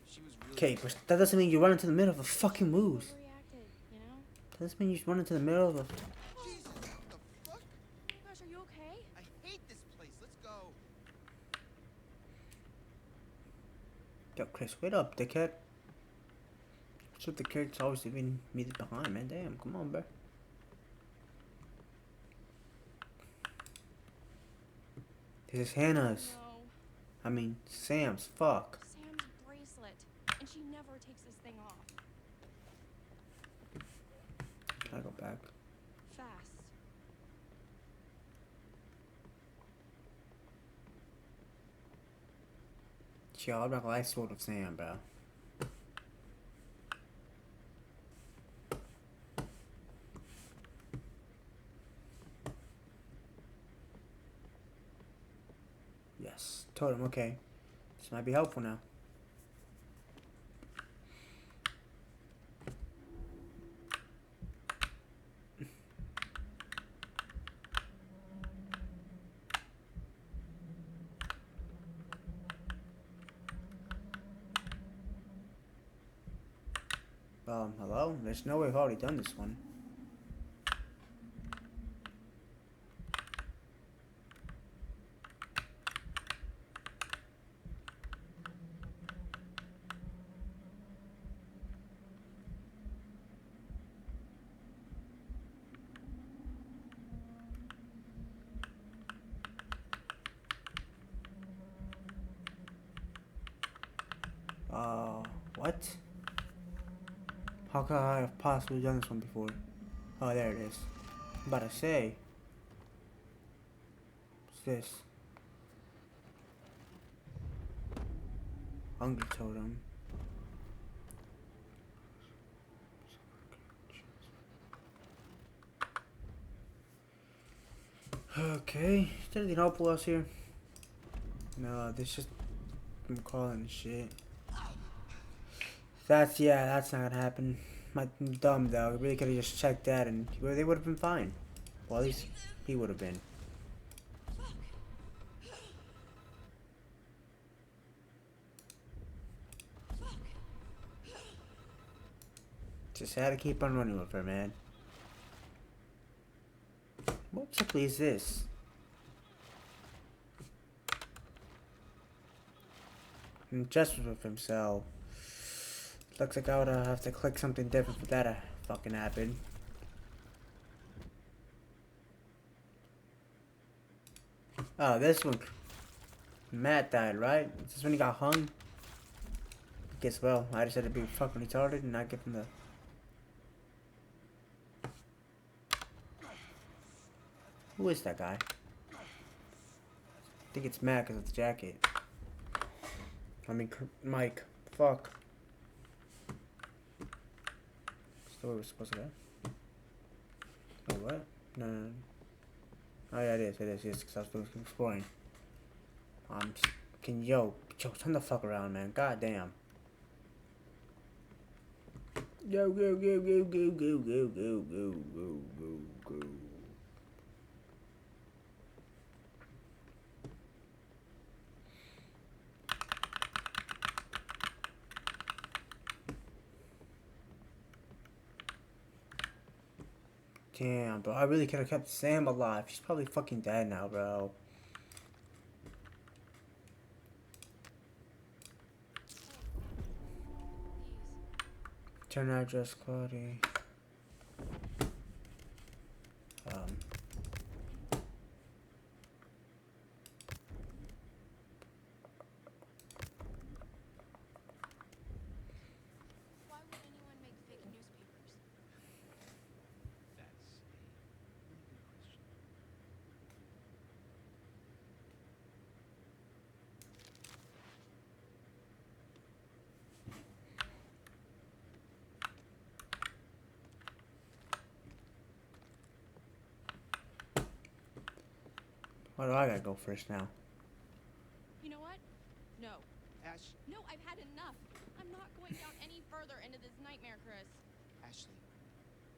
Speaker 6: She was really
Speaker 3: Okay, but that doesn't mean you run into the middle of a fucking moose.
Speaker 10: Overreacted, you know?
Speaker 3: That doesn't mean you run into the middle of a...
Speaker 6: Jesus, what the fuck?
Speaker 10: Oh my gosh, are you okay?
Speaker 6: I hate this place. Let's go.
Speaker 3: Yo, Chris, wait up, dickhead. What's with the characters always leaving me behind, man? Damn, come on, bro. This is Hannah's.
Speaker 10: No.
Speaker 3: I mean, Sam's. Fuck.
Speaker 10: Sam's bracelet, and she never takes this thing off.
Speaker 3: I go back.
Speaker 10: Fast.
Speaker 3: Yo, I'm not gonna lie, I sword with Sam, bro. Yes, told him, okay. This might be helpful now. Hello? There's no way I've already done this one. What? How could I have possibly done this one before? Oh, there it is. I'm about to say. What's this? Hunger totem. Okay, is there anything helpful else here? No, this just I'm calling shit. That's not gonna happen. I'm dumb though. I really could have just checked that and they would have been fine. Well, at least he would have been. Just had to keep on running with her, man. What exactly is this? Just with himself. Looks like I would have to click something different for that to fucking happen. Oh, this one. Matt died, right? Is this when he got hung? Guess well. I just had to be fucking retarded and not give him the. Who is that guy? I think it's Matt because of the jacket. I mean, Mike. Fuck. That's where we're supposed to go. Oh, what? No, no, no. Oh, yeah, it is. It is. Yes, because I was supposed to be exploring. Yo, turn the fuck around, man. God damn. Go, go, go, go, go, go, go, go, go, go, go, go. Damn, bro. I really could have kept Sam alive. She's probably fucking dead now, bro. Turn address, Claudia.
Speaker 10: Why would anyone make fake newspapers?
Speaker 13: That's a really good question.
Speaker 3: Why do I gotta go first now?
Speaker 10: You know what? No.
Speaker 6: Ash,
Speaker 10: No, I've had enough. I'm not going down any further into this nightmare, Chris.
Speaker 6: Ashley,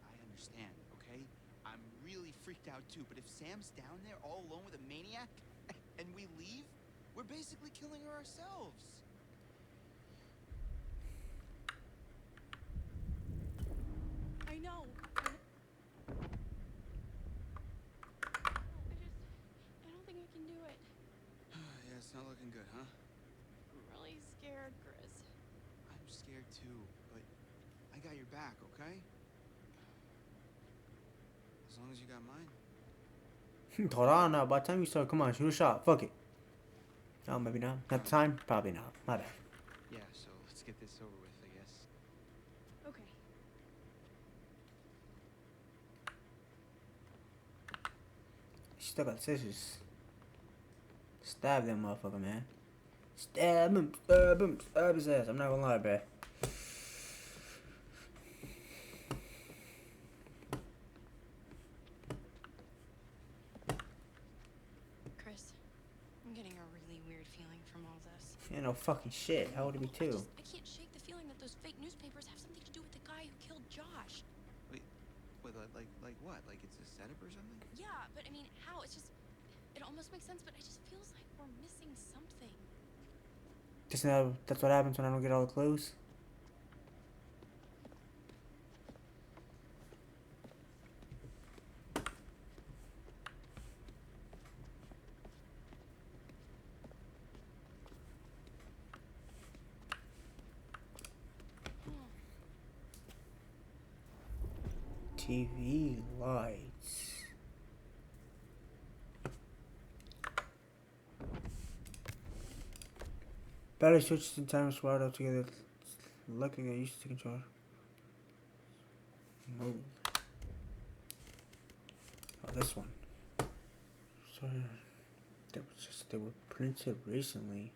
Speaker 6: I understand, okay? I'm really freaked out too, but if Sam's down there all alone with a maniac and we leave, we're basically killing her ourselves.
Speaker 10: I know. I don't think I can do it.
Speaker 13: Yeah, it's not looking good, huh?
Speaker 10: I'm really scared, Chris.
Speaker 6: I'm scared too, but I got your back, okay?
Speaker 13: As long as you got mine.
Speaker 3: Hold on now. By the time you start, come on, shoot a shot. Fuck it. Oh, maybe not. At the time? Probably not. My bad.
Speaker 13: Yeah, so let's get this over with, I guess.
Speaker 10: Okay.
Speaker 3: She still got scissors. Stab that motherfucker, man. Stab him, stab his ass. I'm not gonna lie, bruh.
Speaker 10: Chris, I'm getting a really weird feeling from all this.
Speaker 3: Yeah, no fucking shit. How old are we too?
Speaker 10: I can't shake the feeling that those fake newspapers have something to do with the guy who killed Josh.
Speaker 13: Wait, like what? Like it's a setup or something?
Speaker 10: Yeah, but I mean, how? It's just, it almost makes sense, but it just feels like we're missing something.
Speaker 3: Just know that's what happens when I don't get all the clues. TV lights. Battery switches and timers wired up together. Looking at used to control. Move. Oh, this one. Sorry, they were printed recently.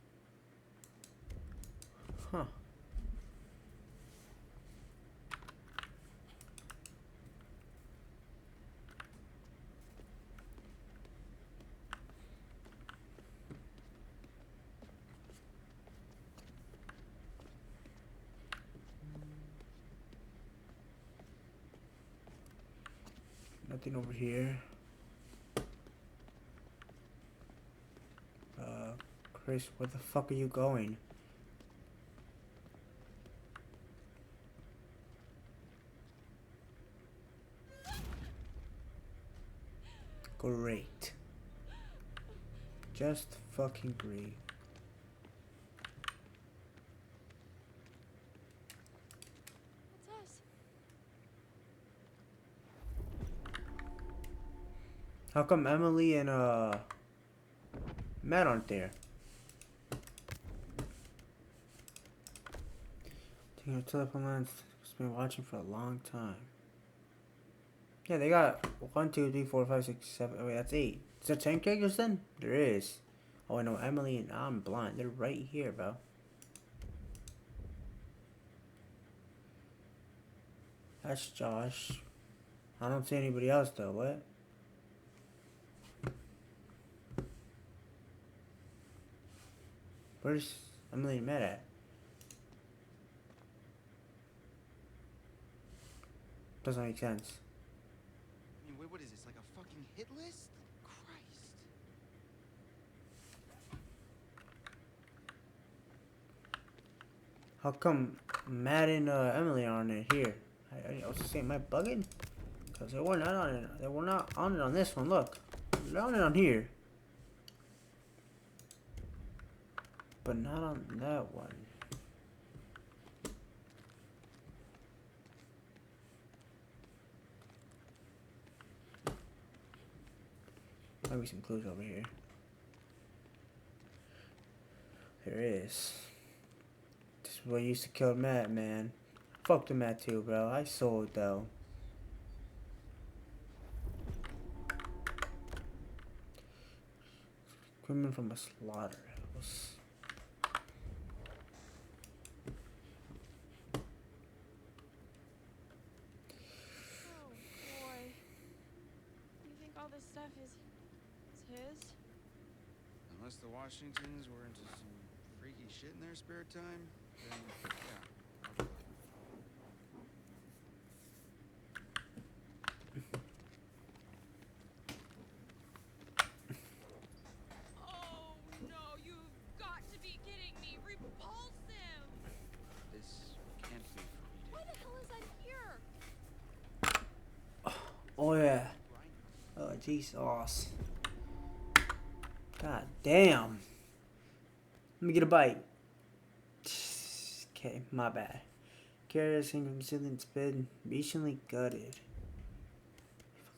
Speaker 3: Huh. Nothing over here. Chris, where the fuck are you going? Great. Just fucking great.
Speaker 10: That's us.
Speaker 3: How come Emily and Matt aren't there? Taking your telephone lines. It's been watching for a long time. Yeah, they got 1, 2, 3, 4, 5, 6, 7. Oh, wait, that's 8. Is there 10 characters then? There is. Oh, I know Emily and I'm blind. They're right here, bro. That's Josh. I don't see anybody else though. What? Where's Emily and Matt at? Doesn't make sense.
Speaker 6: I mean, wait, what is this? Like a fucking hit list? Christ.
Speaker 3: How come Matt and Emily aren't in here? I was just saying, am I bugging? Because they were not on it. They were not on it on this one. Look, they're on it on here, but not on that one. Maybe some clues over here. There is. This is what used to kill Matt, man. Fuck the Matt too, bro. I sold though. Criminal from a slaughterhouse.
Speaker 10: Oh boy. You think all this stuff is his?
Speaker 6: Unless the Washingtons were into some freaky shit in their spare time, then yeah. I'll
Speaker 10: Oh no, you've got to be kidding me. Repulsive!
Speaker 6: This can't be for me.
Speaker 10: Why the hell is I here?
Speaker 3: Oh yeah. Oh Jesus. God damn. Let me get a bite. Okay, my bad. Curious and resilient been recently gutted.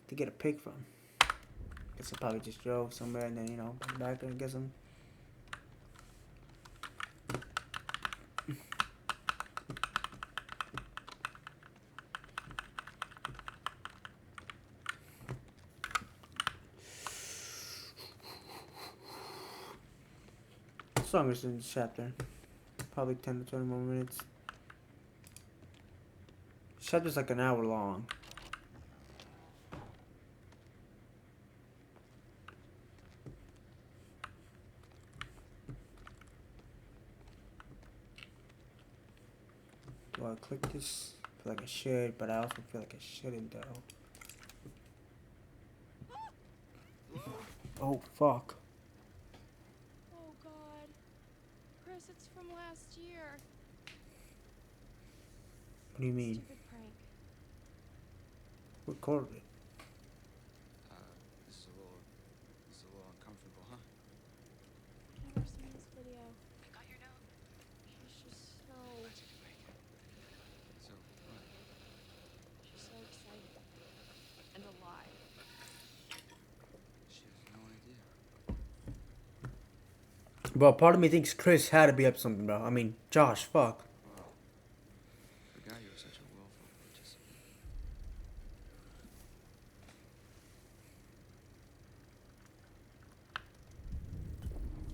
Speaker 3: To get a pick from. Guess I probably just drove somewhere and then, you know, come back and get some. Song is in this chapter. Probably 10 to 20 more minutes. Chapter's like an hour long. Do I click this? I feel like I should, but I also feel like I shouldn't though. Oh fuck.
Speaker 10: Oh god. Chris, it's from last year.
Speaker 3: What do you mean?
Speaker 10: Stupid prank.
Speaker 3: Recorded it.
Speaker 6: This is a little uncomfortable, huh?
Speaker 10: Never seen this video. I got your note. She's just so...
Speaker 6: So, what?
Speaker 10: She's so excited. And alive.
Speaker 6: She has no idea.
Speaker 3: Bro, part of me thinks Chris had to be up to something, bro. I mean, Josh, fuck.
Speaker 6: Forgot you were such a willful participant.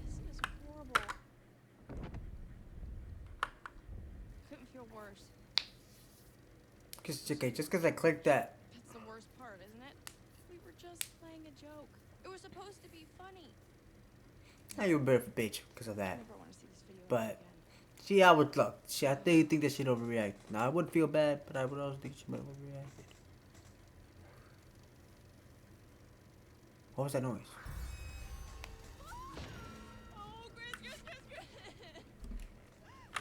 Speaker 10: This is horrible. Couldn't feel worse.
Speaker 3: Okay, just because I clicked that.
Speaker 10: That's the worst part, isn't it? We were just playing a joke. It was supposed to be funny.
Speaker 3: Now you're a bit of a bitch because of
Speaker 10: I
Speaker 3: that.
Speaker 10: never want to see this video
Speaker 3: But,
Speaker 10: again.
Speaker 3: see, I would look. See, I think that she'd overreact. Now, I would feel bad, but I would also think she might overreact. What was that noise?
Speaker 10: Oh, Chris!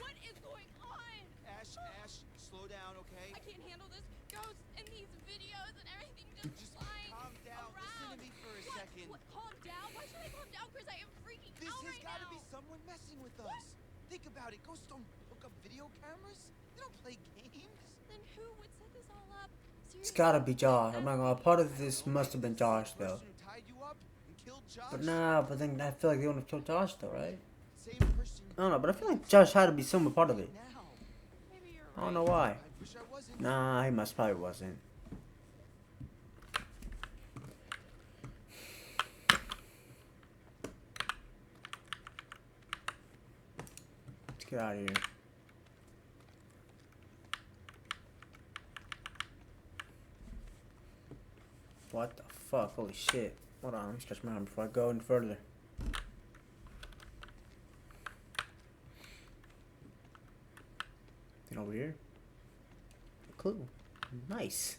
Speaker 10: What is going on?
Speaker 6: Ash, slow down, okay?
Speaker 10: I can't handle this. Ghosts and these videos and everything just flying
Speaker 6: Calm down.
Speaker 10: around.
Speaker 6: Listen to me first. about it. Ghosts don't hook up video cameras. They don't play games.
Speaker 10: Then who would set this all up?
Speaker 3: It's gotta be Josh. I'm not gonna. Part of this must have been Josh though.
Speaker 6: Person who tied you up and killed Josh.
Speaker 3: But nah. But then I feel like they wouldn't have killed Josh though, right?
Speaker 6: Same person.
Speaker 3: I don't know. But I feel like Josh had to be somewhat part of it.
Speaker 6: Now.
Speaker 10: Maybe you're
Speaker 3: I don't know why.
Speaker 6: I wish I wasn't.
Speaker 3: Nah, he must probably wasn't. Let's get out of here. What the fuck? Holy shit. Hold on, let me stretch my arm before I go any further. Anything over here? A clue. Nice.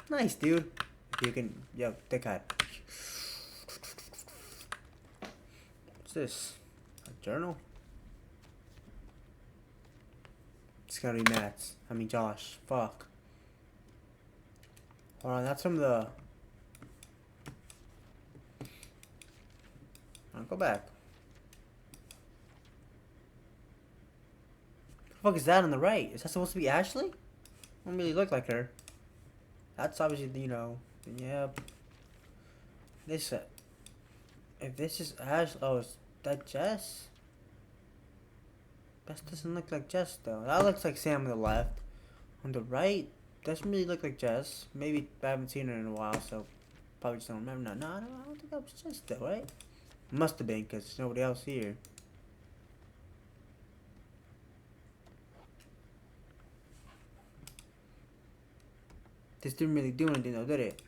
Speaker 3: Nice, dude. If you can, yo, take that. What's this? A journal? It's gotta be Matt's. I mean Josh. Fuck. Hold on, that's from the... I'll go back. The fuck is that on the right? Is that supposed to be Ashley? Don't really look like her. That's obviously, you know, yeah. This, if this is Ash, oh, is that Jess? That doesn't look like Jess though. That looks like Sam on the left. On the right, doesn't really look like Jess. Maybe I haven't seen her in a while, so probably just don't remember. No, I don't think that was Jess though, right? Must have been, because there's nobody else here. This didn't really do anything though, did it?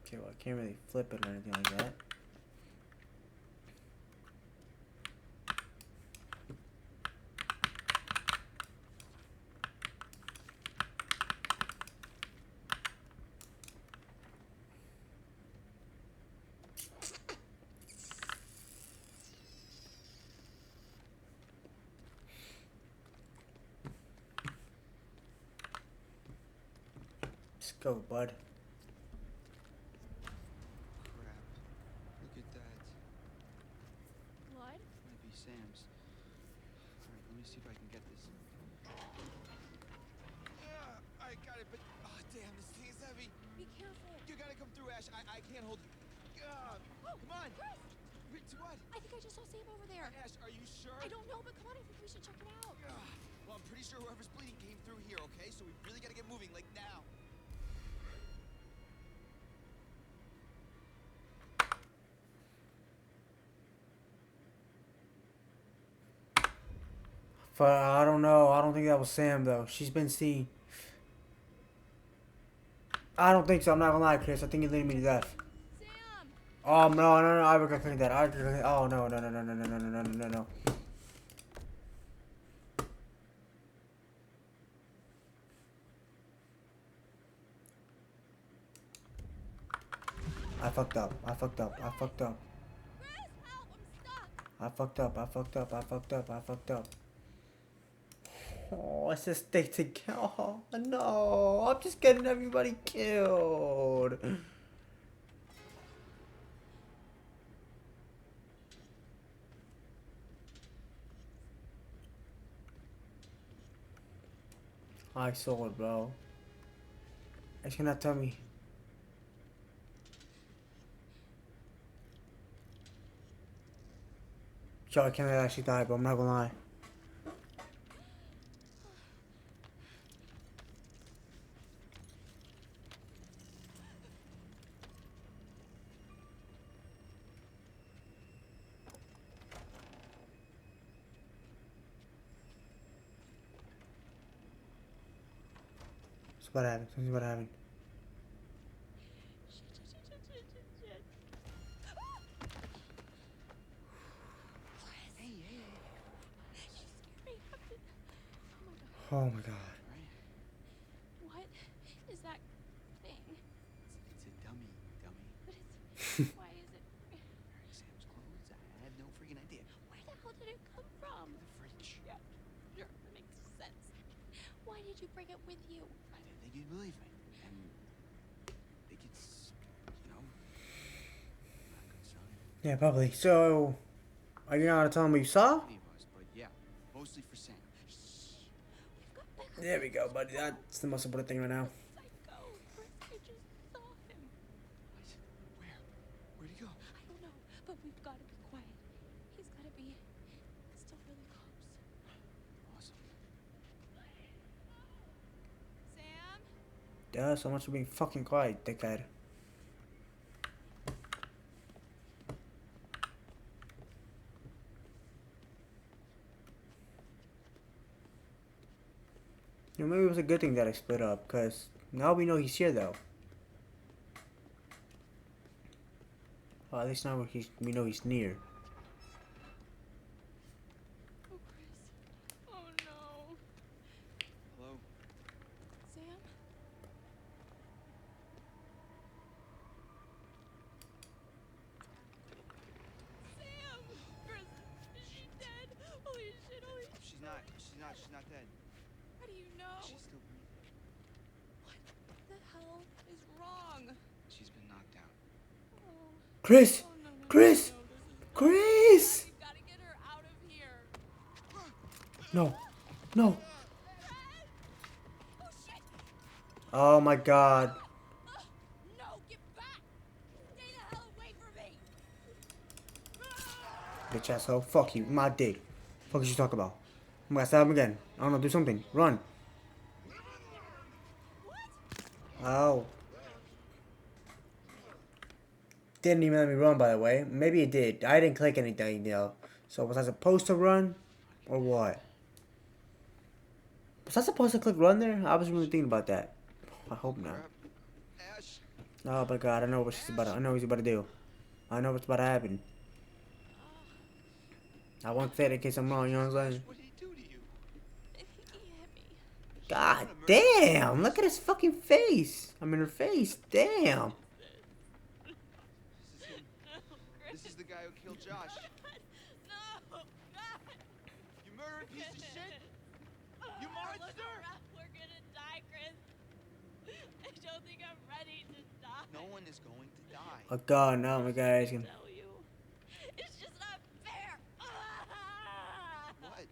Speaker 3: Okay, well, I can't really flip it or anything like that. Let's go, bud.
Speaker 13: Crap. Look at that.
Speaker 10: Blood?
Speaker 13: Might be Sam's. Alright, let me see if I can get this.
Speaker 6: I got it, but oh damn, this thing is heavy.
Speaker 10: Be careful.
Speaker 6: You gotta come through, Ash. I can't hold it.
Speaker 10: Oh,
Speaker 6: Come on.
Speaker 10: Chris!
Speaker 6: Wait, to what?
Speaker 10: I think I just saw Sam over there.
Speaker 6: Ash, are you sure?
Speaker 10: I don't know, but come on, I think we should check it out.
Speaker 6: Well, I'm pretty sure whoever's bleeding came through here, okay? So we really gotta get moving, like now.
Speaker 3: But I don't know. I don't think that was Sam though. She's been seen. I don't think so. I'm not gonna lie, Chris. I think you're leading me to death.
Speaker 10: Sam!
Speaker 3: Oh no, I regret thinking that. Oh no. I fucked up.
Speaker 10: Chris, help! I'm stuck.
Speaker 3: Oh, it's just stay together. Oh, no, I'm just getting everybody killed. I saw it, bro. It's gonna tell me. Yo, I can't actually die, but I'm not gonna lie. What happened? Tell me what happened. Oh my god.
Speaker 10: What is that thing?
Speaker 13: It's a dummy.
Speaker 10: But it's... why is it...
Speaker 13: Sam's clothes? I have no freaking idea.
Speaker 10: Where the hell did it come from?
Speaker 13: The fridge.
Speaker 10: Yeah, sure, that makes sense. Why did you bring it with you?
Speaker 13: I didn't think you'd believe me. And I think it's, you know,
Speaker 3: Yeah, probably. So, are you not gonna tell him what you saw?
Speaker 6: Any of us, but yeah, mostly for Sam.
Speaker 3: There we go, buddy. That's the most important thing right now.
Speaker 10: Psycho, Chris, I just saw him.
Speaker 6: Where? Where'd he go?
Speaker 10: I don't know, but we've got to be quiet. He's got to be still really close.
Speaker 6: Awesome.
Speaker 10: Sam?
Speaker 3: Duh, so much for being fucking quiet, dickhead. You know, maybe it was a good thing that I split up, because now we know he's here, though. Well, at least now we know he's near.
Speaker 10: Oh, Chris. Oh, no.
Speaker 6: Hello?
Speaker 10: Sam? Sam! Chris, is she dead? Holy shit, holy shit.
Speaker 6: She's not dead.
Speaker 10: How do you know?
Speaker 6: She's still breathing.
Speaker 10: What the hell is wrong?
Speaker 6: She's been knocked out.
Speaker 10: Oh.
Speaker 3: Chris!
Speaker 10: Oh, no, no,
Speaker 3: Chris!
Speaker 10: no, this is bad.
Speaker 3: Chris!
Speaker 10: We've got to get her out of here.
Speaker 3: No. No.
Speaker 10: Oh, shit!
Speaker 3: Oh my god.
Speaker 10: No, get back! Stay the hell away from me!
Speaker 3: Bitch asshole. Fuck you. My dick. Fuck is you talking about? I'm gonna stab him again. I don't know, do something. Run. Oh. Didn't even let me run, by the way. Maybe it did. I didn't click anything, So was I supposed to run? Or what? Was I supposed to click run there? I was really thinking about that. I hope not.
Speaker 6: Ash.
Speaker 3: Oh my god, I know what she's about to, I know what he's about to do. I know what's about to happen. I won't say it in case I'm wrong, you know what I'm saying?
Speaker 6: What did he do to you?
Speaker 10: I think he hit me.
Speaker 3: God damn! Look at his fucking face! I mean her face, damn!
Speaker 6: This is the guy who killed Josh.
Speaker 10: No! God!
Speaker 6: You murdering piece of shit! You monster!
Speaker 10: Look around, we're gonna die, Chris. I don't think I'm ready to die.
Speaker 6: No one is going to die.
Speaker 3: Oh god, no, my guys.
Speaker 10: Tell you. It's just not fair.
Speaker 6: What?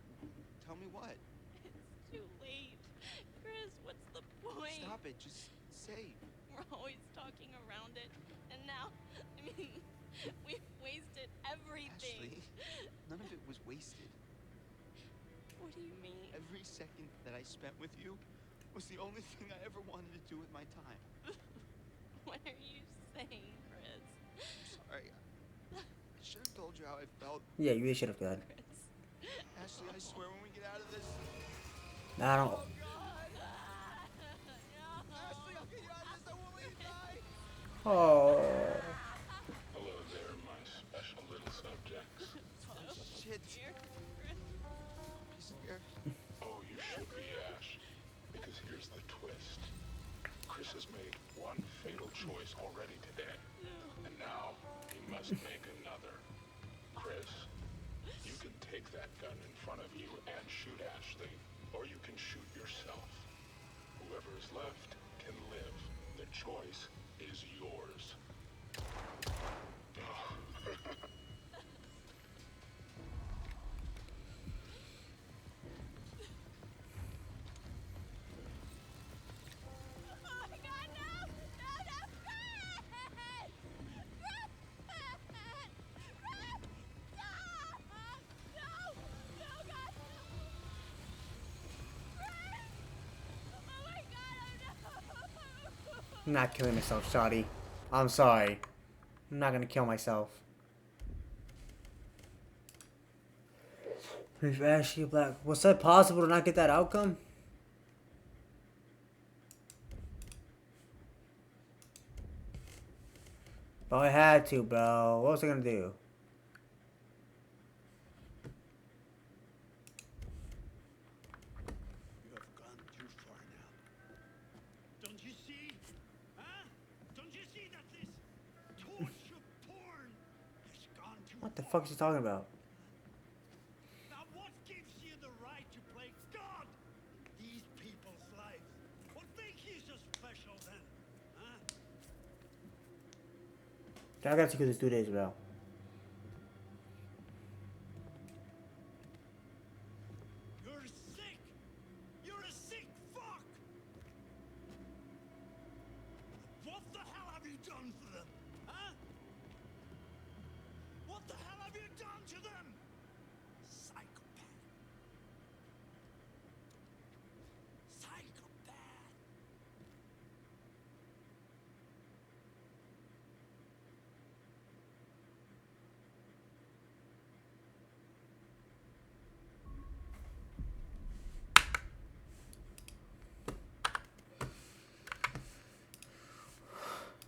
Speaker 6: Tell me what?
Speaker 10: It's too late. Chris, what's the point?
Speaker 6: Stop it. Just say.
Speaker 10: We're always talking around it. And now, I mean, we've wasted everything.
Speaker 6: Ashley, none of it was wasted.
Speaker 10: What do you mean?
Speaker 6: Every second that I spent with you was the only thing I ever wanted to do with my time.
Speaker 10: What are you saying, Chris?
Speaker 6: I'm sorry. I should have told you how I felt.
Speaker 3: Yeah, you really should have done.
Speaker 6: Ashley, I swear when we get out of this.
Speaker 3: I don't.
Speaker 6: Ashley, I'll get you out of this. I won't let you die.
Speaker 3: Oh.
Speaker 12: Hello there, my special little subjects.
Speaker 6: Shit. Piece of air.
Speaker 12: Oh, you should be, Ash. Because here's the twist. Chris has made one fatal choice already today. And now he must make another. Chris, you can take that gun in front of you and shoot Ashley, or you can shoot yourself. Whoever is left can live. The choice is yours.
Speaker 10: Oh my God, no! No, no, Chris! Chris! Stop! No! No, God, no! Chris! Oh my God, oh no!
Speaker 3: I'm not killing myself, Shotty. I'm sorry. I'm not gonna kill myself. If Ashley Black, was that possible to not get that outcome? Bro, I had to, bro. What was I gonna do?
Speaker 8: You have gone too far now. Don't you see? Huh? Don't you see that this torture porn has gone too
Speaker 3: What the fuck is he talking about?
Speaker 8: Now what gives you the right to play God in these people's lives? What makes you so special then? Huh?
Speaker 3: I gotta see who this dude is, bro.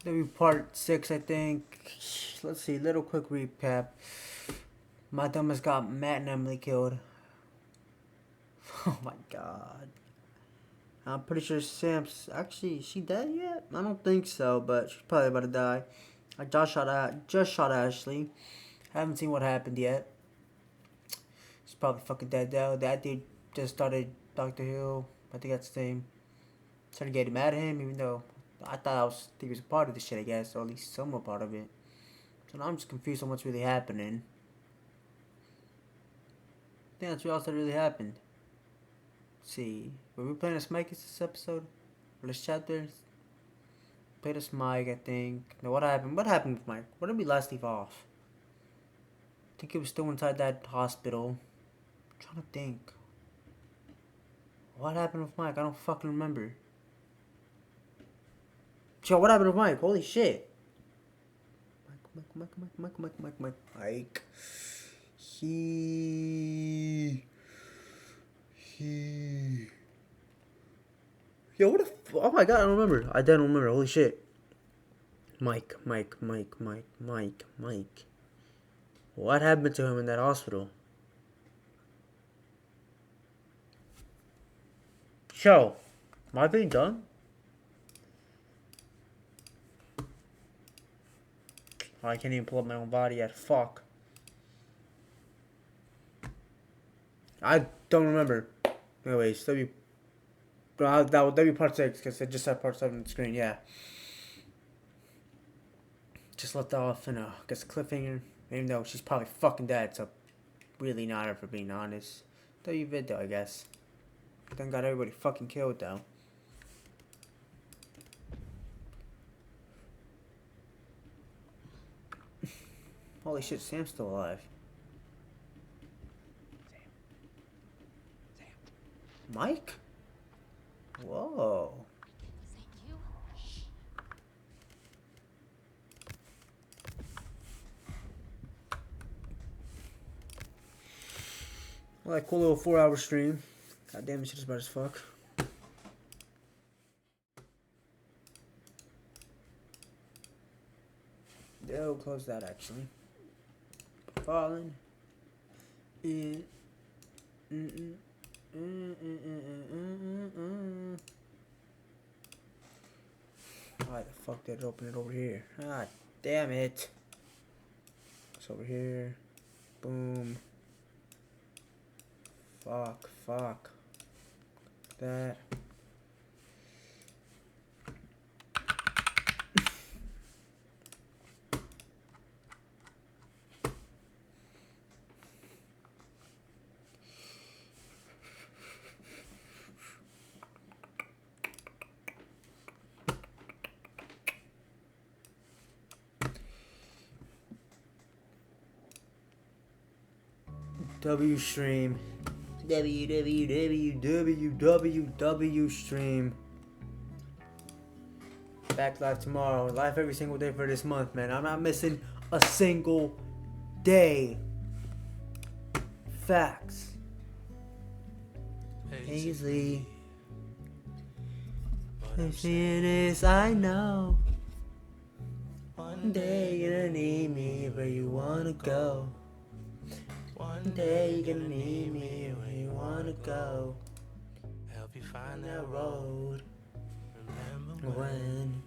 Speaker 3: That'll be part 6, I think. Let's see, little quick recap. My dumbass got Matt and Emily killed. Oh my god. I'm pretty sure Sam's actually, is she dead yet? I don't think so, but she's probably about to die. I just shot Ashley. Haven't seen what happened yet. She's probably fucking dead though. That dude just started Dr. Hill. I think that's his name. Started getting mad at him, even though I thought he was a part of this shit, I guess, or at least somewhat part of it. So now I'm just confused on what's really happening. I think that's what else that really happened. Let's see, were we playing as Mike this episode? Or this chapter? Played as Mike, I think. No, what happened? What happened with Mike? Where did we last leave off? I think he was still inside that hospital. I'm trying to think. What happened with Mike? I don't fucking remember. Yo, what happened with Mike? Holy shit. Mike. Yo, what the oh my god, I don't remember. I don't remember. Holy shit. Mike. What happened to him in that hospital? Yo, am I being done? Oh, I can't even pull up my own body yet. Fuck. I don't remember. Anyways, that'd be part 6, because I just had part 7 on the screen, yeah. Just left off in a, cliffhanger, even though she's probably fucking dead, so really not her, for being honest. W vid though, I guess. Then got everybody fucking killed though. Holy shit, Sam's still alive. Sam. Mike? Whoa. Well, that cool little 4-hour stream. God damn, this shit is about as fuck. Yeah, we'll close that actually. Falling. Why the fuck did it open it over here? Ah, damn it. It's over here. Boom. Fuck. That. W stream. www stream. Back live tomorrow. Live every single day for this month, man. I'm not missing a single day. Facts. Paisley. I'm seeing this, I know. One day you're gonna need me where you wanna go. One day you're gonna need me where you wanna go. Help you find that road. Remember when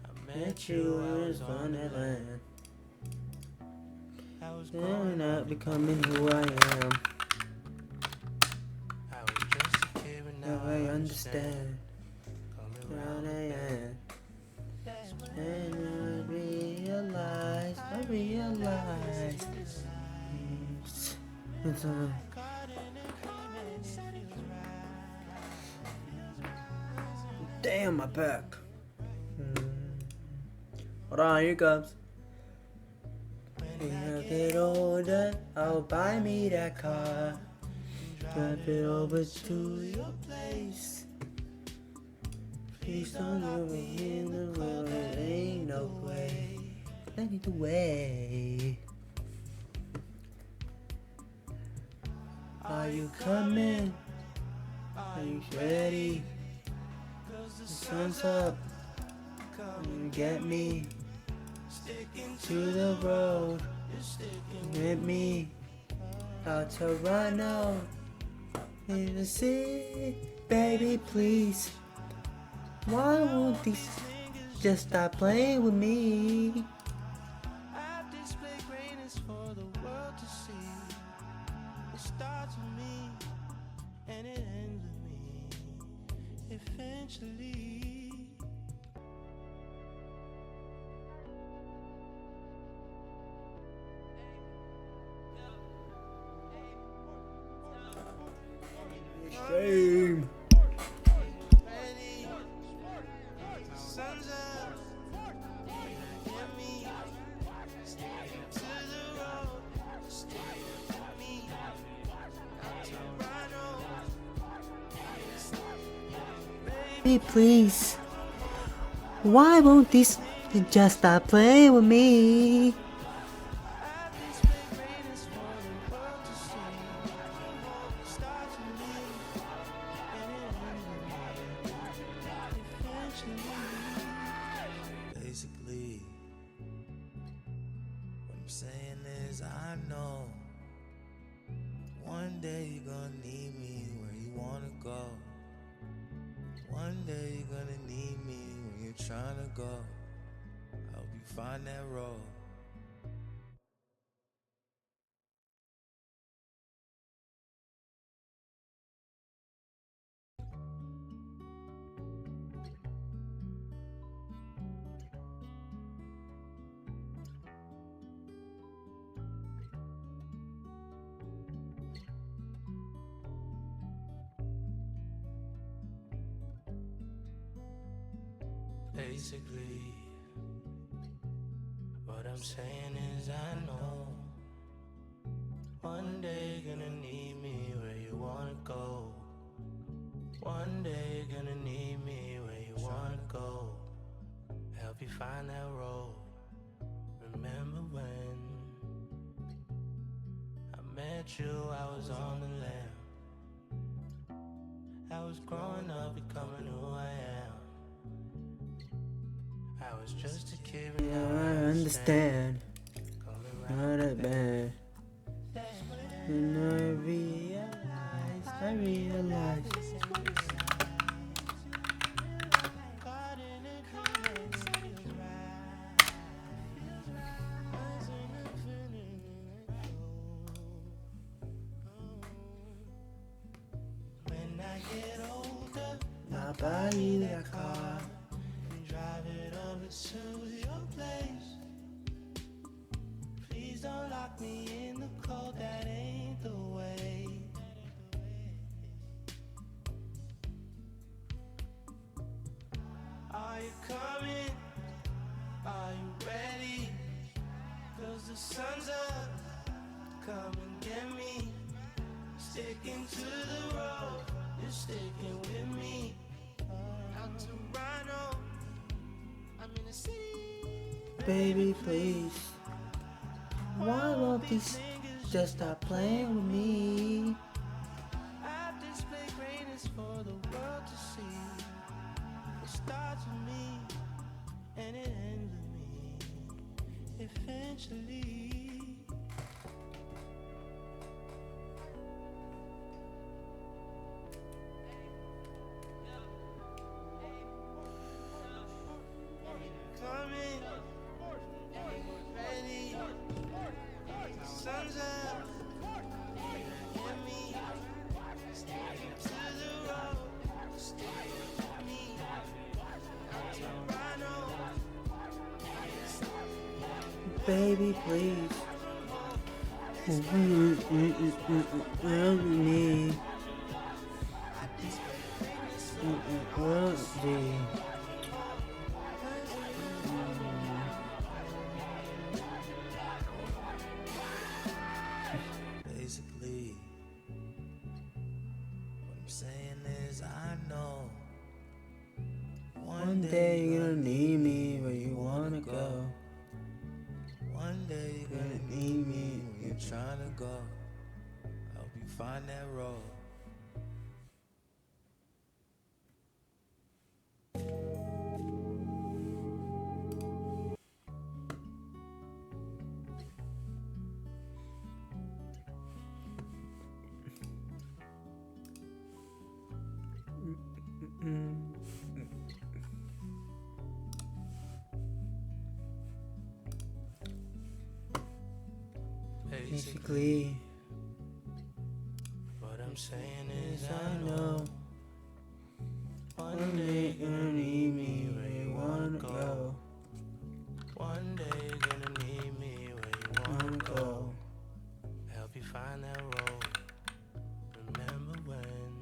Speaker 3: I met you, I was Wonderland. I was growing up, becoming who I am. I was just a kid, but now I understand. Around I am. And I realized it's damn, my back. Hold on, here it comes. When I get older, I'll buy me that car. Drive it over to your place. Please don't leave me in the world, there ain't no way. I need to wait. Are you coming? Are you ready? The sun's up. Get me to the road with me. Out Toronto in the city, baby, please. Why won't these just stop playing with me?
Speaker 2: I've displayed greatness for the world to see. It starts with me and it ends with me. Eventually.
Speaker 3: Shame.
Speaker 2: Ready. Sun's up. Hear me. Step to the road. Stay with me. Out Toronto.
Speaker 3: Baby, please. Why won't these just stop playing with me?
Speaker 2: I've displayed greatness for the world to see. It starts with me and it ends with me. Eventually.
Speaker 14: Basically, what I'm saying is I know one day you're gonna need me where you wanna go. One day you're gonna need me when you're trying to go. I hope you find that road.
Speaker 2: Basically, what I'm saying is I know one day you're gonna need me where you wanna go. One day you're gonna need me where you wanna go. Help you find that road. Remember when I met you, I was on the lam. I was growing up, becoming who I am. I was just a kid, but
Speaker 3: Yeah,
Speaker 2: now
Speaker 3: I understand. Not a bad. And I realized.
Speaker 2: When I get older,
Speaker 3: I'll buy you that car.
Speaker 2: and drive it over to your place. Please don't lock me in the cold, that ain't the way. Are you coming? Are you ready? 'Cause the sun's up, come and get me. Sticking to the road, you're sticking with me. Out to Toronto, I'm in the city.
Speaker 3: Baby, please. Why won't these just stop playing with me?
Speaker 2: I've displayed greatness for the world to see. It starts with me and it ends with me. Eventually. Coming, ready, sun's up, hear me, stay to the road, stay with me, out Toronto.
Speaker 3: Baby, please. Help me.
Speaker 14: Basically, what I'm saying is I know
Speaker 3: One day you're gonna need me where you wanna go.
Speaker 14: One day you're gonna need me when you're trying to go. I hope you find that road.
Speaker 3: Basically,
Speaker 14: what I'm saying is
Speaker 3: I know one day you're gonna need me where you wanna go.
Speaker 14: One day you're gonna need me where you wanna go. Help you find that road. Remember when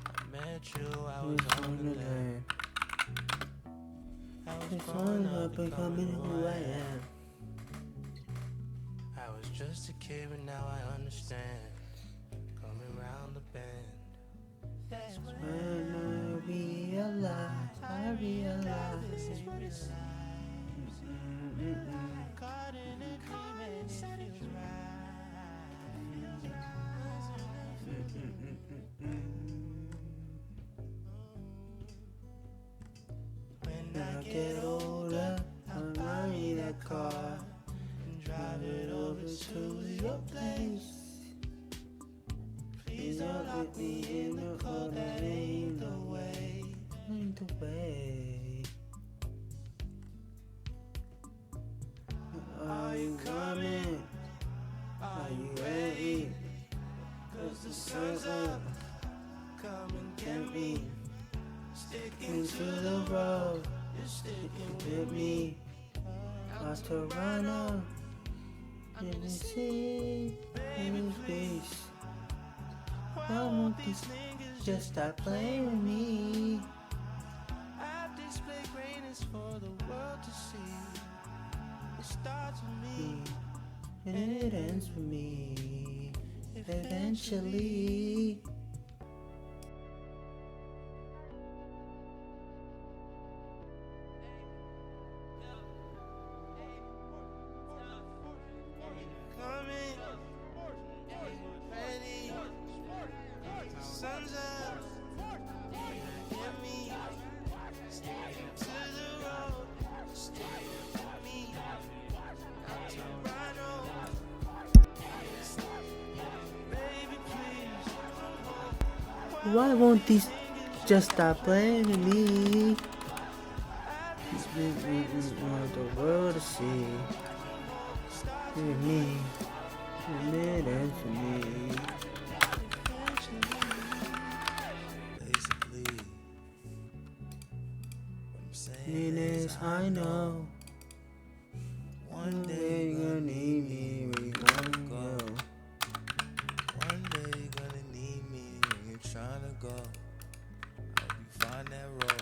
Speaker 14: I met you, I was on the land. I was growing up becoming who I am. I was just a kid, but now I understand. Coming round the bend.
Speaker 3: That's when I realized.
Speaker 14: Caught in a dream and it feels
Speaker 3: When I get older, I'll buy me that car and drive it over to your place. Please don't let me in the cold, that ain't the way. Ain't the way. Are you coming? Are you ready? 'Cause the sun's up. Come and get me. Sticking to the road. You're sticking with me. Out Toronto. In the sea. In the space. Why won't these niggas just stop playing with me?
Speaker 14: I've displayed greatness for the world to see. It starts with me,
Speaker 3: and it ends with me. Eventually.
Speaker 14: coming, ready, sun's up, get me, sticking to the road, stay with me, out Toronto, baby please, come home.
Speaker 3: Why won't these just stop playing with me? Want the world to see. With me. And it ends with me.
Speaker 14: Basically, what I'm saying
Speaker 3: is I know
Speaker 14: one day
Speaker 3: day you're gonna need me where you wanna go.
Speaker 14: One day you're gonna need me when you're trying to go. Help you find that road.